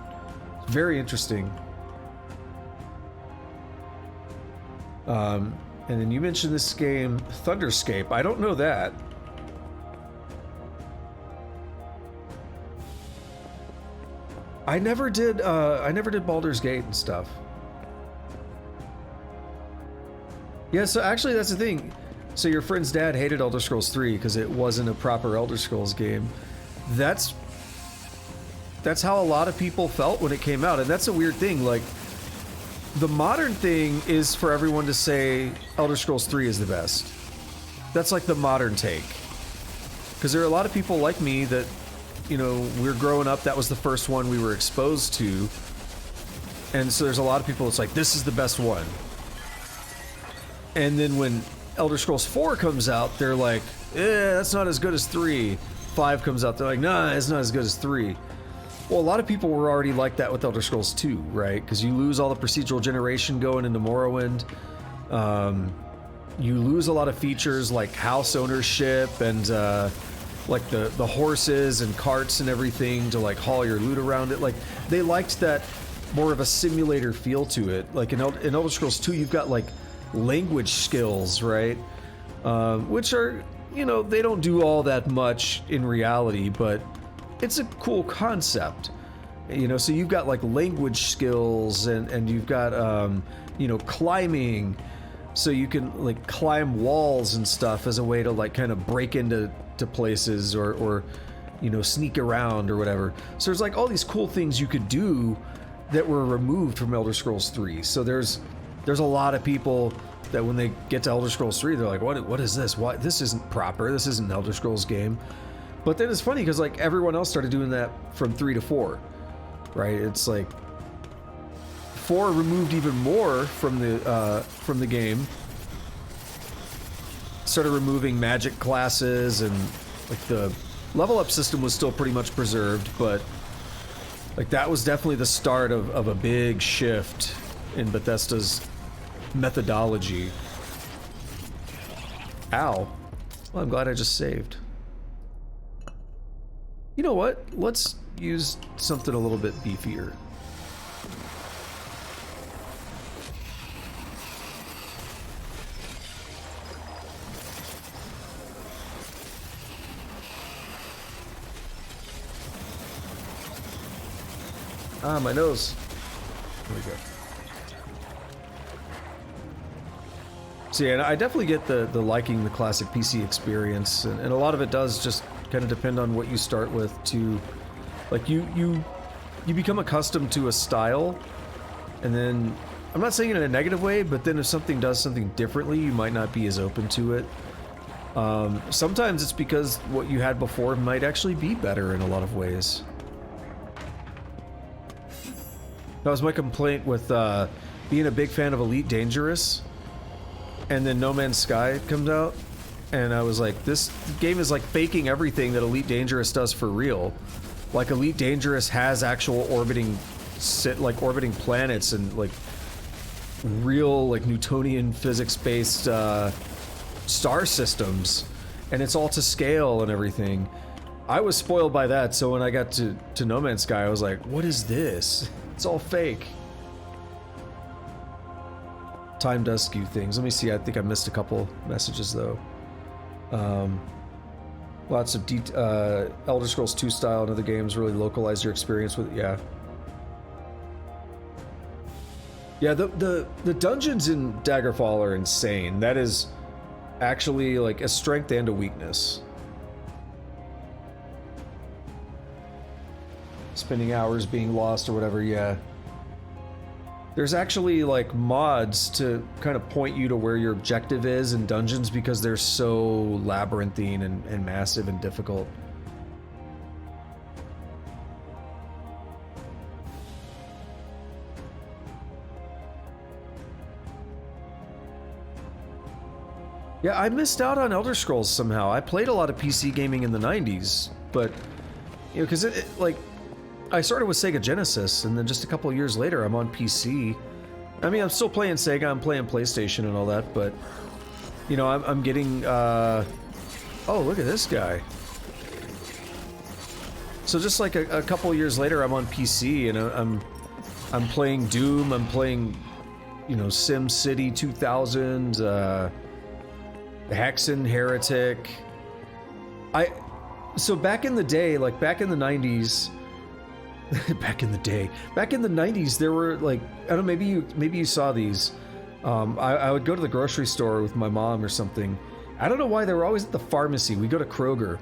Very interesting. And then you mentioned this game, Thunderscape. I don't know that. I never did Baldur's Gate and stuff. Yeah, so actually that's the thing. So your friend's dad hated Elder Scrolls 3 because it wasn't a proper Elder Scrolls game. That's how a lot of people felt when it came out, and that's a weird thing. Like, the modern thing is for everyone to say Elder Scrolls 3 is the best. That's like the modern take. Because there are a lot of people like me that, you know, we're growing up, that was the first one we were exposed to. And so there's a lot of people that's like, this is the best one. And then when Elder Scrolls 4 comes out, they're like, that's not as good as 3. 5 comes out, they're like, nah, it's not as good as 3. Well, a lot of people were already like that with Elder Scrolls 2, right? Because you lose all the procedural generation going into Morrowind. You lose a lot of features like house ownership and like the horses and carts and everything to like haul your loot around it. Like, they liked that more of a simulator feel to it. Like in Elder Scrolls 2, you've got like language skills, right? Which are, you know, they don't do all that much in reality, but it's a cool concept. You know, so you've got like language skills and you've got, you know, climbing. So you can like climb walls and stuff as a way to like kind of break into places or, you know, sneak around or whatever. So there's like all these cool things you could do that were removed from Elder Scrolls 3. So there's a lot of people that when they get to Elder Scrolls 3, they're like, what is this? Why this isn't proper? This isn't an Elder Scrolls game. But then it's funny because like everyone else started doing that from 3 to 4, right? It's like 4 removed even more from the game. Started removing magic classes, and like the level up system was still pretty much preserved, but like that was definitely the start of a big shift in Bethesda's methodology. Ow. Well, I'm glad I just saved. You know what? Let's use something a little bit beefier. Ah, my nose. There we go. So yeah, I definitely get the liking the classic PC experience, and a lot of it does just kind of depend on what you start with too. Like you become accustomed to a style, and then, I'm not saying it in a negative way, but then if something does something differently, you might not be as open to it. Sometimes it's because what you had before might actually be better in a lot of ways. That was my complaint with being a big fan of Elite Dangerous, and then No Man's Sky comes out, and I was like, this game is like faking everything that Elite Dangerous does for real. Like, Elite Dangerous has actual orbiting planets and like real like Newtonian physics-based star systems, and it's all to scale and everything. I was spoiled by that, so when I got to No Man's Sky, I was like, what is this? It's all fake. Time does skew things. Let me see, I think I missed a couple messages though. Lots of Elder Scrolls 2 style and other games really localize your experience with it, yeah. Yeah, the dungeons in Daggerfall are insane. That is actually like a strength and a weakness. Spending hours being lost or whatever, yeah. There's actually like mods to kind of point you to where your objective is in dungeons because they're so labyrinthine and massive and difficult. Yeah, I missed out on Elder Scrolls somehow. I played a lot of PC gaming in the 90s, but, you know, because like, I started with Sega Genesis, and then just a couple of years later, I'm on PC. I mean, I'm still playing Sega, I'm playing PlayStation and all that, but, you know, I'm getting, oh, look at this guy. So just like a couple of years later, I'm on PC, and I'm playing Doom, I'm playing, you know, Sim City 2000, Hexen, Heretic. So back in the day, like back in the 90s, back in the 90s, there were like, I don't know, maybe you saw these. I would go to the grocery store with my mom or something. I don't know why, they were always at the pharmacy. We go to Kroger,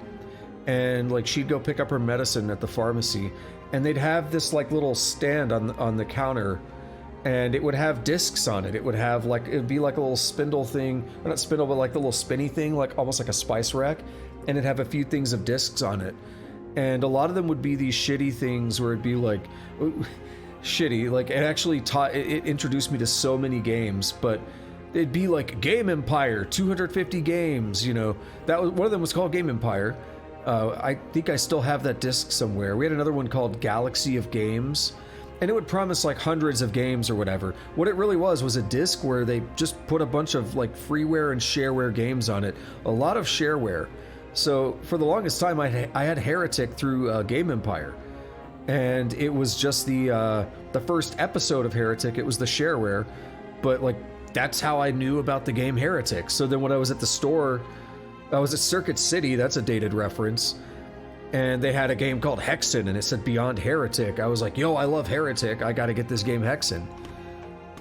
and like she'd go pick up her medicine at the pharmacy, and they'd have this like little stand on the counter, and it would have discs on it. It would have like, it'd be like a little spindle thing, or not spindle, but like the little spinny thing, like almost like a spice rack, and it'd have a few things of discs on it. And a lot of them would be these shitty things where it'd be like, shitty, like it actually it introduced me to so many games, but it'd be like Game Empire, 250 games, you know. That was, one of them was called Game Empire. I think I still have that disc somewhere. We had another one called Galaxy of Games, and it would promise like hundreds of games or whatever. What it really was a disc where they just put a bunch of like freeware and shareware games on it. A lot of shareware. So for the longest time, I had Heretic through Game Empire, and it was just the first episode of Heretic. It was the shareware, but like that's how I knew about the game Heretic. So then when I was at the store, I was at Circuit City. That's a dated reference, and they had a game called Hexen, and it said Beyond Heretic. I was like, yo, I love Heretic. I got to get this game Hexen.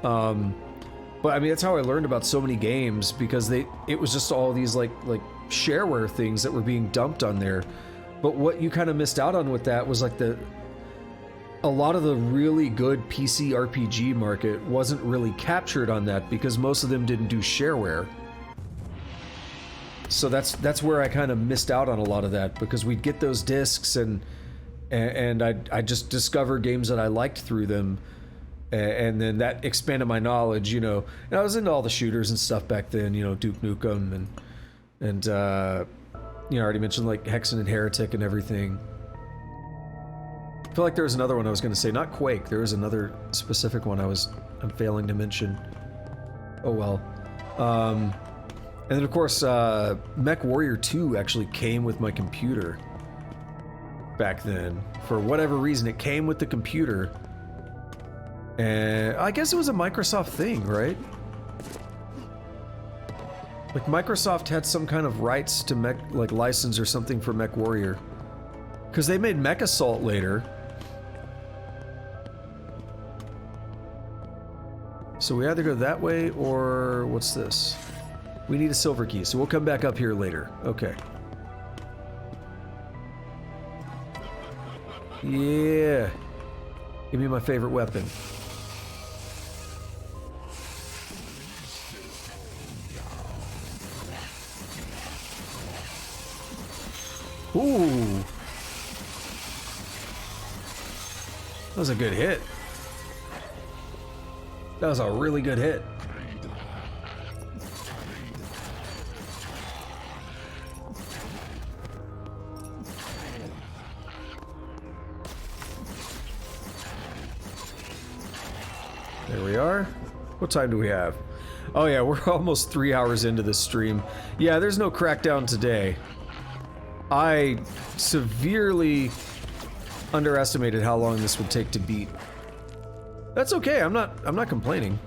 But I mean, that's how I learned about so many games, because it was just all these like shareware things that were being dumped on there. But what you kind of missed out on with that was like a lot of the really good PC RPG market wasn't really captured on that, because most of them didn't do shareware. So that's where I kind of missed out on a lot of that, because we'd get those discs and I just discover games that I liked through them, and then that expanded my knowledge, you know. And I was into all the shooters and stuff back then, you know, Duke Nukem and you know, I already mentioned like Hexen and Heretic and everything. I feel like there was another one I was going to say, not Quake. There was another specific one I'm failing to mention. Oh well. And then of course, Mech Warrior 2 actually came with my computer back then. For whatever reason, it came with the computer. And I guess it was a Microsoft thing, right? Like Microsoft had some kind of rights to Mech, like license or something for Mech Warrior. Because they made Mech Assault later. So we either go that way, or what's this? We need a silver key, so we'll come back up here later. Okay. Yeah. Give me my favorite weapon. Ooh. That was a good hit. That was a really good hit. There we are. What time do we have? Oh yeah, we're almost 3 hours into this stream. Yeah, there's no crackdown today. I severely underestimated how long this would take to beat. That's okay, I'm not complaining.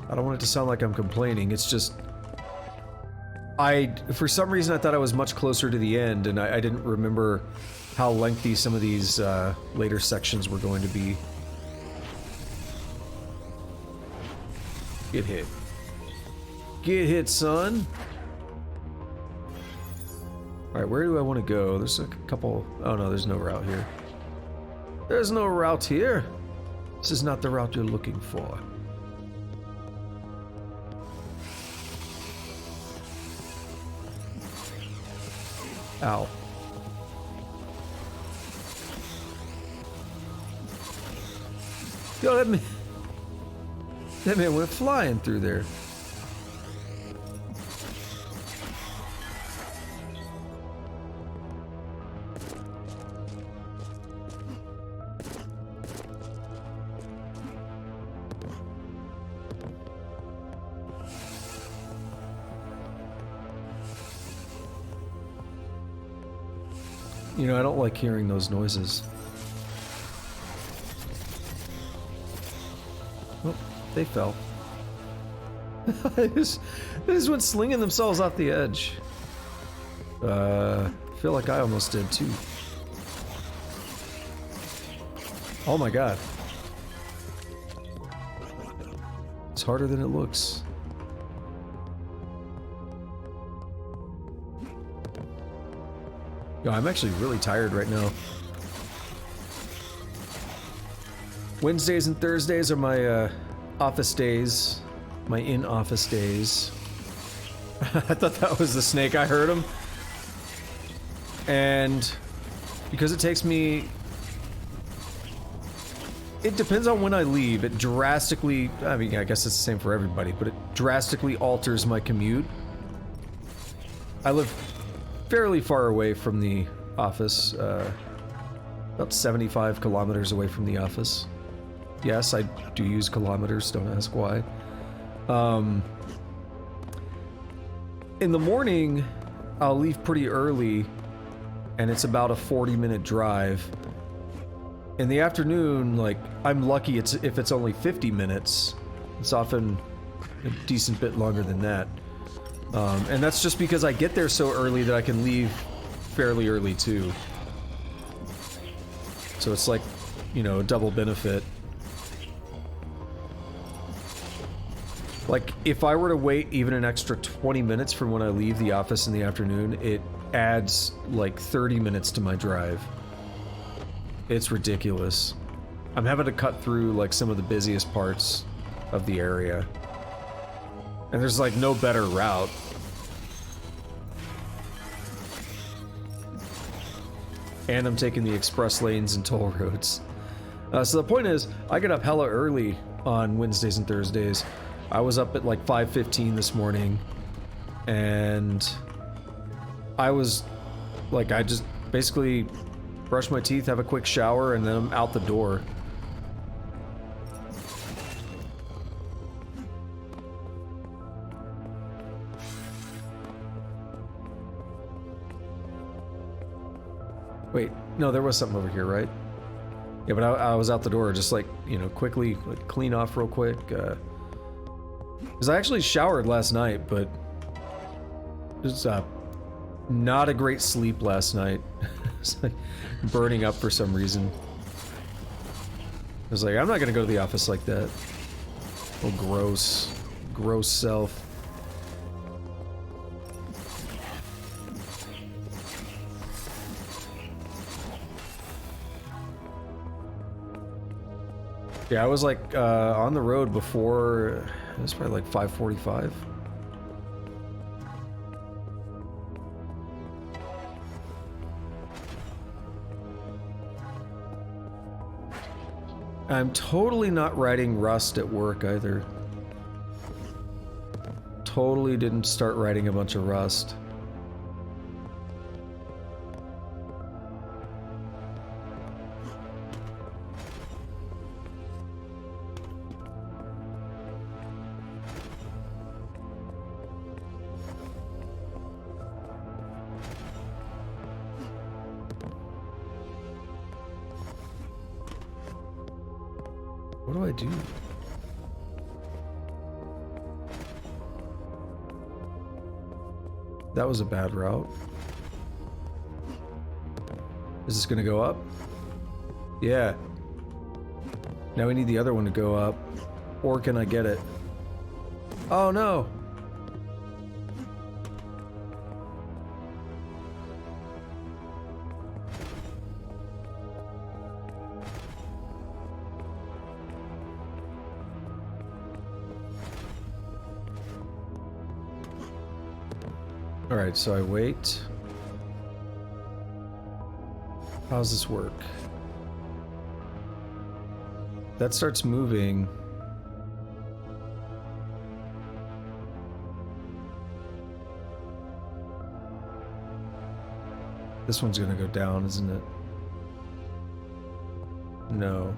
I don't want it to sound like I'm complaining, it's just... for some reason I thought I was much closer to the end, and I didn't remember how lengthy some of these later sections were going to be. Get hit. Get hit, son! Alright, where do I want to go? There's a couple... Oh no, there's no route here. There's no route here! This is not the route you're looking for. Ow. Yo, that man went flying through there. You know, I don't like hearing those noises. Oh, they fell. They just went slinging themselves off the edge. I feel like I almost did too. Oh my god. It's harder than it looks. Yo, I'm actually really tired right now. Wednesdays and Thursdays are my office days. My in-office days. I thought that was the snake. I heard him. And because it takes me... It depends on when I leave. It drastically... I mean, I guess it's the same for everybody, but it drastically alters my commute. I live fairly far away from the office, about 75 kilometers away from the office. Yes, I do use kilometers, don't ask why. In the morning, I'll leave pretty early, and it's about a 40-minute drive. In the afternoon, like, I'm lucky if it's only 50 minutes. It's often a decent bit longer than that. And that's just because I get there so early that I can leave fairly early too. So it's like, you know, a double benefit. Like, if I were to wait even an extra 20 minutes from when I leave the office in the afternoon, it adds like 30 minutes to my drive. It's ridiculous. I'm having to cut through like some of the busiest parts of the area. And there's like no better route. And I'm taking the express lanes and toll roads. So the point is, I get up hella early on Wednesdays and Thursdays. I was up at like 5:15 this morning. And I was like, I just basically brush my teeth, have a quick shower, and then I'm out the door. Wait, no, there was something over here, right? Yeah, but I was out the door, just like, you know, quickly, like, clean off real quick. Because I actually showered last night, but it was not a great sleep last night. It's like burning up for some reason. I was like, I'm not gonna go to the office like that. Oh, gross. Gross self. Yeah, I was like on the road before. It was probably like 5:45. I'm totally not writing Rust at work either. Totally didn't start writing a bunch of Rust. What do I do? That was a bad route. Is this gonna go up? Yeah. Now we need the other one to go up. Or can I get it? Oh no! Alright, so I wait. How does this work? That starts moving. This one's gonna go down, isn't it? No.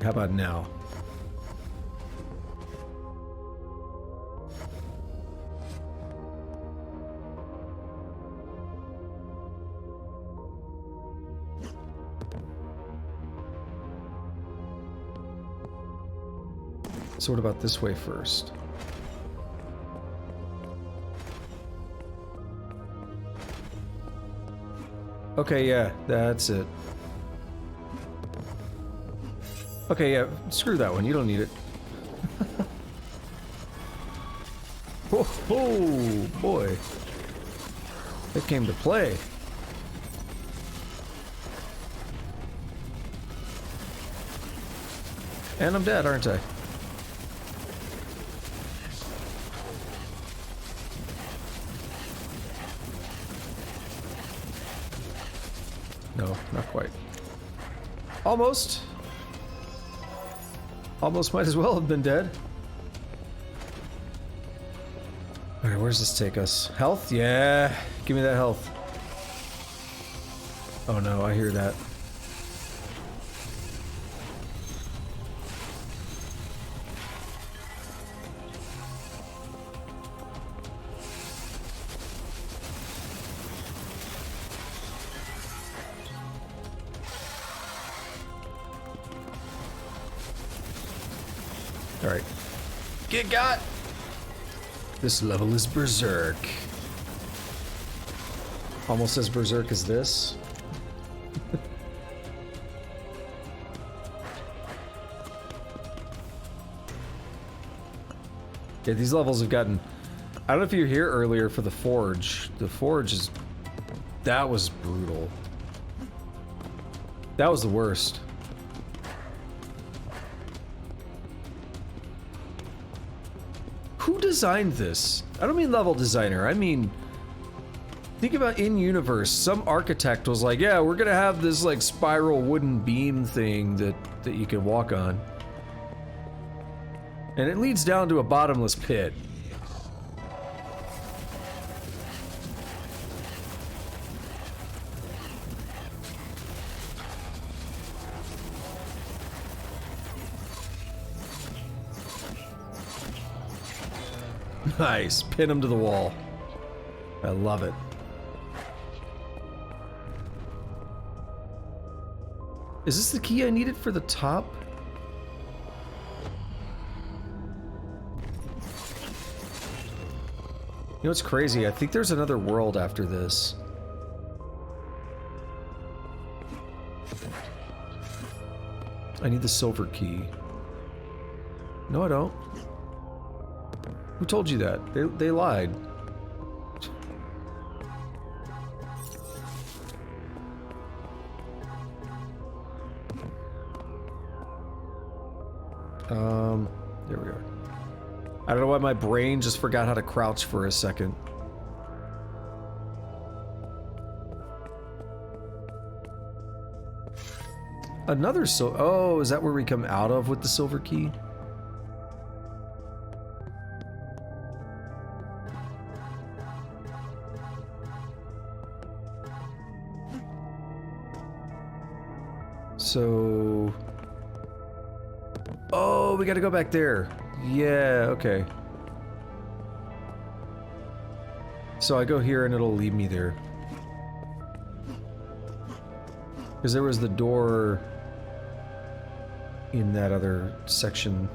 How about now? So what about this way first? Okay, yeah, that's it. Okay, yeah, screw that one. You don't need it. Oh, boy. It came to play. And I'm dead, aren't I? No, not quite. Almost. Almost might as well have been dead. Alright, where's this take us? Health? Yeah. Give me that health. Oh no, I hear that. Alright. Get got! This level is berserk. Almost as berserk as this. Yeah, these levels have gotten... I don't know if you were here earlier for the Forge. The Forge is... That was brutal. That was the worst. Who designed this? I don't mean level designer, I mean... Think about in-universe. Some architect was like, yeah, we're gonna have this like spiral wooden beam thing that you can walk on. And it leads down to a bottomless pit. Nice, pin him to the wall. I love it. Is this the key I needed for the top? You know what's crazy? I think there's another world after this. I need the silver key. No, I don't. Who told you that? They lied. There we are. I don't know why my brain just forgot how to crouch for a second. Another oh, is that where we come out of with the silver key? So... Oh, we gotta go back there. Yeah, okay. So I go here and it'll lead me there. Because there was the door in that other section.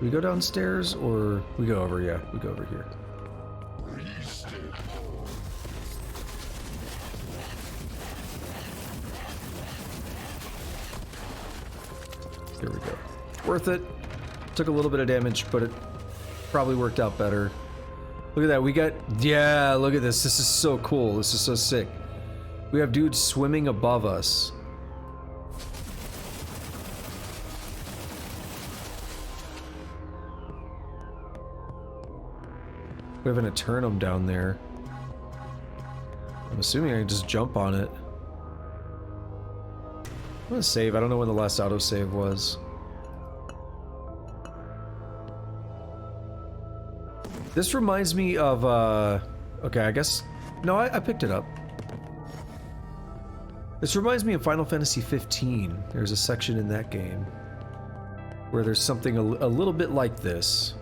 We go downstairs or we go over? Yeah, we go over here. There we go. Worth it. Took a little bit of damage, but it probably worked out better. Look at that. We got... Yeah, look at this. This is so cool. This is so sick. We have dudes swimming above us. We have an Eternum down there. I'm assuming I can just jump on it. I'm gonna save. I don't know when the last autosave was. This reminds me of, okay, I guess... No, I picked it up. This reminds me of Final Fantasy 15. There's a section in that game where there's something a little bit like this.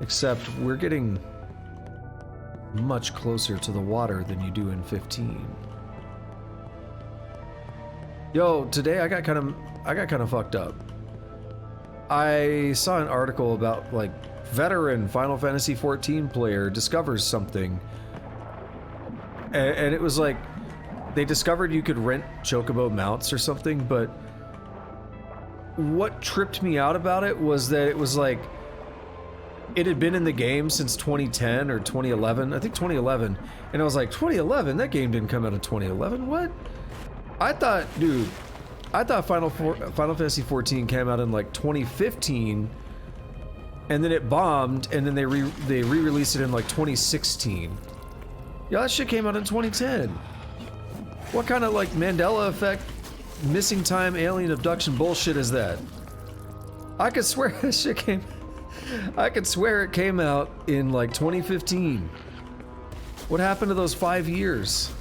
Except we're getting much closer to the water than you do in 15. Yo, today I got kind of fucked up. I saw an article about like veteran Final Fantasy 14 player discovers something, and it was like they discovered you could rent chocobo mounts or something. But what tripped me out about it was that it was like it had been in the game since 2010 or 2011. I think 2011. And I was like, 2011? That game didn't come out in 2011? What? I thought, dude, I thought Final Fantasy 14 came out in like 2015, and then it bombed, and then they re-released it in like 2016. Yeah, that shit came out in 2010. What kind of like Mandela effect, missing time alien abduction bullshit is that? I could swear this shit came... I could swear it came out in like 2015. What happened to those 5 years?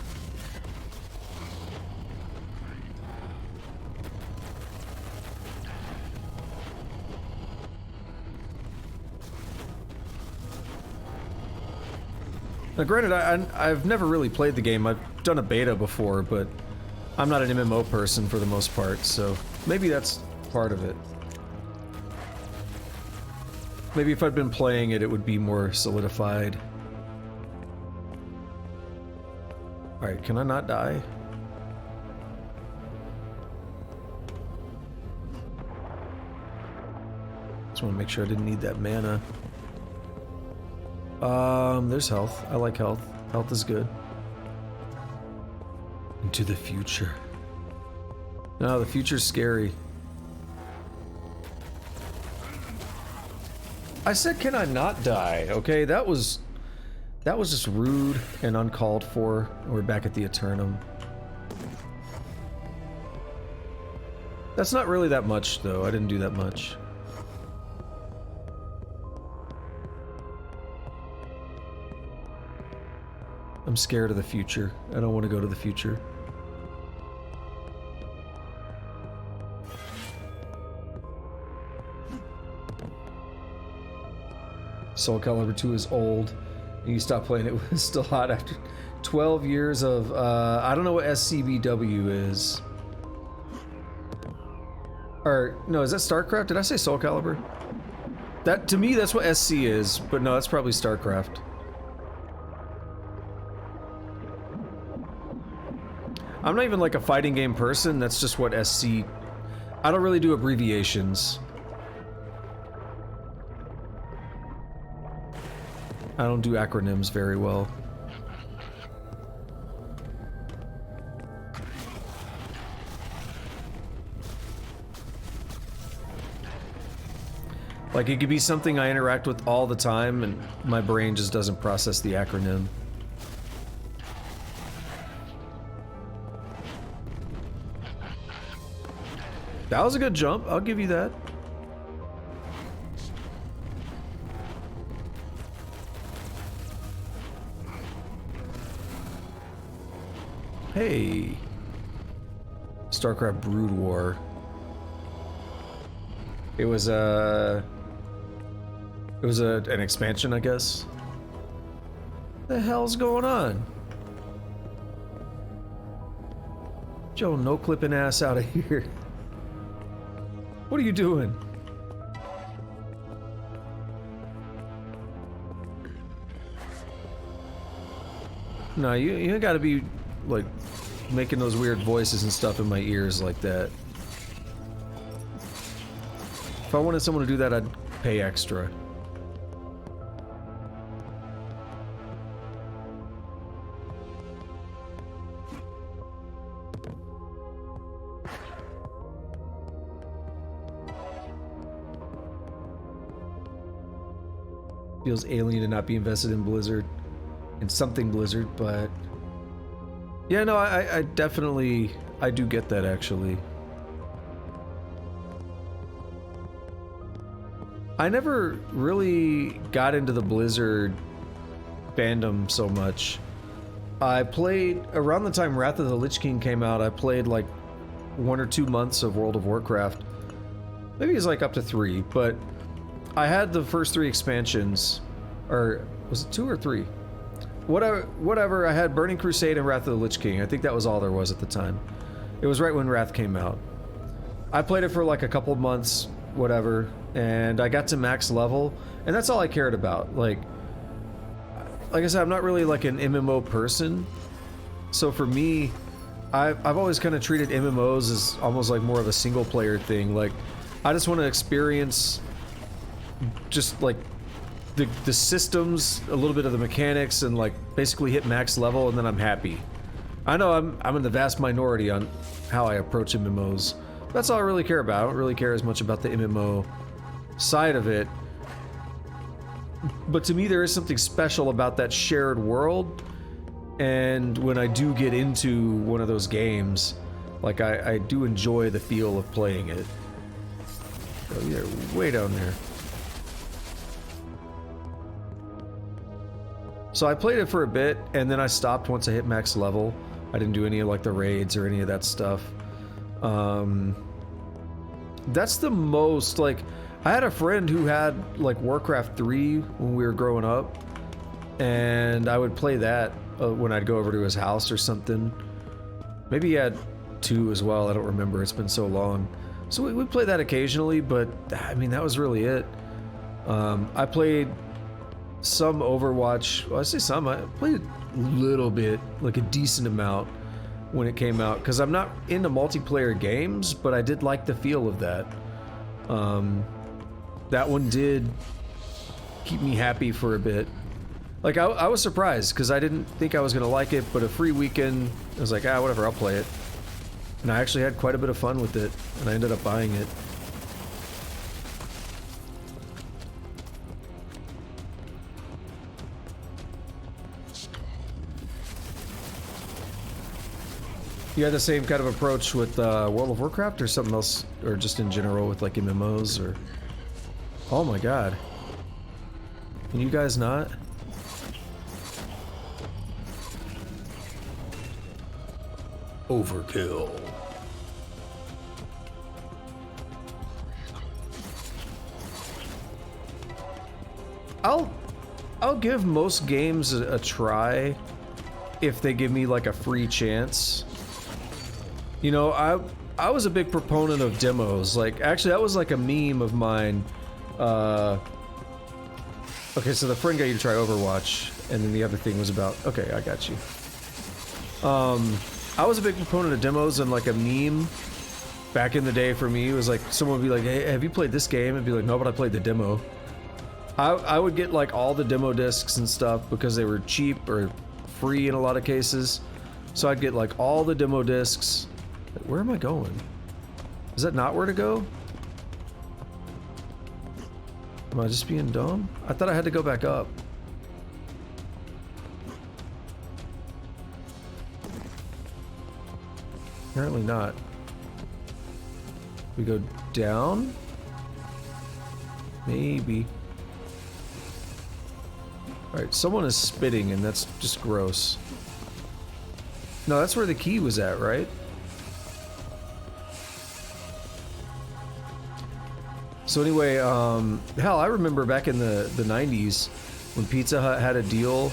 Now granted, I've never really played the game. I've done a beta before, but I'm not an MMO person for the most part, so maybe that's part of it. Maybe if I'd been playing it, it would be more solidified. Alright, can I not die? Just want to make sure I didn't need that mana. There's health. I like health. Health is good. Into the future. No, the future's scary. I said, can I not die? Okay, that was just rude and uncalled for. We're back at the Eternum. That's not really that much, though. I didn't do that much. I'm scared of the future. I don't want to go to the future. Soul Calibur 2 is old, and you stopped playing it when it's still hot after 12 years of, I don't know what SCBW is. Or, no, is that StarCraft? Did I say Soul Calibur? That, to me, that's what SC is, but no, that's probably StarCraft. I'm not even like a fighting game person, that's just what SC... I don't really do abbreviations. I don't do acronyms very well. Like, it could be something I interact with all the time, and my brain just doesn't process the acronym. That was a good jump, I'll give you that. Hey. StarCraft Brood War. It was an expansion, I guess. The hell's going on? Joe, no clipping ass out of here. What are you doing? No, you ain't gotta be, like, making those weird voices and stuff in my ears like that. If I wanted someone to do that, I'd pay extra. Feels alien to not be invested in Blizzard. In something Blizzard, but... Yeah, no, I definitely... I do get that, actually. I never really got into the Blizzard fandom so much. I played... Around the time Wrath of the Lich King came out, I played like 1 or 2 months of World of Warcraft. Maybe it's like up to 3, but... I had the first 3 expansions. Or... Was it 2 or 3? Whatever, I had Burning Crusade and Wrath of the Lich King. I think that was all there was at the time. It was right when Wrath came out. I played it for like a couple of months, whatever, and I got to max level, and that's all I cared about. Like I said, I'm not really like an MMO person, so for me, I've always kind of treated MMOs as almost like more of a single player thing. Like, I just want to experience just like the systems, a little bit of the mechanics, and like basically hit max level, and then I'm happy. I know I'm in the vast minority on how I approach MMOs. That's all I really care about. I don't really care as much about the MMO side of it. But to me, there is something special about that shared world, and when I do get into one of those games, like I do enjoy the feel of playing it. Oh, yeah, way down there. So I played it for a bit, and then I stopped once I hit max level. I didn't do any of like the raids or any of that stuff. That's the most, like, I had a friend who had like Warcraft 3 when we were growing up, and I would play that when I'd go over to his house or something. Maybe he had 2 as well, I don't remember, it's been so long. So we play that occasionally, but I mean, that was really it. I played some Overwatch. Well, I say some. I played a little bit, like a decent amount when it came out, because I'm not into multiplayer games, but I did like the feel of that. That one did keep me happy for a bit. Like, I was surprised, because I didn't think I was going to like it, but a free weekend, I was like, ah, whatever, I'll play it. And I actually had quite a bit of fun with it, and I ended up buying it. You had the same kind of approach with World of Warcraft, or something else, or just in general with like MMOs, or... Oh my god. Can you guys not? Overkill. I'll give most games a try if they give me like a free chance. You know, I was a big proponent of demos. Like, actually, that was like a meme of mine. Okay, so the friend got you to try Overwatch, and then the other thing was about... Okay, I got you. I was a big proponent of demos, and like a meme back in the day for me was like, someone would be like, hey, have you played this game? And be like, no, but I played the demo. I would get like all the demo discs and stuff because they were cheap or free in a lot of cases. So I'd get like all the demo discs. Where am I going? Is that not where to go? Am I just being dumb? I thought I had to go back up. Apparently not. We go down? Maybe. Alright, someone is spitting and that's just gross. No, that's where the key was at, right? So anyway, hell, I remember back in the 90s when Pizza Hut had a deal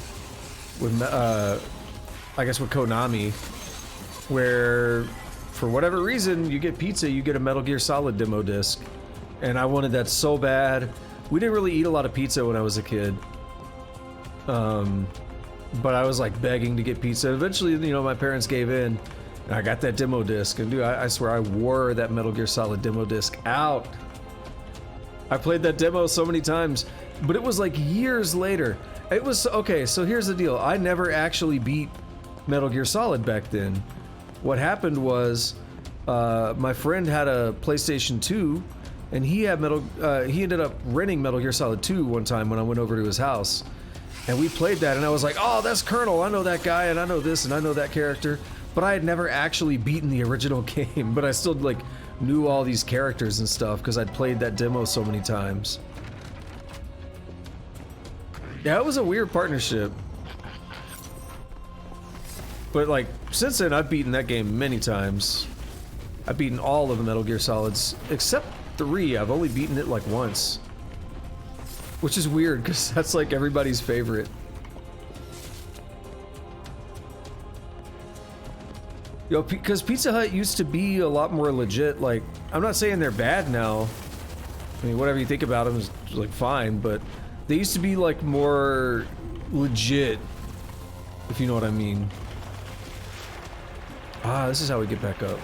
with, I guess with Konami, where for whatever reason you get pizza, you get a Metal Gear Solid demo disc, and I wanted that so bad. We didn't really eat a lot of pizza when I was a kid, but I was like begging to get pizza. Eventually, you know, my parents gave in, and I got that demo disc. And dude, I swear I wore that Metal Gear Solid demo disc out. I played that demo so many times, but it was like years later. It was, okay, so here's the deal. I never actually beat Metal Gear Solid back then. What happened was, my friend had a PlayStation 2, and he ended up renting Metal Gear Solid 2 one time when I went over to his house. And we played that, and I was like, oh, that's Colonel, I know that guy, and I know this, and I know that character. But I had never actually beaten the original game, but I still, like, knew all these characters and stuff because I'd played that demo so many times. Yeah, it was a weird partnership. But like, since then I've beaten that game many times. I've beaten all of the Metal Gear Solids, except 3. I've only beaten it like once. Which is weird, because that's like everybody's favorite. Yo, because Pizza Hut used to be a lot more legit. Like, I'm not saying they're bad now. I mean, whatever you think about them is like fine, but they used to be like more legit, if you know what I mean. Ah, this is how we get back up.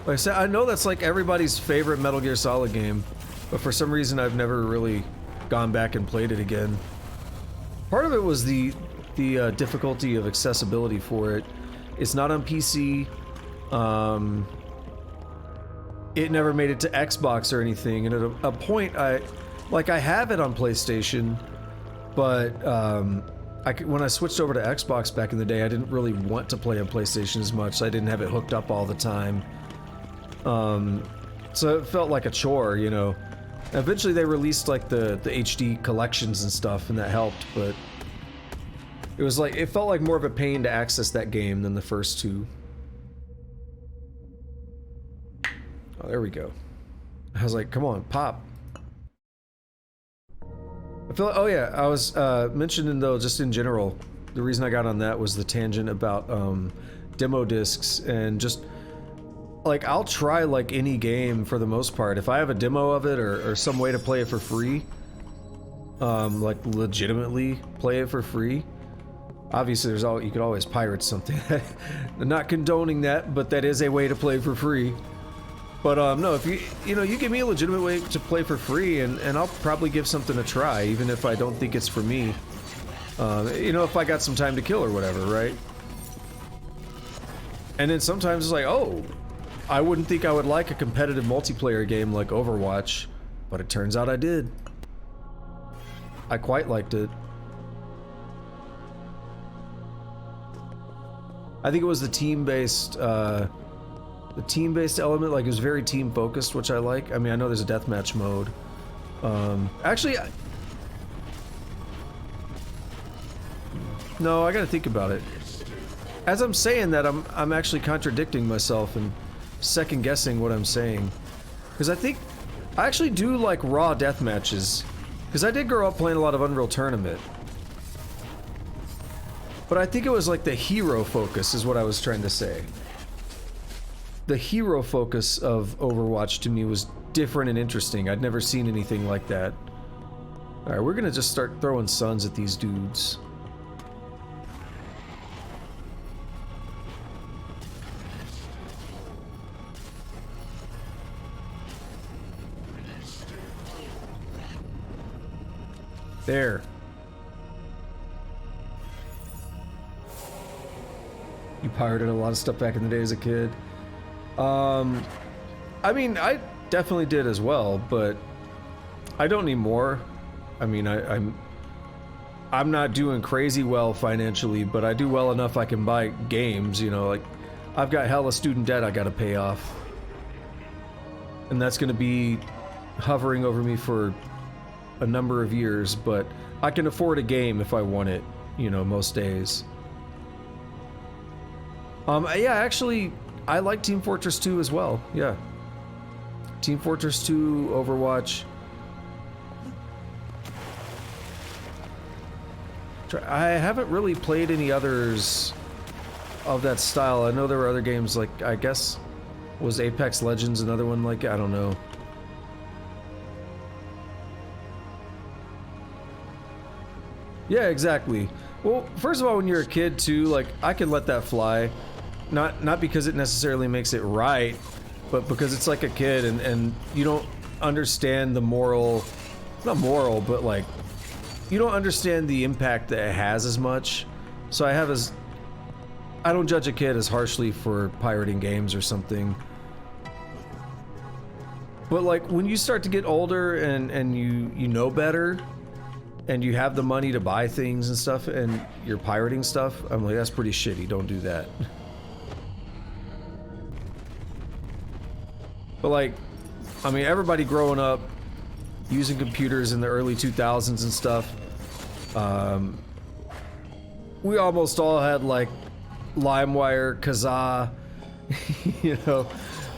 Like I said, I know that's like everybody's favorite Metal Gear Solid game, but for some reason I've never really gone back and played it again. Part of it was the difficulty of accessibility for it. It's not on PC. It never made it to Xbox or anything, and at a point I have it on PlayStation, but when I switched over to Xbox back in the day, I didn't really want to play on PlayStation as much, so I didn't have it hooked up all the time. So it felt like a chore, you know. Eventually they released like the HD collections and stuff, and that helped, but it felt like more of a pain to access that game than the first two. Oh, there we go. I was like, come on, pop. I feel like, oh yeah, I was mentioning though, just in general, the reason I got on that was the tangent about demo discs, and just like, I'll try like any game for the most part. If I have a demo of it or some way to play it for free, like legitimately play it for free. Obviously you could always pirate something. I'm not condoning that, but that is a way to play for free. But no, if you give me a legitimate way to play for free, and I'll probably give something a try, even if I don't think it's for me. If I got some time to kill or whatever, right? And then sometimes it's like, oh, I wouldn't think I would like a competitive multiplayer game like Overwatch, but it turns out I did. I quite liked it. I think it was the team-based element, like it was very team-focused, which I like. I mean, I know there's a deathmatch mode. Actually, no, I gotta think about it. As I'm saying that, I'm actually contradicting myself and second-guessing what I'm saying. Because I actually do like raw deathmatches. Because I did grow up playing a lot of Unreal Tournament. But I think it was like the hero focus is what I was trying to say. The hero focus of Overwatch to me was different and interesting. I'd never seen anything like that. Alright, we're gonna just start throwing suns at these dudes. There. You pirated a lot of stuff back in the day as a kid. I mean, I definitely did as well, but I don't need more. I mean, I'm not doing crazy well financially, but I do well enough I can buy games, you know, like I've got hella student debt I gotta pay off. And that's gonna be hovering over me for a number of years, but I can afford a game if I want it, you know, most days. Yeah, actually, I like Team Fortress 2 as well, yeah. Team Fortress 2, Overwatch. I haven't really played any others of that style. I know there were other games like, I guess, was Apex Legends another one like, I don't know. Yeah, exactly. Well, first of all, when you're a kid too, like, I can let that fly. Not because it necessarily makes it right, but because it's like a kid and you don't understand the moral, not moral, but like, you don't understand the impact that it has as much. So I don't judge a kid as harshly for pirating games or something. But like, when you start to get older and you know better, and you have the money to buy things and stuff, and you're pirating stuff, I'm like, that's pretty shitty, don't do that. But like, I mean, everybody growing up using computers in the early 2000s and stuff, we almost all had like LimeWire, Kazaa, you know,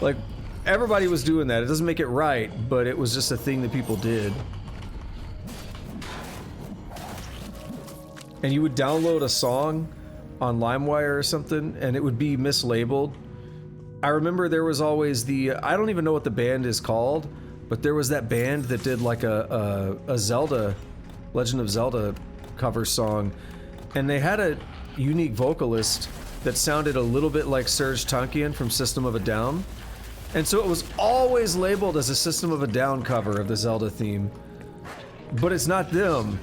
like everybody was doing that. It doesn't make it right, but it was just a thing that people did. And you would download a song on LimeWire or something, and it would be mislabeled. I remember there was always the, I don't even know what the band is called, but there was that band that did like a Zelda, Legend of Zelda cover song, and they had a unique vocalist that sounded a little bit like Serj Tankian from System of a Down. And so it was always labeled as a System of a Down cover of the Zelda theme. But it's not them.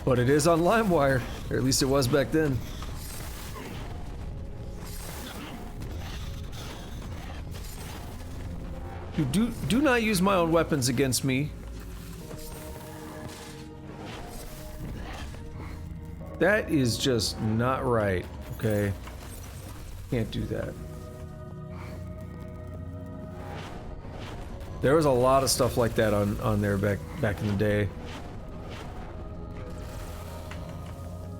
But it is on LimeWire, or at least it was back then. Do not use my own weapons against me. That is just not right, okay? Can't do that. There was a lot of stuff like that on there back in the day.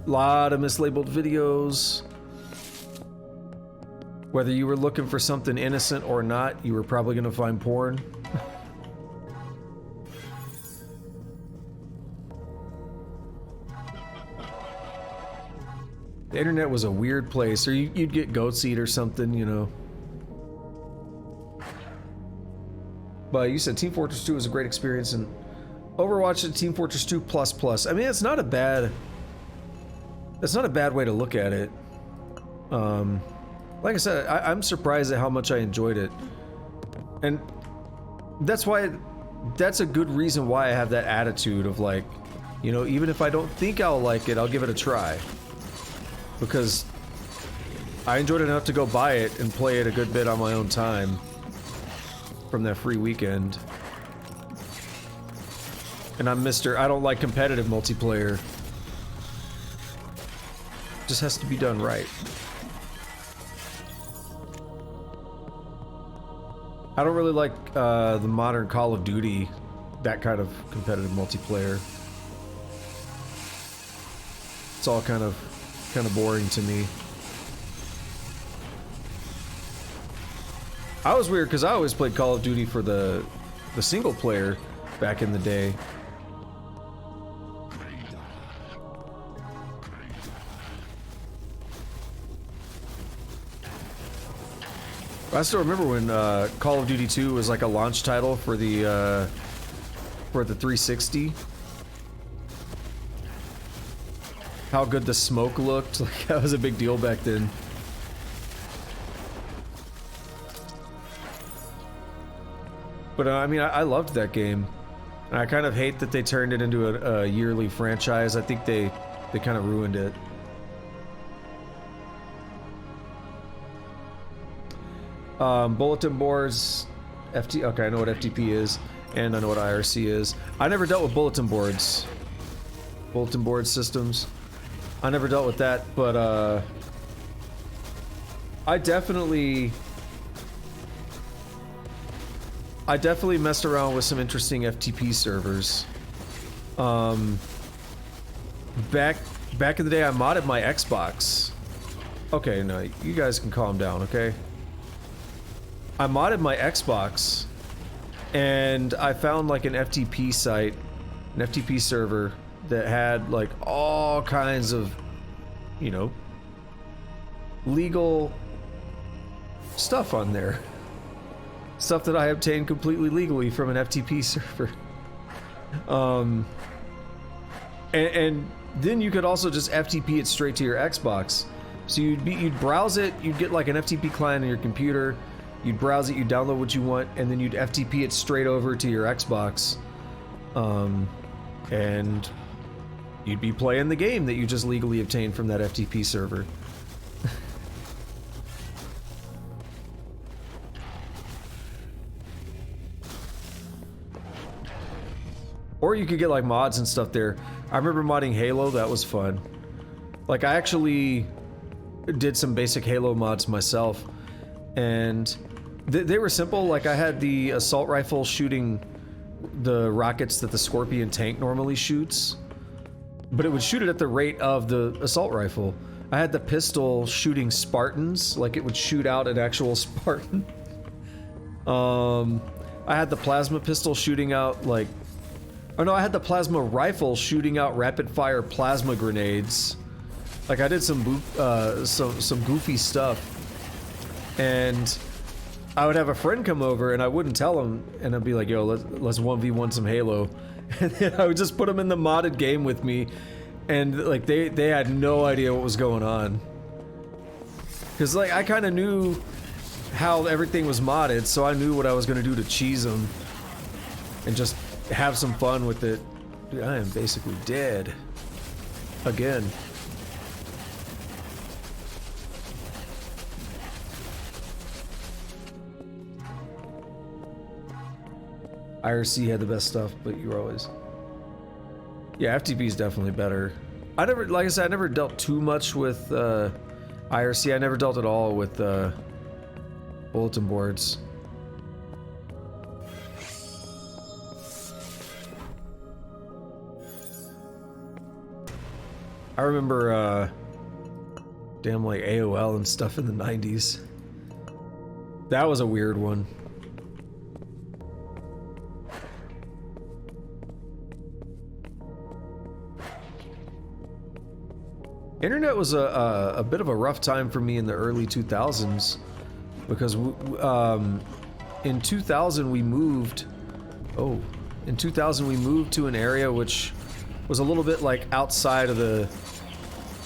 A lot of mislabeled videos. Whether you were looking for something innocent or not, you were probably gonna find porn. The internet was a weird place, or you'd get goat's eat or something, you know. But you said Team Fortress 2 was a great experience, and Overwatch and Team Fortress 2 plus. I mean, it's not a bad way to look at it. Like I said, I'm surprised at how much I enjoyed it. And that's a good reason why I have that attitude of like, you know, even if I don't think I'll like it, I'll give it a try. Because I enjoyed it enough to go buy it and play it a good bit on my own time from that free weekend. And I don't like competitive multiplayer. Just has to be done right. I don't really like the modern Call of Duty, that kind of competitive multiplayer. It's all kind of boring to me. I was weird because I always played Call of Duty for the single player back in the day. I still remember when Call of Duty 2 was like a launch title for the 360. How good the smoke looked, like that was a big deal back then. But I mean, I loved that game. And I kind of hate that they turned it into a yearly franchise. I think they kind of ruined it. Bulletin boards, okay, I know what FTP is, and I know what IRC is. I never dealt with bulletin boards. Bulletin board systems. I never dealt with that, but I definitely I definitely messed around with some interesting FTP servers. Back in the day, I modded my Xbox. Okay, no, you guys can calm down, okay? I modded my Xbox, and I found like an FTP site, an FTP server that had like all kinds of, you know, legal stuff on there. Stuff that I obtained completely legally from an FTP server. And then you could also just FTP it straight to your Xbox. So you'd browse it, you'd get like an FTP client on your computer, you'd browse it, you'd download what you want, and then you'd FTP it straight over to your Xbox. And you'd be playing the game that you just legally obtained from that FTP server. Or you could get like mods and stuff there. I remember modding Halo, that was fun. Like I actually did some basic Halo mods myself, and they were simple. Like I had the assault rifle shooting the rockets that the Scorpion tank normally shoots, but it would shoot it at the rate of the assault rifle. I had the pistol shooting Spartans, like it would shoot out an actual Spartan. I had the plasma pistol shooting out like, oh no, I had the plasma rifle shooting out rapid fire plasma grenades. Like I did some goofy stuff, and I would have a friend come over and I wouldn't tell him, and I'd be like, yo, let's 1v1 some Halo. And then I would just put them in the modded game with me, and like they had no idea what was going on. Cause like I kinda knew how everything was modded, so I knew what I was gonna do to cheese them and just have some fun with it. Dude, I am basically dead. Again. IRC had the best stuff, but you were always... Yeah, FTP is definitely better. I never, like I said, I never dealt too much with IRC. I never dealt at all with bulletin boards. I remember, damn, like AOL and stuff in the 90s. That was a weird one. Internet was a bit of a rough time for me in the early 2000s, because in 2000 we moved. Oh, in 2000 we moved to an area which was a little bit like outside of the,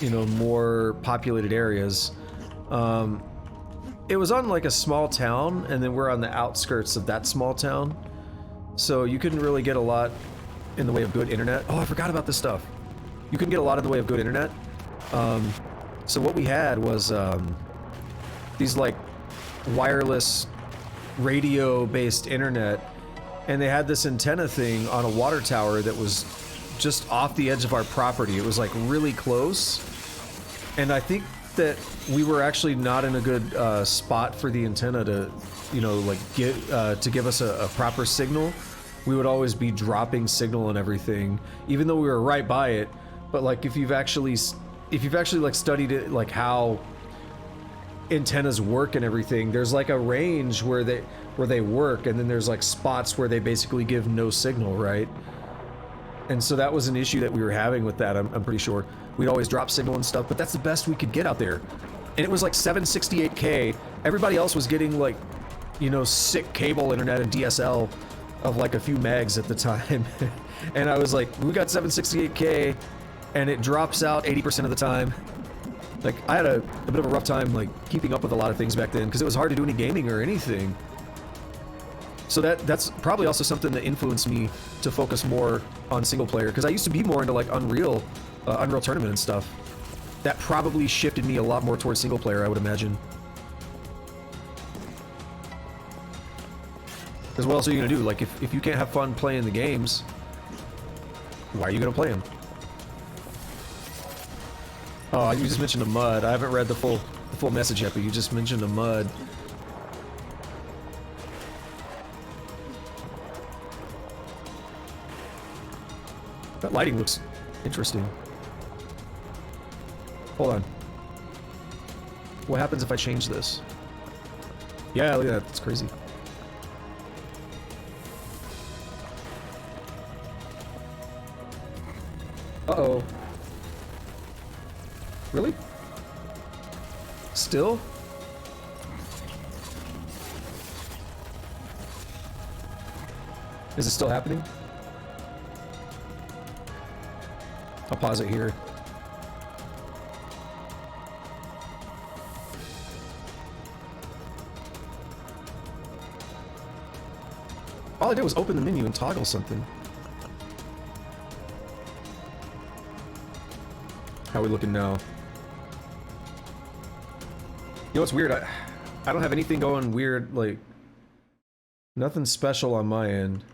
you know, more populated areas. It was on like a small town, and then we're on the outskirts of that small town, so you couldn't really get a lot in the way of good internet. Oh, I forgot about this stuff. You couldn't get a lot in the way of good internet. So what we had was these like wireless radio-based internet, and they had this antenna thing on a water tower that was just off the edge of our property. It was like really close, and I think that we were actually not in a good spot for the antenna to, you know, like to give us a proper signal. We would always be dropping signal and everything, even though we were right by it. But like if you've actually like studied it, like how antennas work and everything, there's like a range where they work, and then there's like spots where they basically give no signal, right? And so that was an issue that we were having with that. I'm pretty sure we'd always drop signal and stuff, but that's the best we could get out there. And it was like 768K. Everybody else was getting like, you know, sick cable internet and DSL of like a few megs at the time. And I was like, we got 768K, and it drops out 80% of the time. Like, I had a bit of a rough time like keeping up with a lot of things back then, because it was hard to do any gaming or anything. So that's probably also something that influenced me to focus more on single player, because I used to be more into like Unreal Tournament and stuff. That probably shifted me a lot more towards single player, I would imagine. Because what else are you gonna do? Like, if you can't have fun playing the games, why are you gonna play them? Oh, you just mentioned a mud. I haven't read the full message yet, but you just mentioned a mud. That lighting looks interesting. Hold on. What happens if I change this? Yeah, look at that. That's crazy. Uh-oh. Really? Still? Is it still happening? I'll pause it here. All I did was open the menu and toggle something. How are we looking now? You know what's weird? I don't have anything going weird, like nothing special on my end.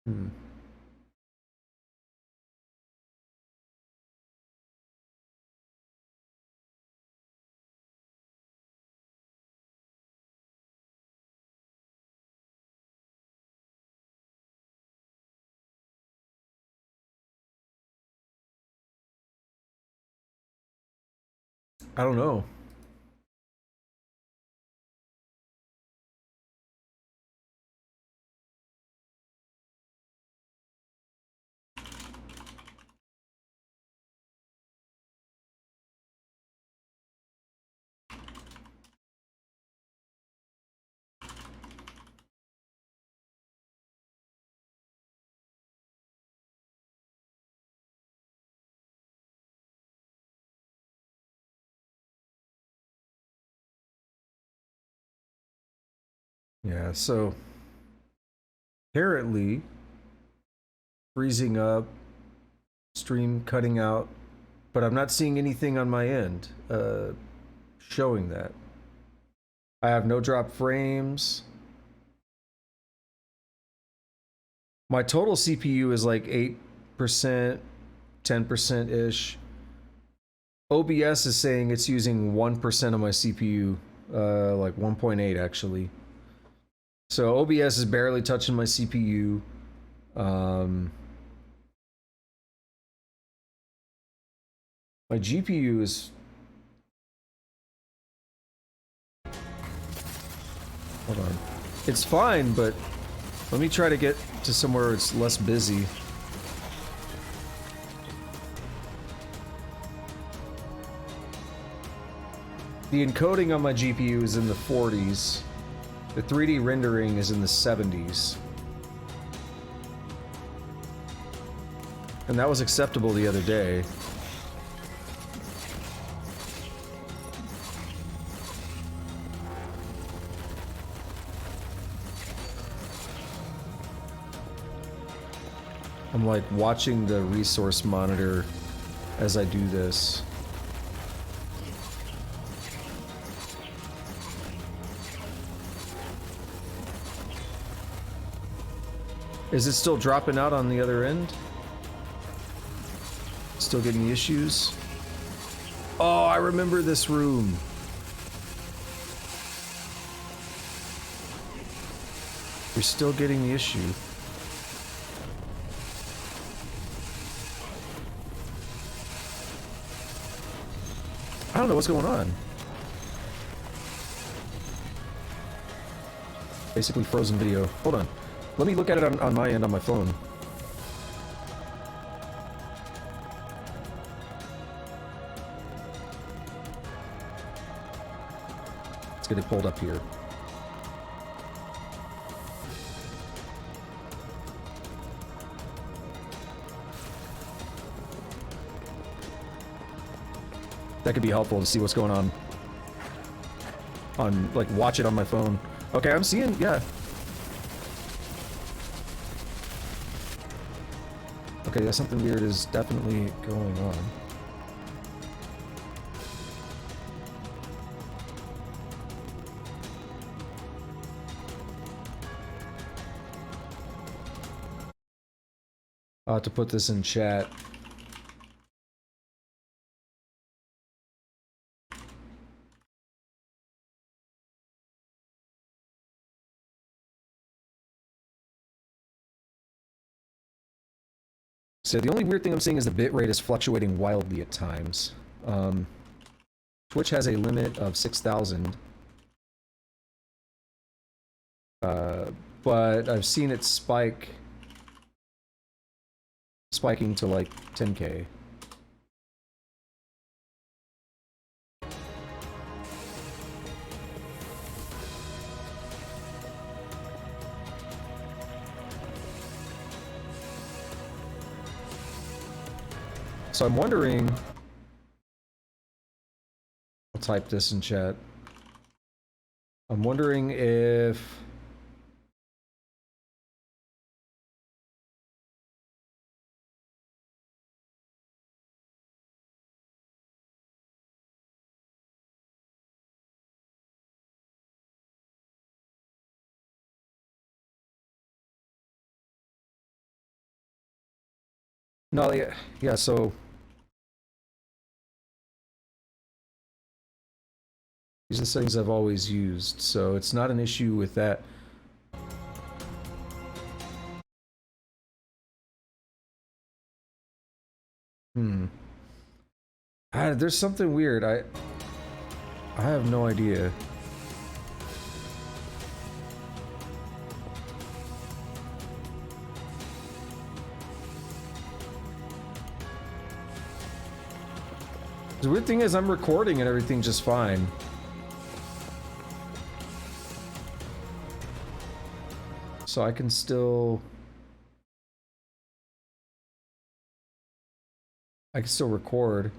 Hmm. I don't know. Yeah, so apparently freezing up, stream cutting out, but I'm not seeing anything on my end showing that. I have no drop frames. My total CPU is like 8%, 10%-ish. OBS is saying it's using 1% of my CPU, like 1.8 actually. So OBS is barely touching my CPU. My GPU is... Hold on. It's fine, but let me try to get to somewhere it's less busy. The encoding on my GPU is in the 40s. The 3D rendering is in the 70s. And that was acceptable the other day. I'm like watching the resource monitor as I do this. Is it still dropping out on the other end? Still getting issues? Oh, I remember this room. You're still getting the issue. I don't know what's going on. Basically frozen video. Hold on. Let me look at it on my end on my phone. Let's get it pulled up here. That could be helpful to see what's going on. Like, watch it on my phone. Okay, I'm seeing, yeah. Okay, yeah, something weird is definitely going on. I'll have to put this in chat. So the only weird thing I'm seeing is the bitrate is fluctuating wildly at times. Twitch has a limit of 6,000. But I've seen it spiking to like 10K. So I'm wondering, I'll type this in chat. I'm wondering if no, yeah, so these are the settings I've always used, so it's not an issue with that. There's something weird. I have no idea. The weird thing is I'm recording and everything just fine. So I can still record.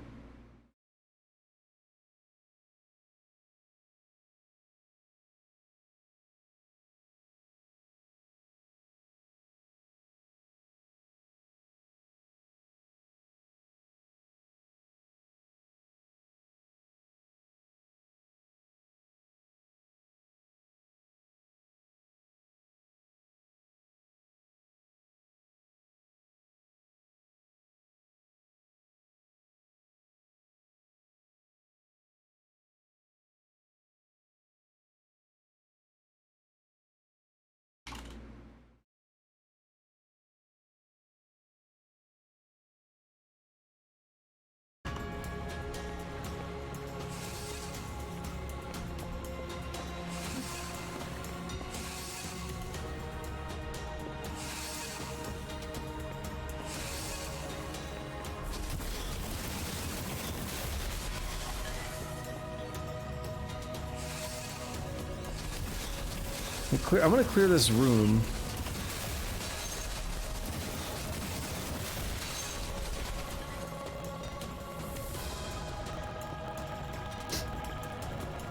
I'm gonna clear this room.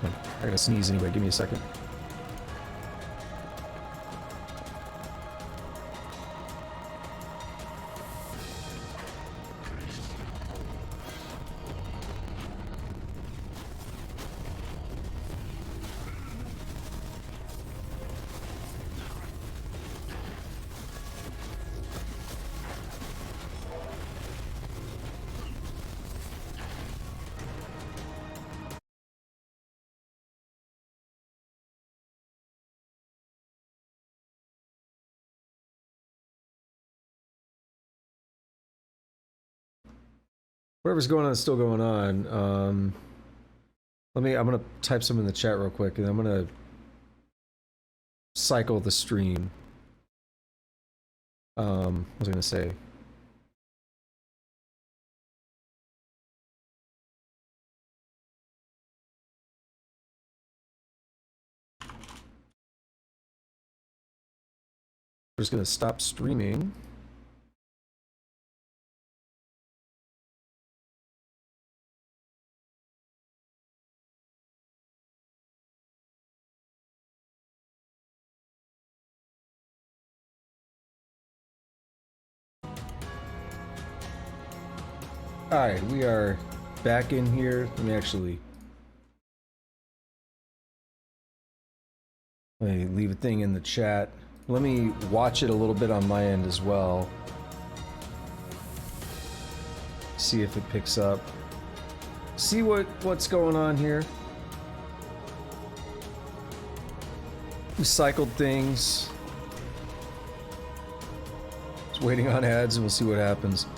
I gotta sneeze anyway, give me a second. Whatever's going on is still going on. I'm gonna type some in the chat real quick, and I'm gonna cycle the stream. What was I gonna say? We're just gonna stop streaming. Alright, we are back in here. Let me leave a thing in the chat. Let me watch it a little bit on my end as well. See if it picks up. See what's going on here. Recycled things. Just waiting on ads and we'll see what happens.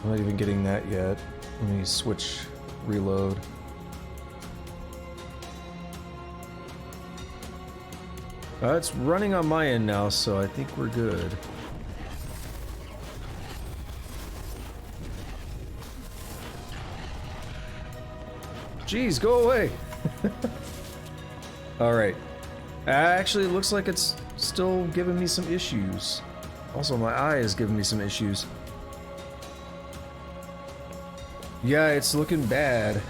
I'm not even getting that yet. Let me switch, reload. It's running on my end now, so I think we're good. Jeez, go away! Alright. Actually, it looks like it's still giving me some issues. Also, my eye is giving me some issues. Yeah, it's looking bad.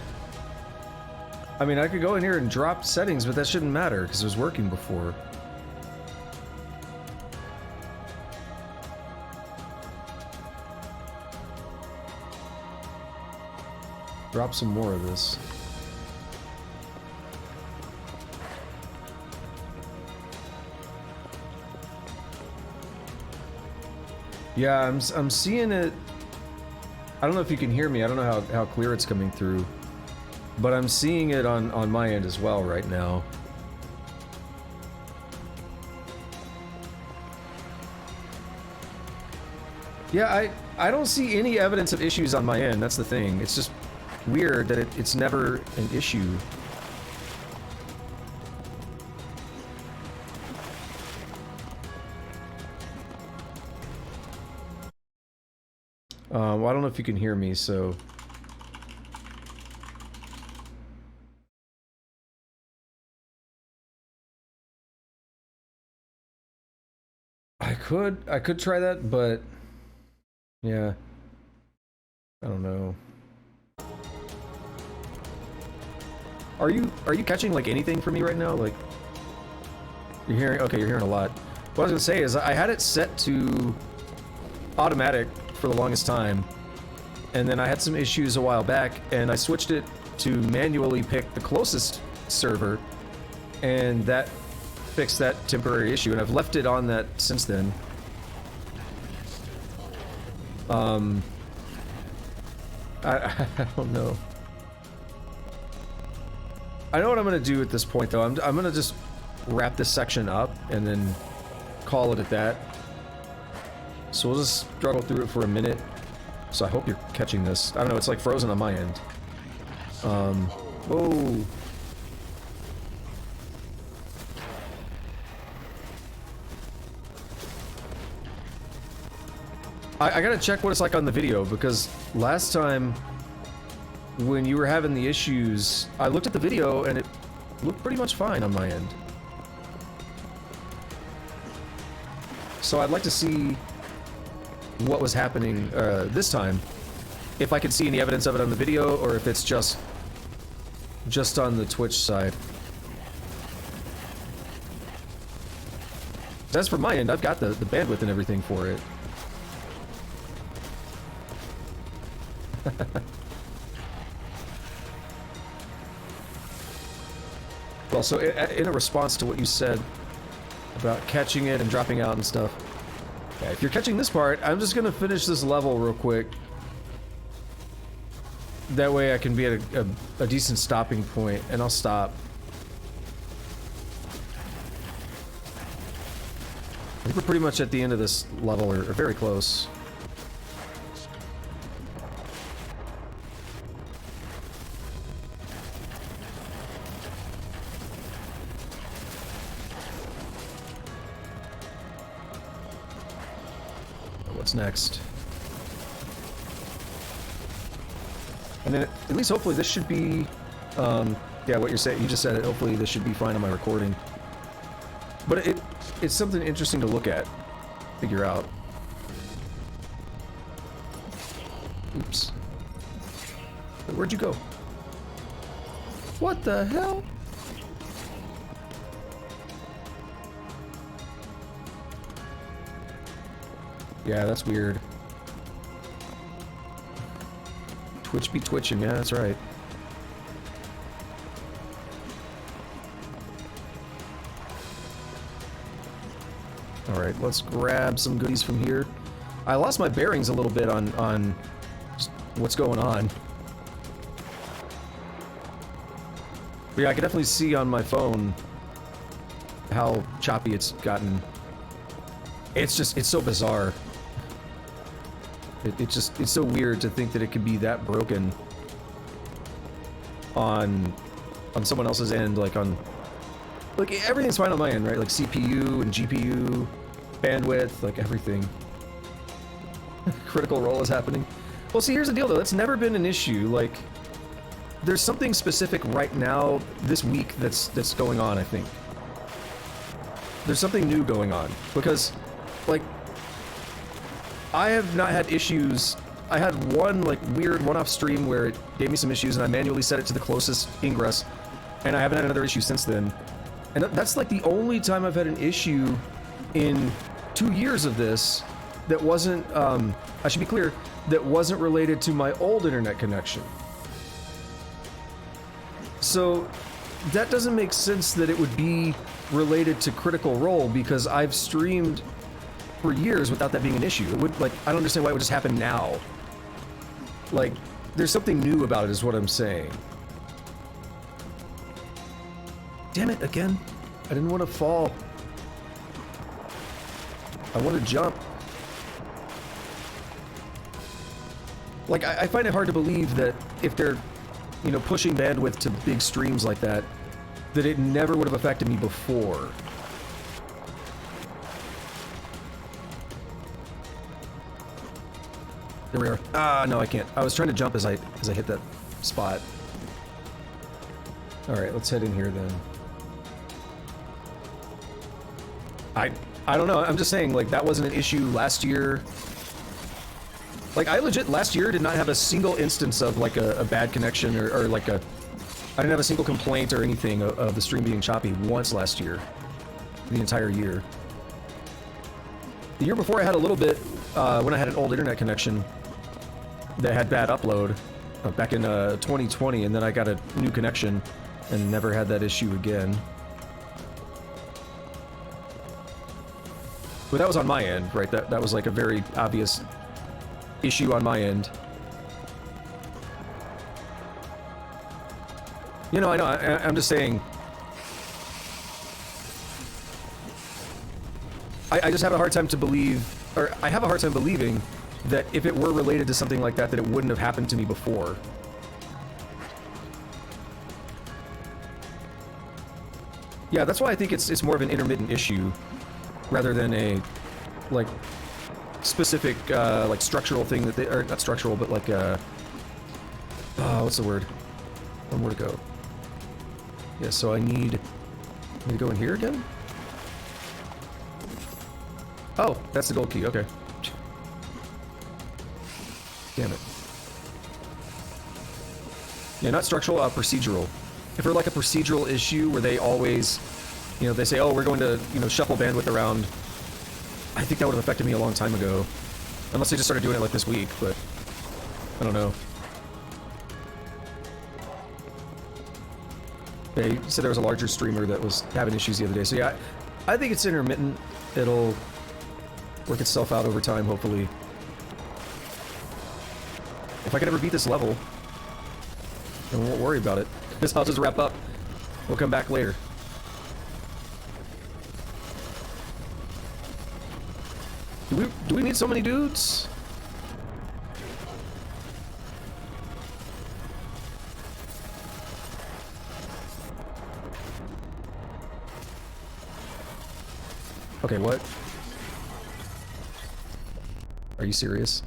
I mean, I could go in here and drop settings, but that shouldn't matter, because it was working before. Drop some more of this. Yeah, I'm seeing it. I don't know if you can hear me. I don't know how clear it's coming through. But I'm seeing it on my end as well right now. Yeah, I don't see any evidence of issues on my end. That's the thing. It's just weird that it's never an issue. Well, I don't know if you can hear me, so... I could try that, but... yeah. I don't know. Are you catching, like, anything from me right now? Like... you're hearing... okay, you're hearing a lot. What I was gonna say is, I had it set to... automatic for the longest time, and then I had some issues a while back, and I switched it to manually pick the closest server, and that fixed that temporary issue, and I've left it on that since then. I don't know. I know what I'm gonna do at this point, though. I'm gonna just wrap this section up and then call it at that. So we'll just struggle through it for a minute. So I hope you're catching this. I don't know, it's like frozen on my end. Whoa. I gotta check what it's like on the video, because last time when you were having the issues, I looked at the video and it looked pretty much fine on my end. So I'd like to see what was happening this time, if I could see any evidence of it on the video, or if it's just on the Twitch side. As for my end, I've got the bandwidth and everything for it. Well, so in a response to what you said about catching it and dropping out and stuff, yeah, if you're catching this part, I'm just gonna finish this level real quick. That way I can be at a decent stopping point, and I'll stop. I think we're pretty much at the end of this level, or very close. What's next? And then, at least hopefully this should be, yeah, what you're saying, you just said it, hopefully this should be fine on my recording. But it's something interesting to look at, figure out. Oops. Wait, where'd you go? What the hell? Yeah, that's weird. Twitch be twitching, yeah, that's right. Alright, let's grab some goodies from here. I lost my bearings a little bit on what's going on. But yeah, I can definitely see on my phone how choppy it's gotten. It's so bizarre. It's so weird to think that it could be that broken on someone else's end, like everything's fine on my end, right? Like CPU and GPU, bandwidth, like everything. Critical Role is happening. Well, see, here's the deal though, that's never been an issue. Like, there's something specific right now, this week, that's going on, I think. There's something new going on, because, like, I have not had issues. I had one, like, weird one-off stream where it gave me some issues, and I manually set it to the closest ingress, and I haven't had another issue since then. And that's, like, the only time I've had an issue in 2 years of this that wasn't, I should be clear, that wasn't related to my old internet connection. So, that doesn't make sense that it would be related to Critical Role, because I've streamed for years without that being an issue. It would, like, I don't understand why it would just happen now. Like, there's something new about it, is what I'm saying. Damn it, again. I didn't want to fall. I want to jump. Like, I find it hard to believe that if they're, you know, pushing bandwidth to big streams like that, that it never would have affected me before. There we are. Ah, no, I can't. I was trying to jump as I hit that spot. Alright, let's head in here then. I don't know, I'm just saying, like, that wasn't an issue last year. Like, I legit, last year, did not have a single instance of, like, a bad connection, or like I didn't have a single complaint or anything of the stream being choppy once last year. The entire year. The year before I had a little bit, when I had an old internet connection that had bad upload, back in 2020, and then I got a new connection and never had that issue again. But that was on my end, right? That was like a very obvious issue on my end. You know, I know, I'm just saying... I just have a hard time to believe, or I have a hard time believing that if it were related to something like that, that it wouldn't have happened to me before. Yeah, that's why I think it's more of an intermittent issue, rather than a, like, specific, like, structural thing that they, or not structural, but like, what's the word? One more to go. Yeah, so I need to go in here again? Oh, that's the gold key, okay. Damn it. Yeah, not structural, procedural. If we're like a procedural issue where they always, you know, they say, oh, we're going to, you know, shuffle bandwidth around, I think that would have affected me a long time ago. Unless they just started doing it like this week, but I don't know. They said there was a larger streamer that was having issues the other day, so yeah, I think it's intermittent. It'll work itself out over time, hopefully. If I can ever beat this level, then we won't worry about it. I'll just wrap up. We'll come back later. Do we need so many dudes? Okay, what? Are you serious?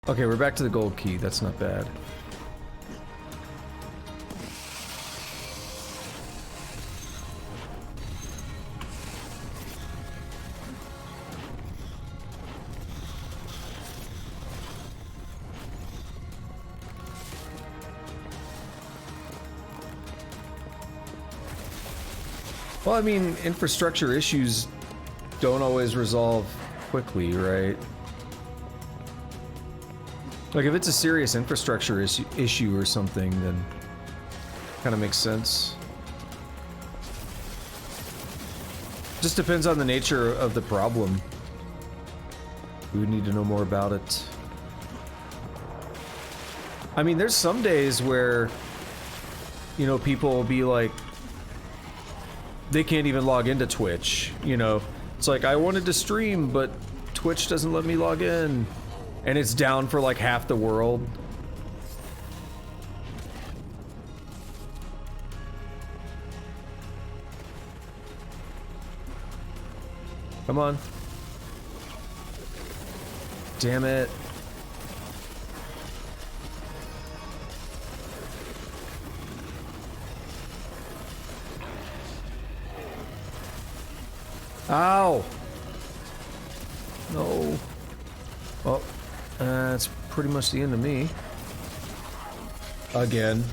Okay, we're back to the gold key. That's not bad. Well, I mean, infrastructure issues don't always resolve quickly, right? Like, if it's a serious infrastructure issue or something, then kind of makes sense. Just depends on the nature of the problem. We would need to know more about it. I mean, there's some days where, you know, people will be like, they can't even log into Twitch, you know? It's like, I wanted to stream, but Twitch doesn't let me log in. And it's down for like half the world. Come on. Damn it. Ow! No. Oh, that's pretty much the end of me. Again.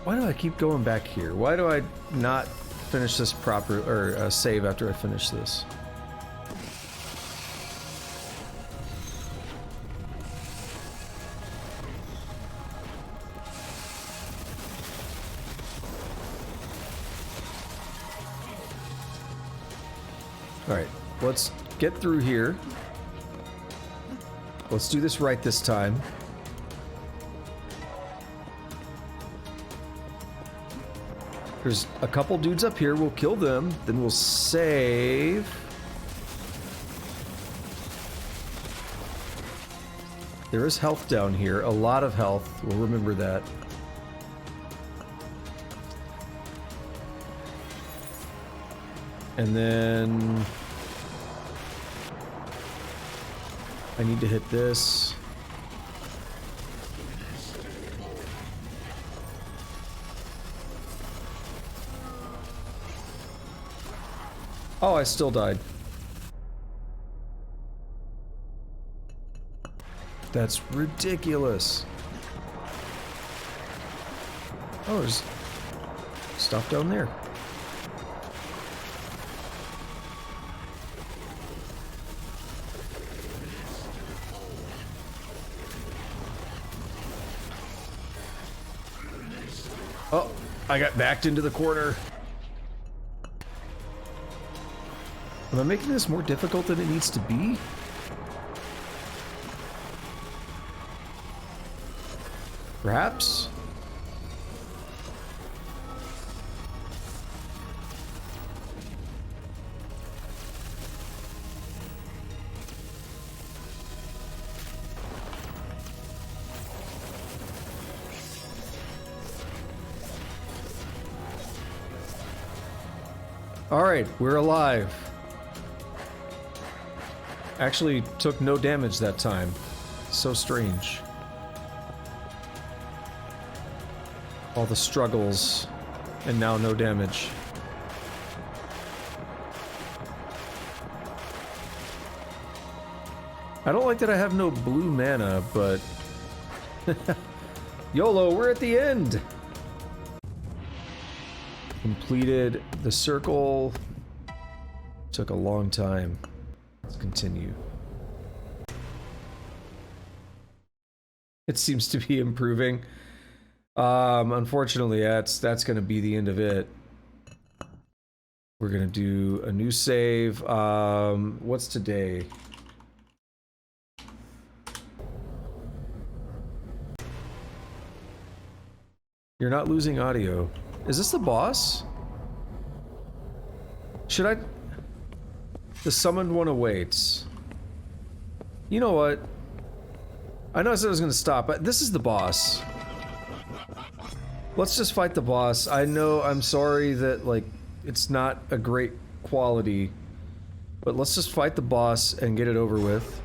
Why do I keep going back here? Why do I not finish this proper, or save after I finish this? Alright, let's get through here. Let's do this right this time. There's a couple dudes up here, we'll kill them, then we'll save. There is health down here, a lot of health, we'll remember that. And then I need to hit this. Oh, I still died. That's ridiculous. Oh, there's stuff down there. Oh, I got backed into the corner. Am I making this more difficult than it needs to be? Perhaps? All right, we're alive. Actually took no damage that time. So strange. All the struggles, and now no damage. I don't like that I have no blue mana, but... YOLO, we're at the end! Completed the circle. Took a long time. Let's continue. It seems to be improving. Unfortunately, that's gonna be the end of it. We're gonna do a new save. What's today? You're not losing audio. Is this the boss? Should I... The summoned one awaits. You know what? I know I said I was gonna stop, but this is the boss. Let's just fight the boss. I know, I'm sorry that, like, it's not a great quality. But let's just fight the boss and get it over with.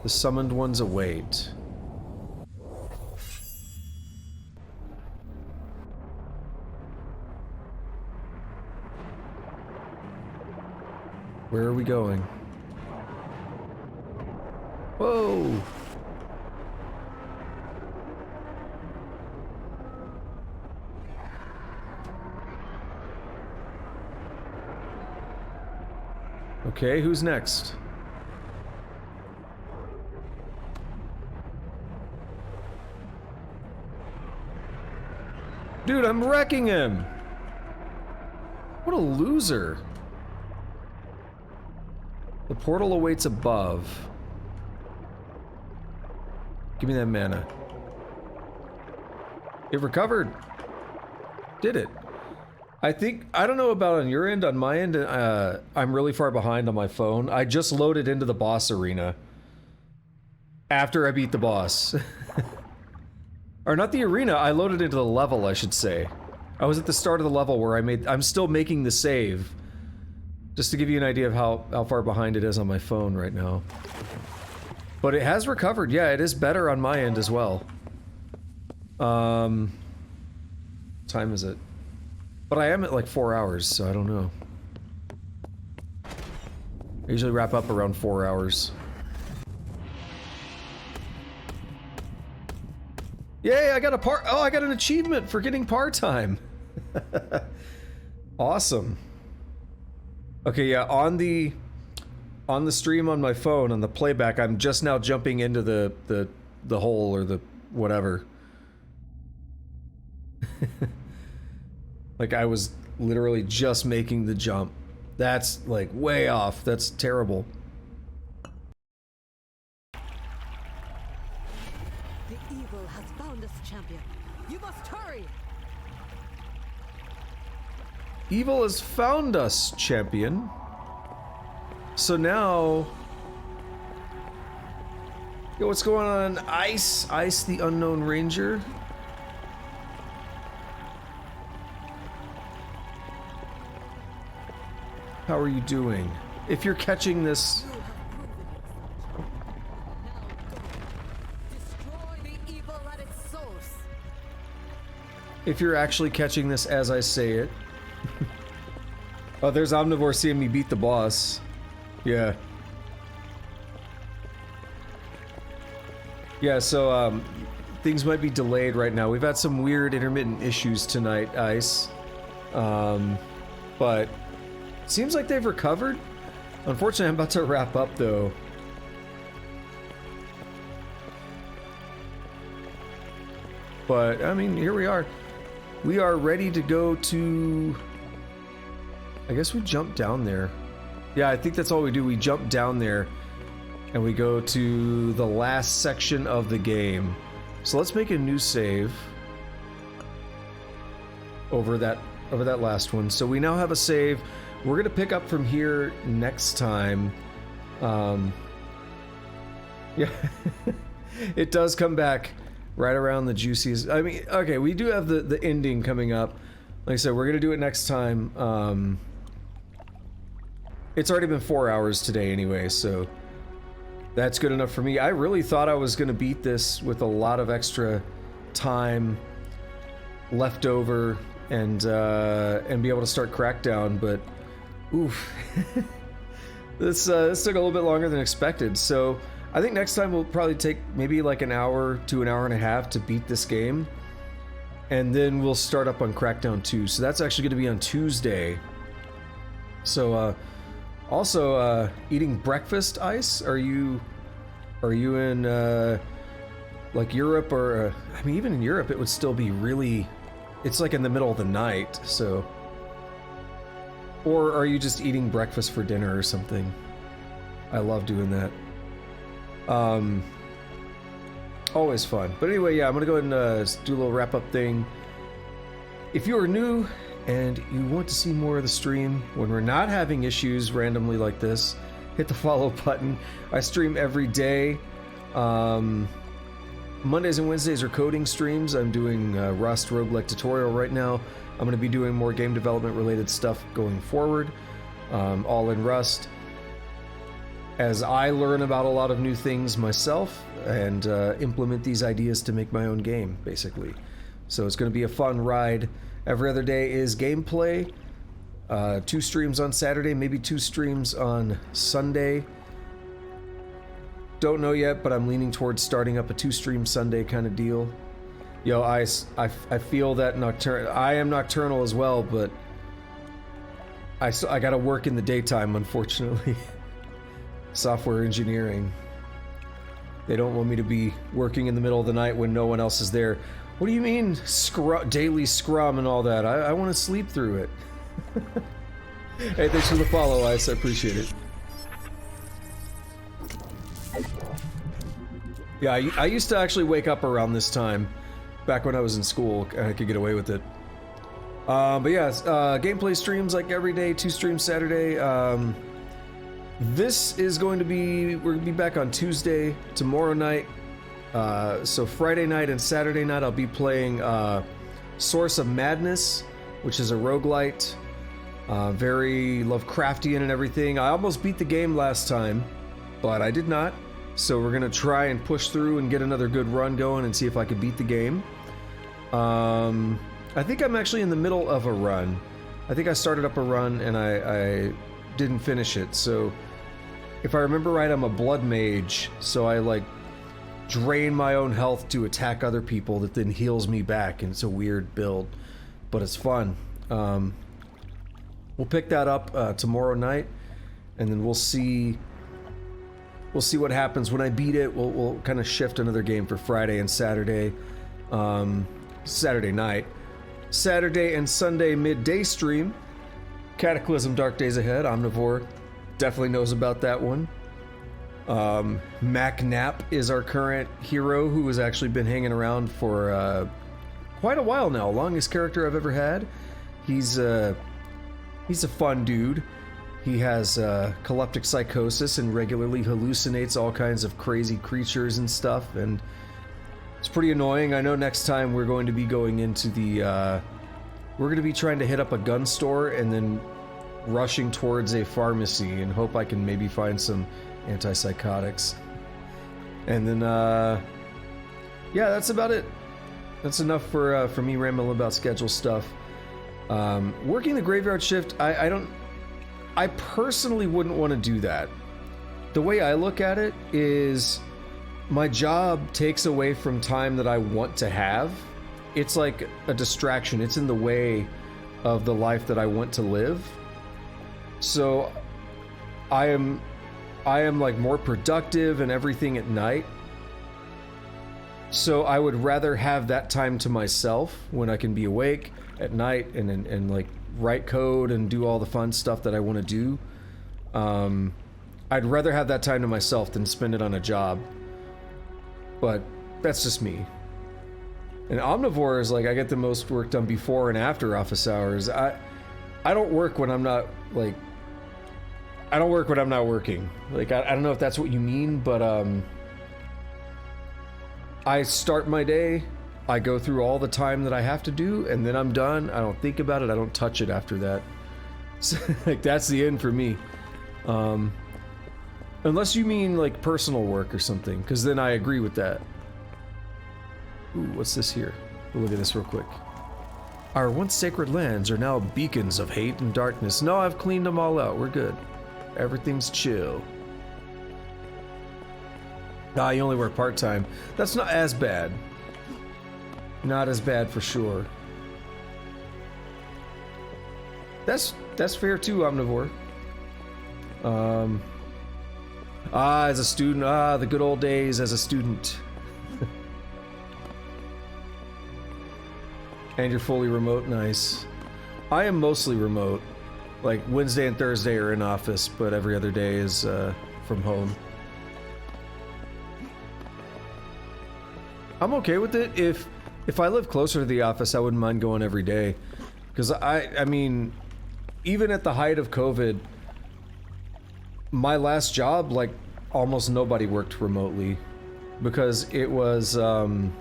The summoned ones await. Where are we going? Whoa! Okay, who's next? Dude, I'm wrecking him! What a loser. The portal awaits above. Give me that mana. It recovered. Did it? I think, I don't know about on your end, on my end, I'm really far behind on my phone. I just loaded into the boss arena. After I beat the boss. Or not the arena, I loaded into the level, I should say. I was at the start of the level where I'm still making the save. Just to give you an idea of how far behind it is on my phone right now. But it has recovered, yeah, it is better on my end as well. Time is it? But I am at like 4 hours, so I don't know. I usually wrap up around 4 hours. Yay, I got I got an achievement for getting part-time. Awesome. Okay, yeah, on the stream on my phone, on the playback, I'm just now jumping into the hole or the whatever. Like I was literally just making the jump. That's like way off. That's terrible. The evil has found us, champion. You must hurry. Evil has found us, champion. So now... Yo, what's going on? Ice? Ice the Unknown Ranger? How are you doing? If you're catching this... If you're actually catching this as I say it. Oh, there's Omnivore seeing me beat the boss. Yeah. Yeah, so, things might be delayed right now. We've had some weird intermittent issues tonight, Ice. But... Seems like they've recovered. Unfortunately, I'm about to wrap up, though. But, I mean, here we are. We are ready to go to... I guess we jump down there. Yeah, I think that's all we do. We jump down there, and we go to the last section of the game. So let's make a new save. Over that last one. So we now have a save. We're gonna pick up from here next time. Yeah, it does come back right around the juiciest. I mean, okay, we do have the ending coming up. Like I said, we're gonna do it next time. It's already been 4 hours today anyway, so that's good enough for me. I really thought I was gonna beat this with a lot of extra time left over and be able to start Crackdown, but oof. This took a little bit longer than expected, so I think next time we'll probably take maybe like an hour to an hour and a half to beat this game, and then we'll start up on Crackdown 2. So that's actually going to be on Tuesday. So also eating breakfast, Ice? Are you in like Europe, or I mean, even in Europe it would still be really, it's like in the middle of the night, so. Or are you just eating breakfast for dinner or something? I love doing that. Always fun. But anyway, yeah, I'm gonna go ahead and do a little wrap-up thing. If you are new and you want to see more of the stream when we're not having issues randomly like this, hit the follow button. I stream every day. Mondays and Wednesdays are coding streams. I'm doing Rust roguelike tutorial right now. I'm going to be doing more game development related stuff going forward. all in Rust, as I learn about a lot of new things myself and implement these ideas to make my own game, basically. So it's going to be a fun ride. Every other day is gameplay. 2 streams on Saturday, maybe 2 streams on Sunday. Don't know yet, but I'm leaning towards starting up a 2-stream Sunday kind of deal. Yo, I feel that I am nocturnal as well, but I gotta work in the daytime, unfortunately. Software engineering. They don't want me to be working in the middle of the night when no one else is there. What do you mean, daily scrum and all that? I want to sleep through it. Hey, thanks for the follow, Ice. I appreciate it. Yeah, I used to actually wake up around this time. Back when I was in school, I could get away with it. But yeah, gameplay streams like every day, 2 streams Saturday. This is going to be, we're going to be back on Tuesday, tomorrow night. So Friday night and Saturday night I'll be playing Source of Madness, which is a roguelite. Very Lovecraftian and everything. I almost beat the game last time, but I did not. So we're going to try and push through and get another good run going and see if I can beat the game. I think I'm actually in the middle of a run. I think I started up a run and I didn't finish it. So if I remember right, I'm a blood mage. So I like drain my own health to attack other people that then heals me back. And it's a weird build, but it's fun. We'll pick that up tomorrow night, and then we'll see what happens when I beat it. We'll kind of shift another game for Friday and Saturday. Saturday night. Saturday and Sunday midday stream. Cataclysm Dark Days Ahead. Omnivore definitely knows about that one. Mac Knapp is our current hero, who has actually been hanging around for quite a while now. Longest character I've ever had. He's a fun dude. He has collaptic psychosis and regularly hallucinates all kinds of crazy creatures and stuff, and it's pretty annoying. I know next time we're going to be going into the we're going to be trying to hit up a gun store and then rushing towards a pharmacy and hope I can maybe find some antipsychotics. And then yeah, that's about it. That's enough for me rambling about schedule stuff. Working the graveyard shift, I personally wouldn't want to do that. The way I look at it is my job takes away from time that I want to have. It's like a distraction. It's in the way of the life that I want to live. So I am like more productive and everything at night. So I would rather have that time to myself when I can be awake at night and like write code and do all the fun stuff that I want to do. I'd rather have that time to myself than spend it on a job. But that's just me. And Omnivore is like, I get the most work done before and after office hours. I don't work when I'm not like, I don't work when I'm not working. Like, I don't know if that's what you mean, but I start my day, I go through all the time that I have to do, and then I'm done. I don't think about it. I don't touch it after that. So, like, that's the end for me. Unless you mean like personal work or something, because then I agree with that. Ooh, what's this here? We'll look at this real quick. Our once sacred lands are now beacons of hate and darkness. No, I've cleaned them all out. We're good. Everything's chill. Ah, you only work part-time. That's not as bad. Not as bad for sure. That's fair too, Omnivore. As a student, the good old days as a student. And you're fully remote, nice. I am mostly remote. Like Wednesday and Thursday are in office, but every other day is from home. I'm okay with it. If I live closer to the office, I wouldn't mind going every day. Because I mean, even at the height of COVID, my last job, like, almost nobody worked remotely. Because it was, I mean,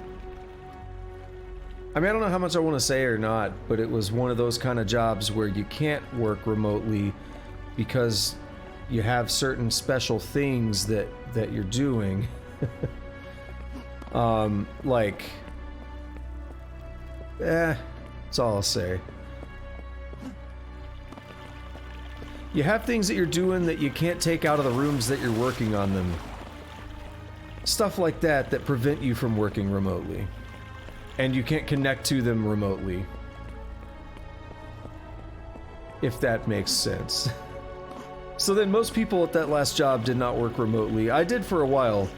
I don't know how much I want to say or not, but it was one of those kind of jobs where you can't work remotely because you have certain special things that you're doing. Like, that's all I'll say. You have things that you're doing that you can't take out of the rooms that you're working on them. Stuff like that that prevent you from working remotely. And you can't connect to them remotely. If that makes sense. So then most people at that last job did not work remotely. I did for a while.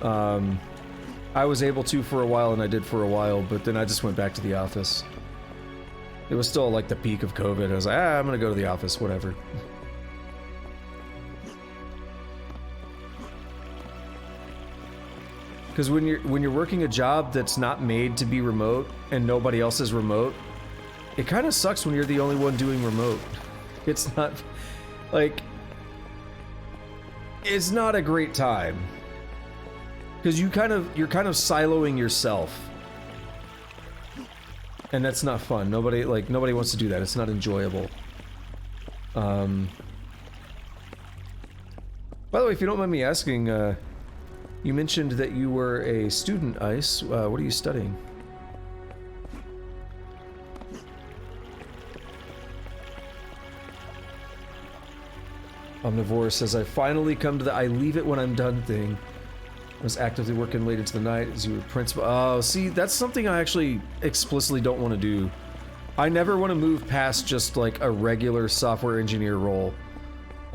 I was able to for a while, and I did for a while, but then I just went back to the office. It was still like the peak of COVID. I was like, I'm gonna go to the office, whatever. Because when you're working a job that's not made to be remote and nobody else is remote, it kind of sucks when you're the only one doing remote. It's not like it's not a great time because you're kind of siloing yourself. And that's not fun. Nobody wants to do that. It's not enjoyable. By the way, if you don't mind me asking, you mentioned that you were a student, Ice. What are you studying? Omnivore says, I finally come to the I leave it when I'm done thing. I was actively working late into the night as you were principal. Oh, see, that's something I actually explicitly don't want to do. I never want to move past just like a regular software engineer role.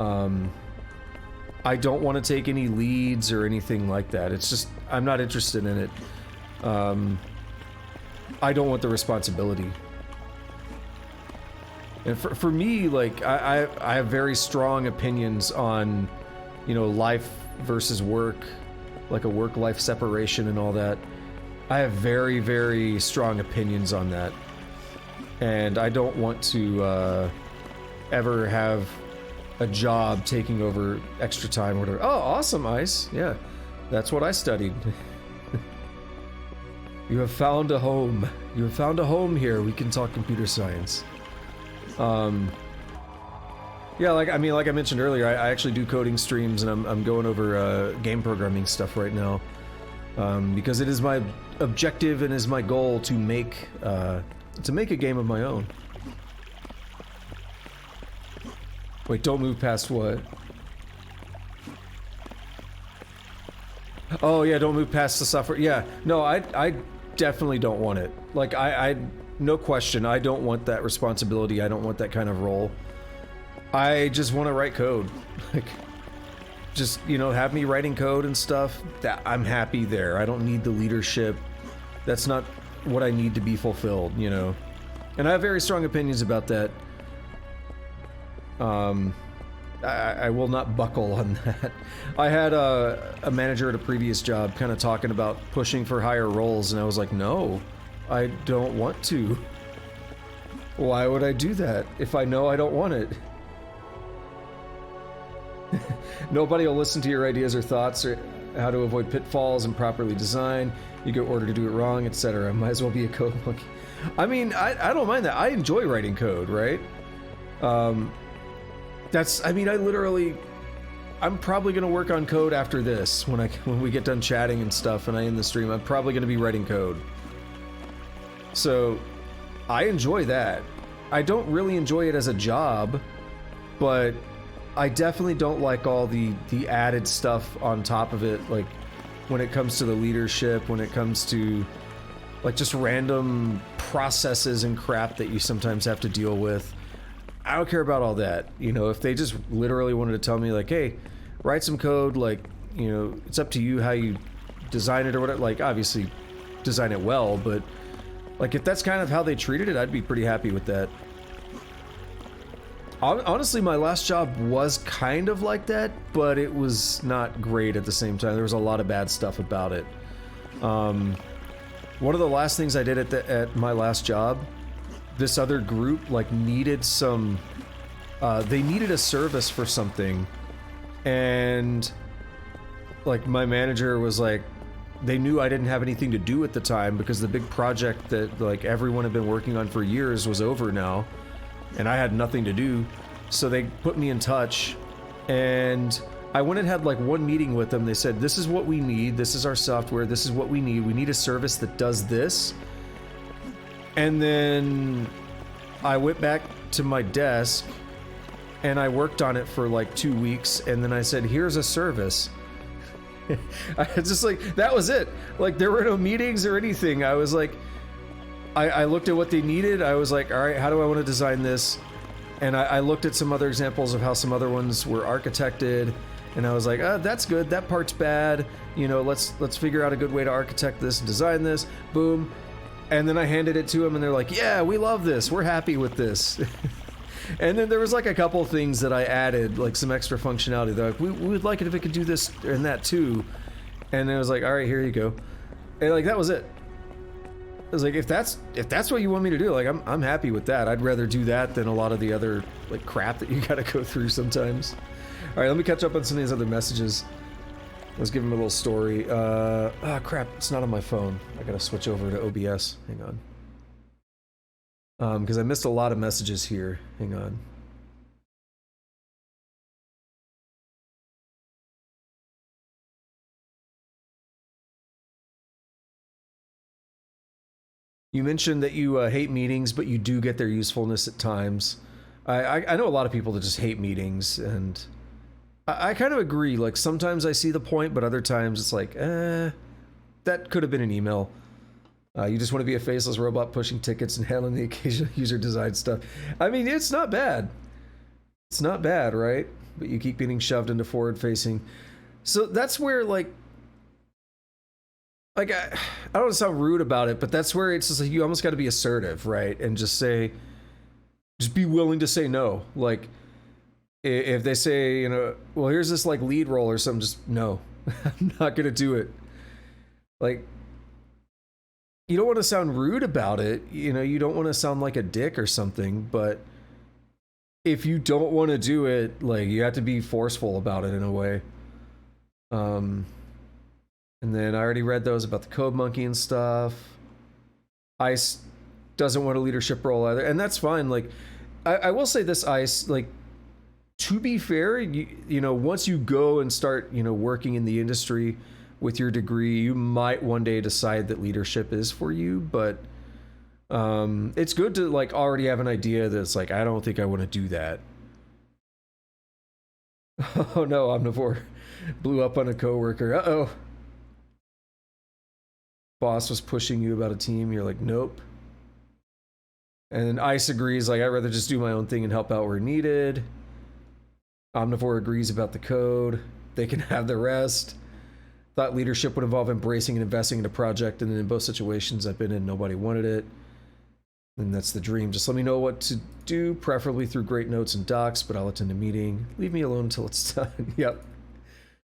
I don't want to take any leads or anything like that. It's just, I'm not interested in it. I don't want the responsibility. And for me, like, I have very strong opinions on, you know, life versus work. Like a work-life separation and all that. I have very, very strong opinions on that. And I don't want to ever have a job taking over extra time or whatever. Oh, awesome, Ice. Yeah, that's what I studied. You have found a home. You have found a home here. We can talk computer science. Yeah, like I mentioned earlier, I actually do coding streams, and I'm going over game programming stuff right now, because it is my objective and is my goal to make a game of my own. Wait, don't move past what? Oh yeah, don't move past the software. Yeah, no, I definitely don't want it. Like I no question, I don't want that responsibility. I don't want that kind of role. I just want to write code. Like, just, you know, have me writing code and stuff. That I'm happy there. I don't need the leadership. That's not what I need to be fulfilled, you know. And I have very strong opinions about that. I will not buckle on that. I had a manager at a previous job kind of talking about pushing for higher roles, and I was like, no, I don't want to. Why would I do that if I know I don't want it? Nobody will listen to your ideas or thoughts or how to avoid pitfalls and properly design. You get ordered to do it wrong, etc. Might as well be a code monkey. I mean, I don't mind that. I enjoy writing code, right? I'm probably gonna work on code after this when we get done chatting and stuff and I end the stream. I'm probably gonna be writing code. So I enjoy that. I don't really enjoy it as a job, but I definitely don't like all the added stuff on top of it, like when it comes to the leadership, when it comes to like just random processes and crap that you sometimes have to deal with. I don't care about all that. You know, if they just literally wanted to tell me like, hey, write some code, like, you know, it's up to you how you design it or whatever, like obviously design it well, but like if that's kind of how they treated it, I'd be pretty happy with that. Honestly, my last job was kind of like that, but it was not great at the same time. There was a lot of bad stuff about it. One of the last things I did at my last job, this other group like needed some, they needed a service for something, and like my manager was like, they knew I didn't have anything to do at the time because the big project that like everyone had been working on for years was over now. And I had nothing to do, So they put me in touch, and I went and had like one meeting with them. They said, this is what we need, this is our software, this is what we need a service that does this. And then I went back to my desk and I worked on it for like 2 weeks, and then I said, here's a service. I just like, that was it. Like, there were no meetings or anything. I was like, I looked at what they needed. I was like, all right, how do I want to design this? And I looked at some other examples of how some other ones were architected, and I was like, that's good, that part's bad. You know, let's figure out a good way to architect this and design this. Boom. And then I handed it to them, and they're like, yeah, we love this. We're happy with this. And then there was like a couple of things that I added, like some extra functionality. They're like, we would like it if it could do this and that too. And I was like, all right, here you go. And like, that was it. I was like, if that's what you want me to do, like, I'm happy with that. I'd rather do that than a lot of the other like crap that you gotta go through sometimes. All right, let me catch up on some of these other messages. Let's give him a little story. Crap, it's not on my phone. I gotta switch over to OBS. Hang on. Because I missed a lot of messages here. Hang on. You mentioned that you hate meetings, but you do get their usefulness at times. I know a lot of people that just hate meetings, and I kind of agree. Like, sometimes I see the point, but other times it's like, that could have been an email. You just want to be a faceless robot pushing tickets and handling the occasional user design stuff. I mean, it's not bad. It's not bad, right? But you keep getting shoved into forward-facing. So that's where, like I don't want to sound rude about it, but that's where it's just like, you almost got to be assertive, right? And just be willing to say no. Like, if they say, you know, well, here's this like lead role or something, just no. I'm not going to do it. Like, you don't want to sound rude about it, you know, you don't want to sound like a dick or something, but if you don't want to do it, like, you have to be forceful about it in a way. And then I already read those about the code monkey and stuff. Ice doesn't want a leadership role either, and that's fine. Like, I will say this, Ice, like, to be fair, you know, once you go and start, you know, working in the industry with your degree, you might one day decide that leadership is for you, but it's good to like already have an idea that's like, I don't think I want to do that. Oh no, Omnivore blew up on a coworker. Uh-oh. Boss was pushing you about a team, you're like, nope. And then Ice agrees, like, I'd rather just do my own thing and help out where needed. Omnivore agrees about the code. They can have the rest. Thought leadership would involve embracing and investing in a project, and then in both situations I've been in, nobody wanted it. And that's the dream. Just let me know what to do, preferably through great notes and docs, but I'll attend a meeting. Leave me alone until it's done. Yep.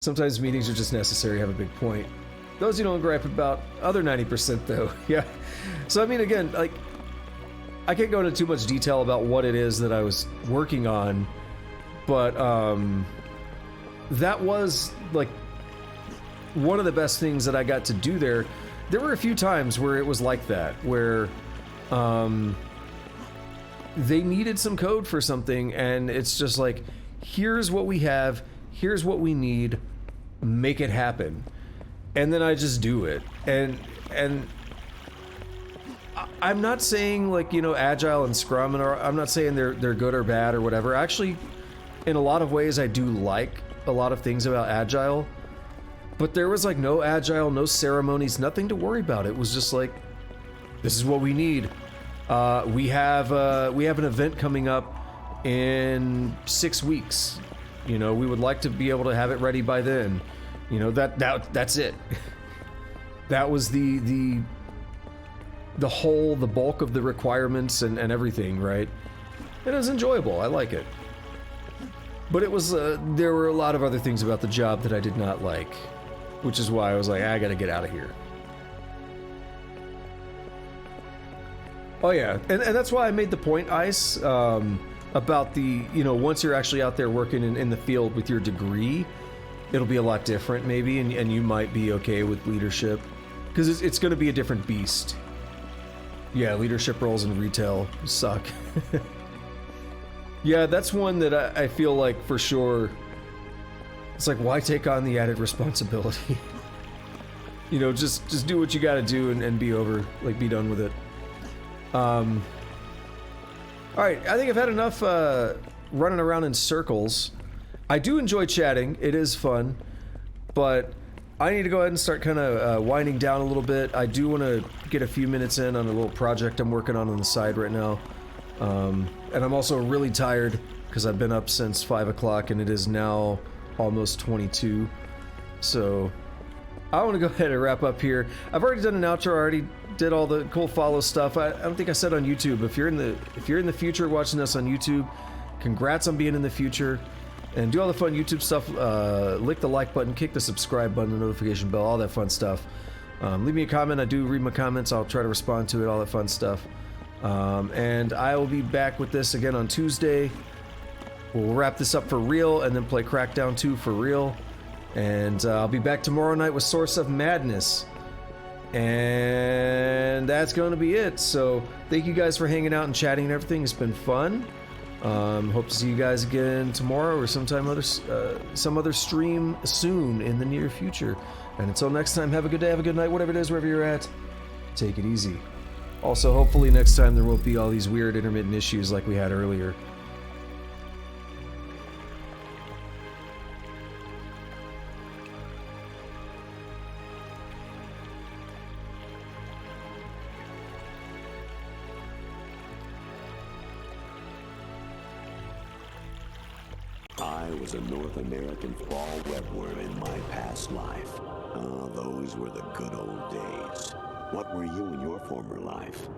Sometimes meetings are just necessary, have a big point. Those you don't gripe about, other 90% though. Yeah. So I mean, again, like, I can't go into too much detail about what it is that I was working on, but that was like one of the best things that I got to do there. There were a few times where it was like that, where they needed some code for something, and it's just like, here's what we have, here's what we need, make it happen. And then I just do it. And I'm not saying, like, you know, Agile and Scrum, and I'm not saying they're good or bad or whatever. Actually, in a lot of ways, I do like a lot of things about Agile. But there was like no Agile, no ceremonies, nothing to worry about. It was just like, this is what we need. We have an event coming up in 6 weeks. You know, we would like to be able to have it ready by then. You know, that's it. That was the bulk of the requirements and everything, right? It was enjoyable. I like it. But it was there were a lot of other things about the job that I did not like, which is why I was like, I gotta get out of here. Oh yeah, and that's why I made the point, Ice, about the, you know, once you're actually out there working in the field with your degree, it'll be a lot different maybe, and you might be okay with leadership, because it's going to be a different beast. Yeah, leadership roles in retail suck. Yeah, that's one that I feel like for sure. It's like, why take on the added responsibility? You know, just do what you gotta do and be over, like, be done with it. Alright, I think I've had enough running around in circles. I do enjoy chatting, it is fun, but I need to go ahead and start kind of winding down a little bit. I do want to get a few minutes in on a little project I'm working on the side right now. And I'm also really tired because I've been up since 5 o'clock and it is now almost 22. So I want to go ahead and wrap up here. I've already done an outro. I already did all the cool follow stuff. I don't think I said on YouTube. If you're in the future watching us on YouTube, congrats on being in the future. And do all the fun YouTube stuff. Lick the like button, kick the subscribe button, the notification bell, all that fun stuff. Leave me a comment. I do read my comments. I'll try to respond to it, all that fun stuff. And I will be back with this again on Tuesday. We'll wrap this up for real and then play Crackdown 2 for real. And I'll be back tomorrow night with Source of Madness. And that's going to be it. So thank you guys for hanging out and chatting and everything. It's been fun. Hope to see you guys again tomorrow or sometime some other stream soon in the near future. And until next time, have a good day, have a good night, whatever it is, wherever you're at. Take it easy. Also, hopefully next time there won't be all these weird intermittent issues like we had earlier. I was a North American fall webworm in my past life. Ah, those were the good old days. What were you in your former life?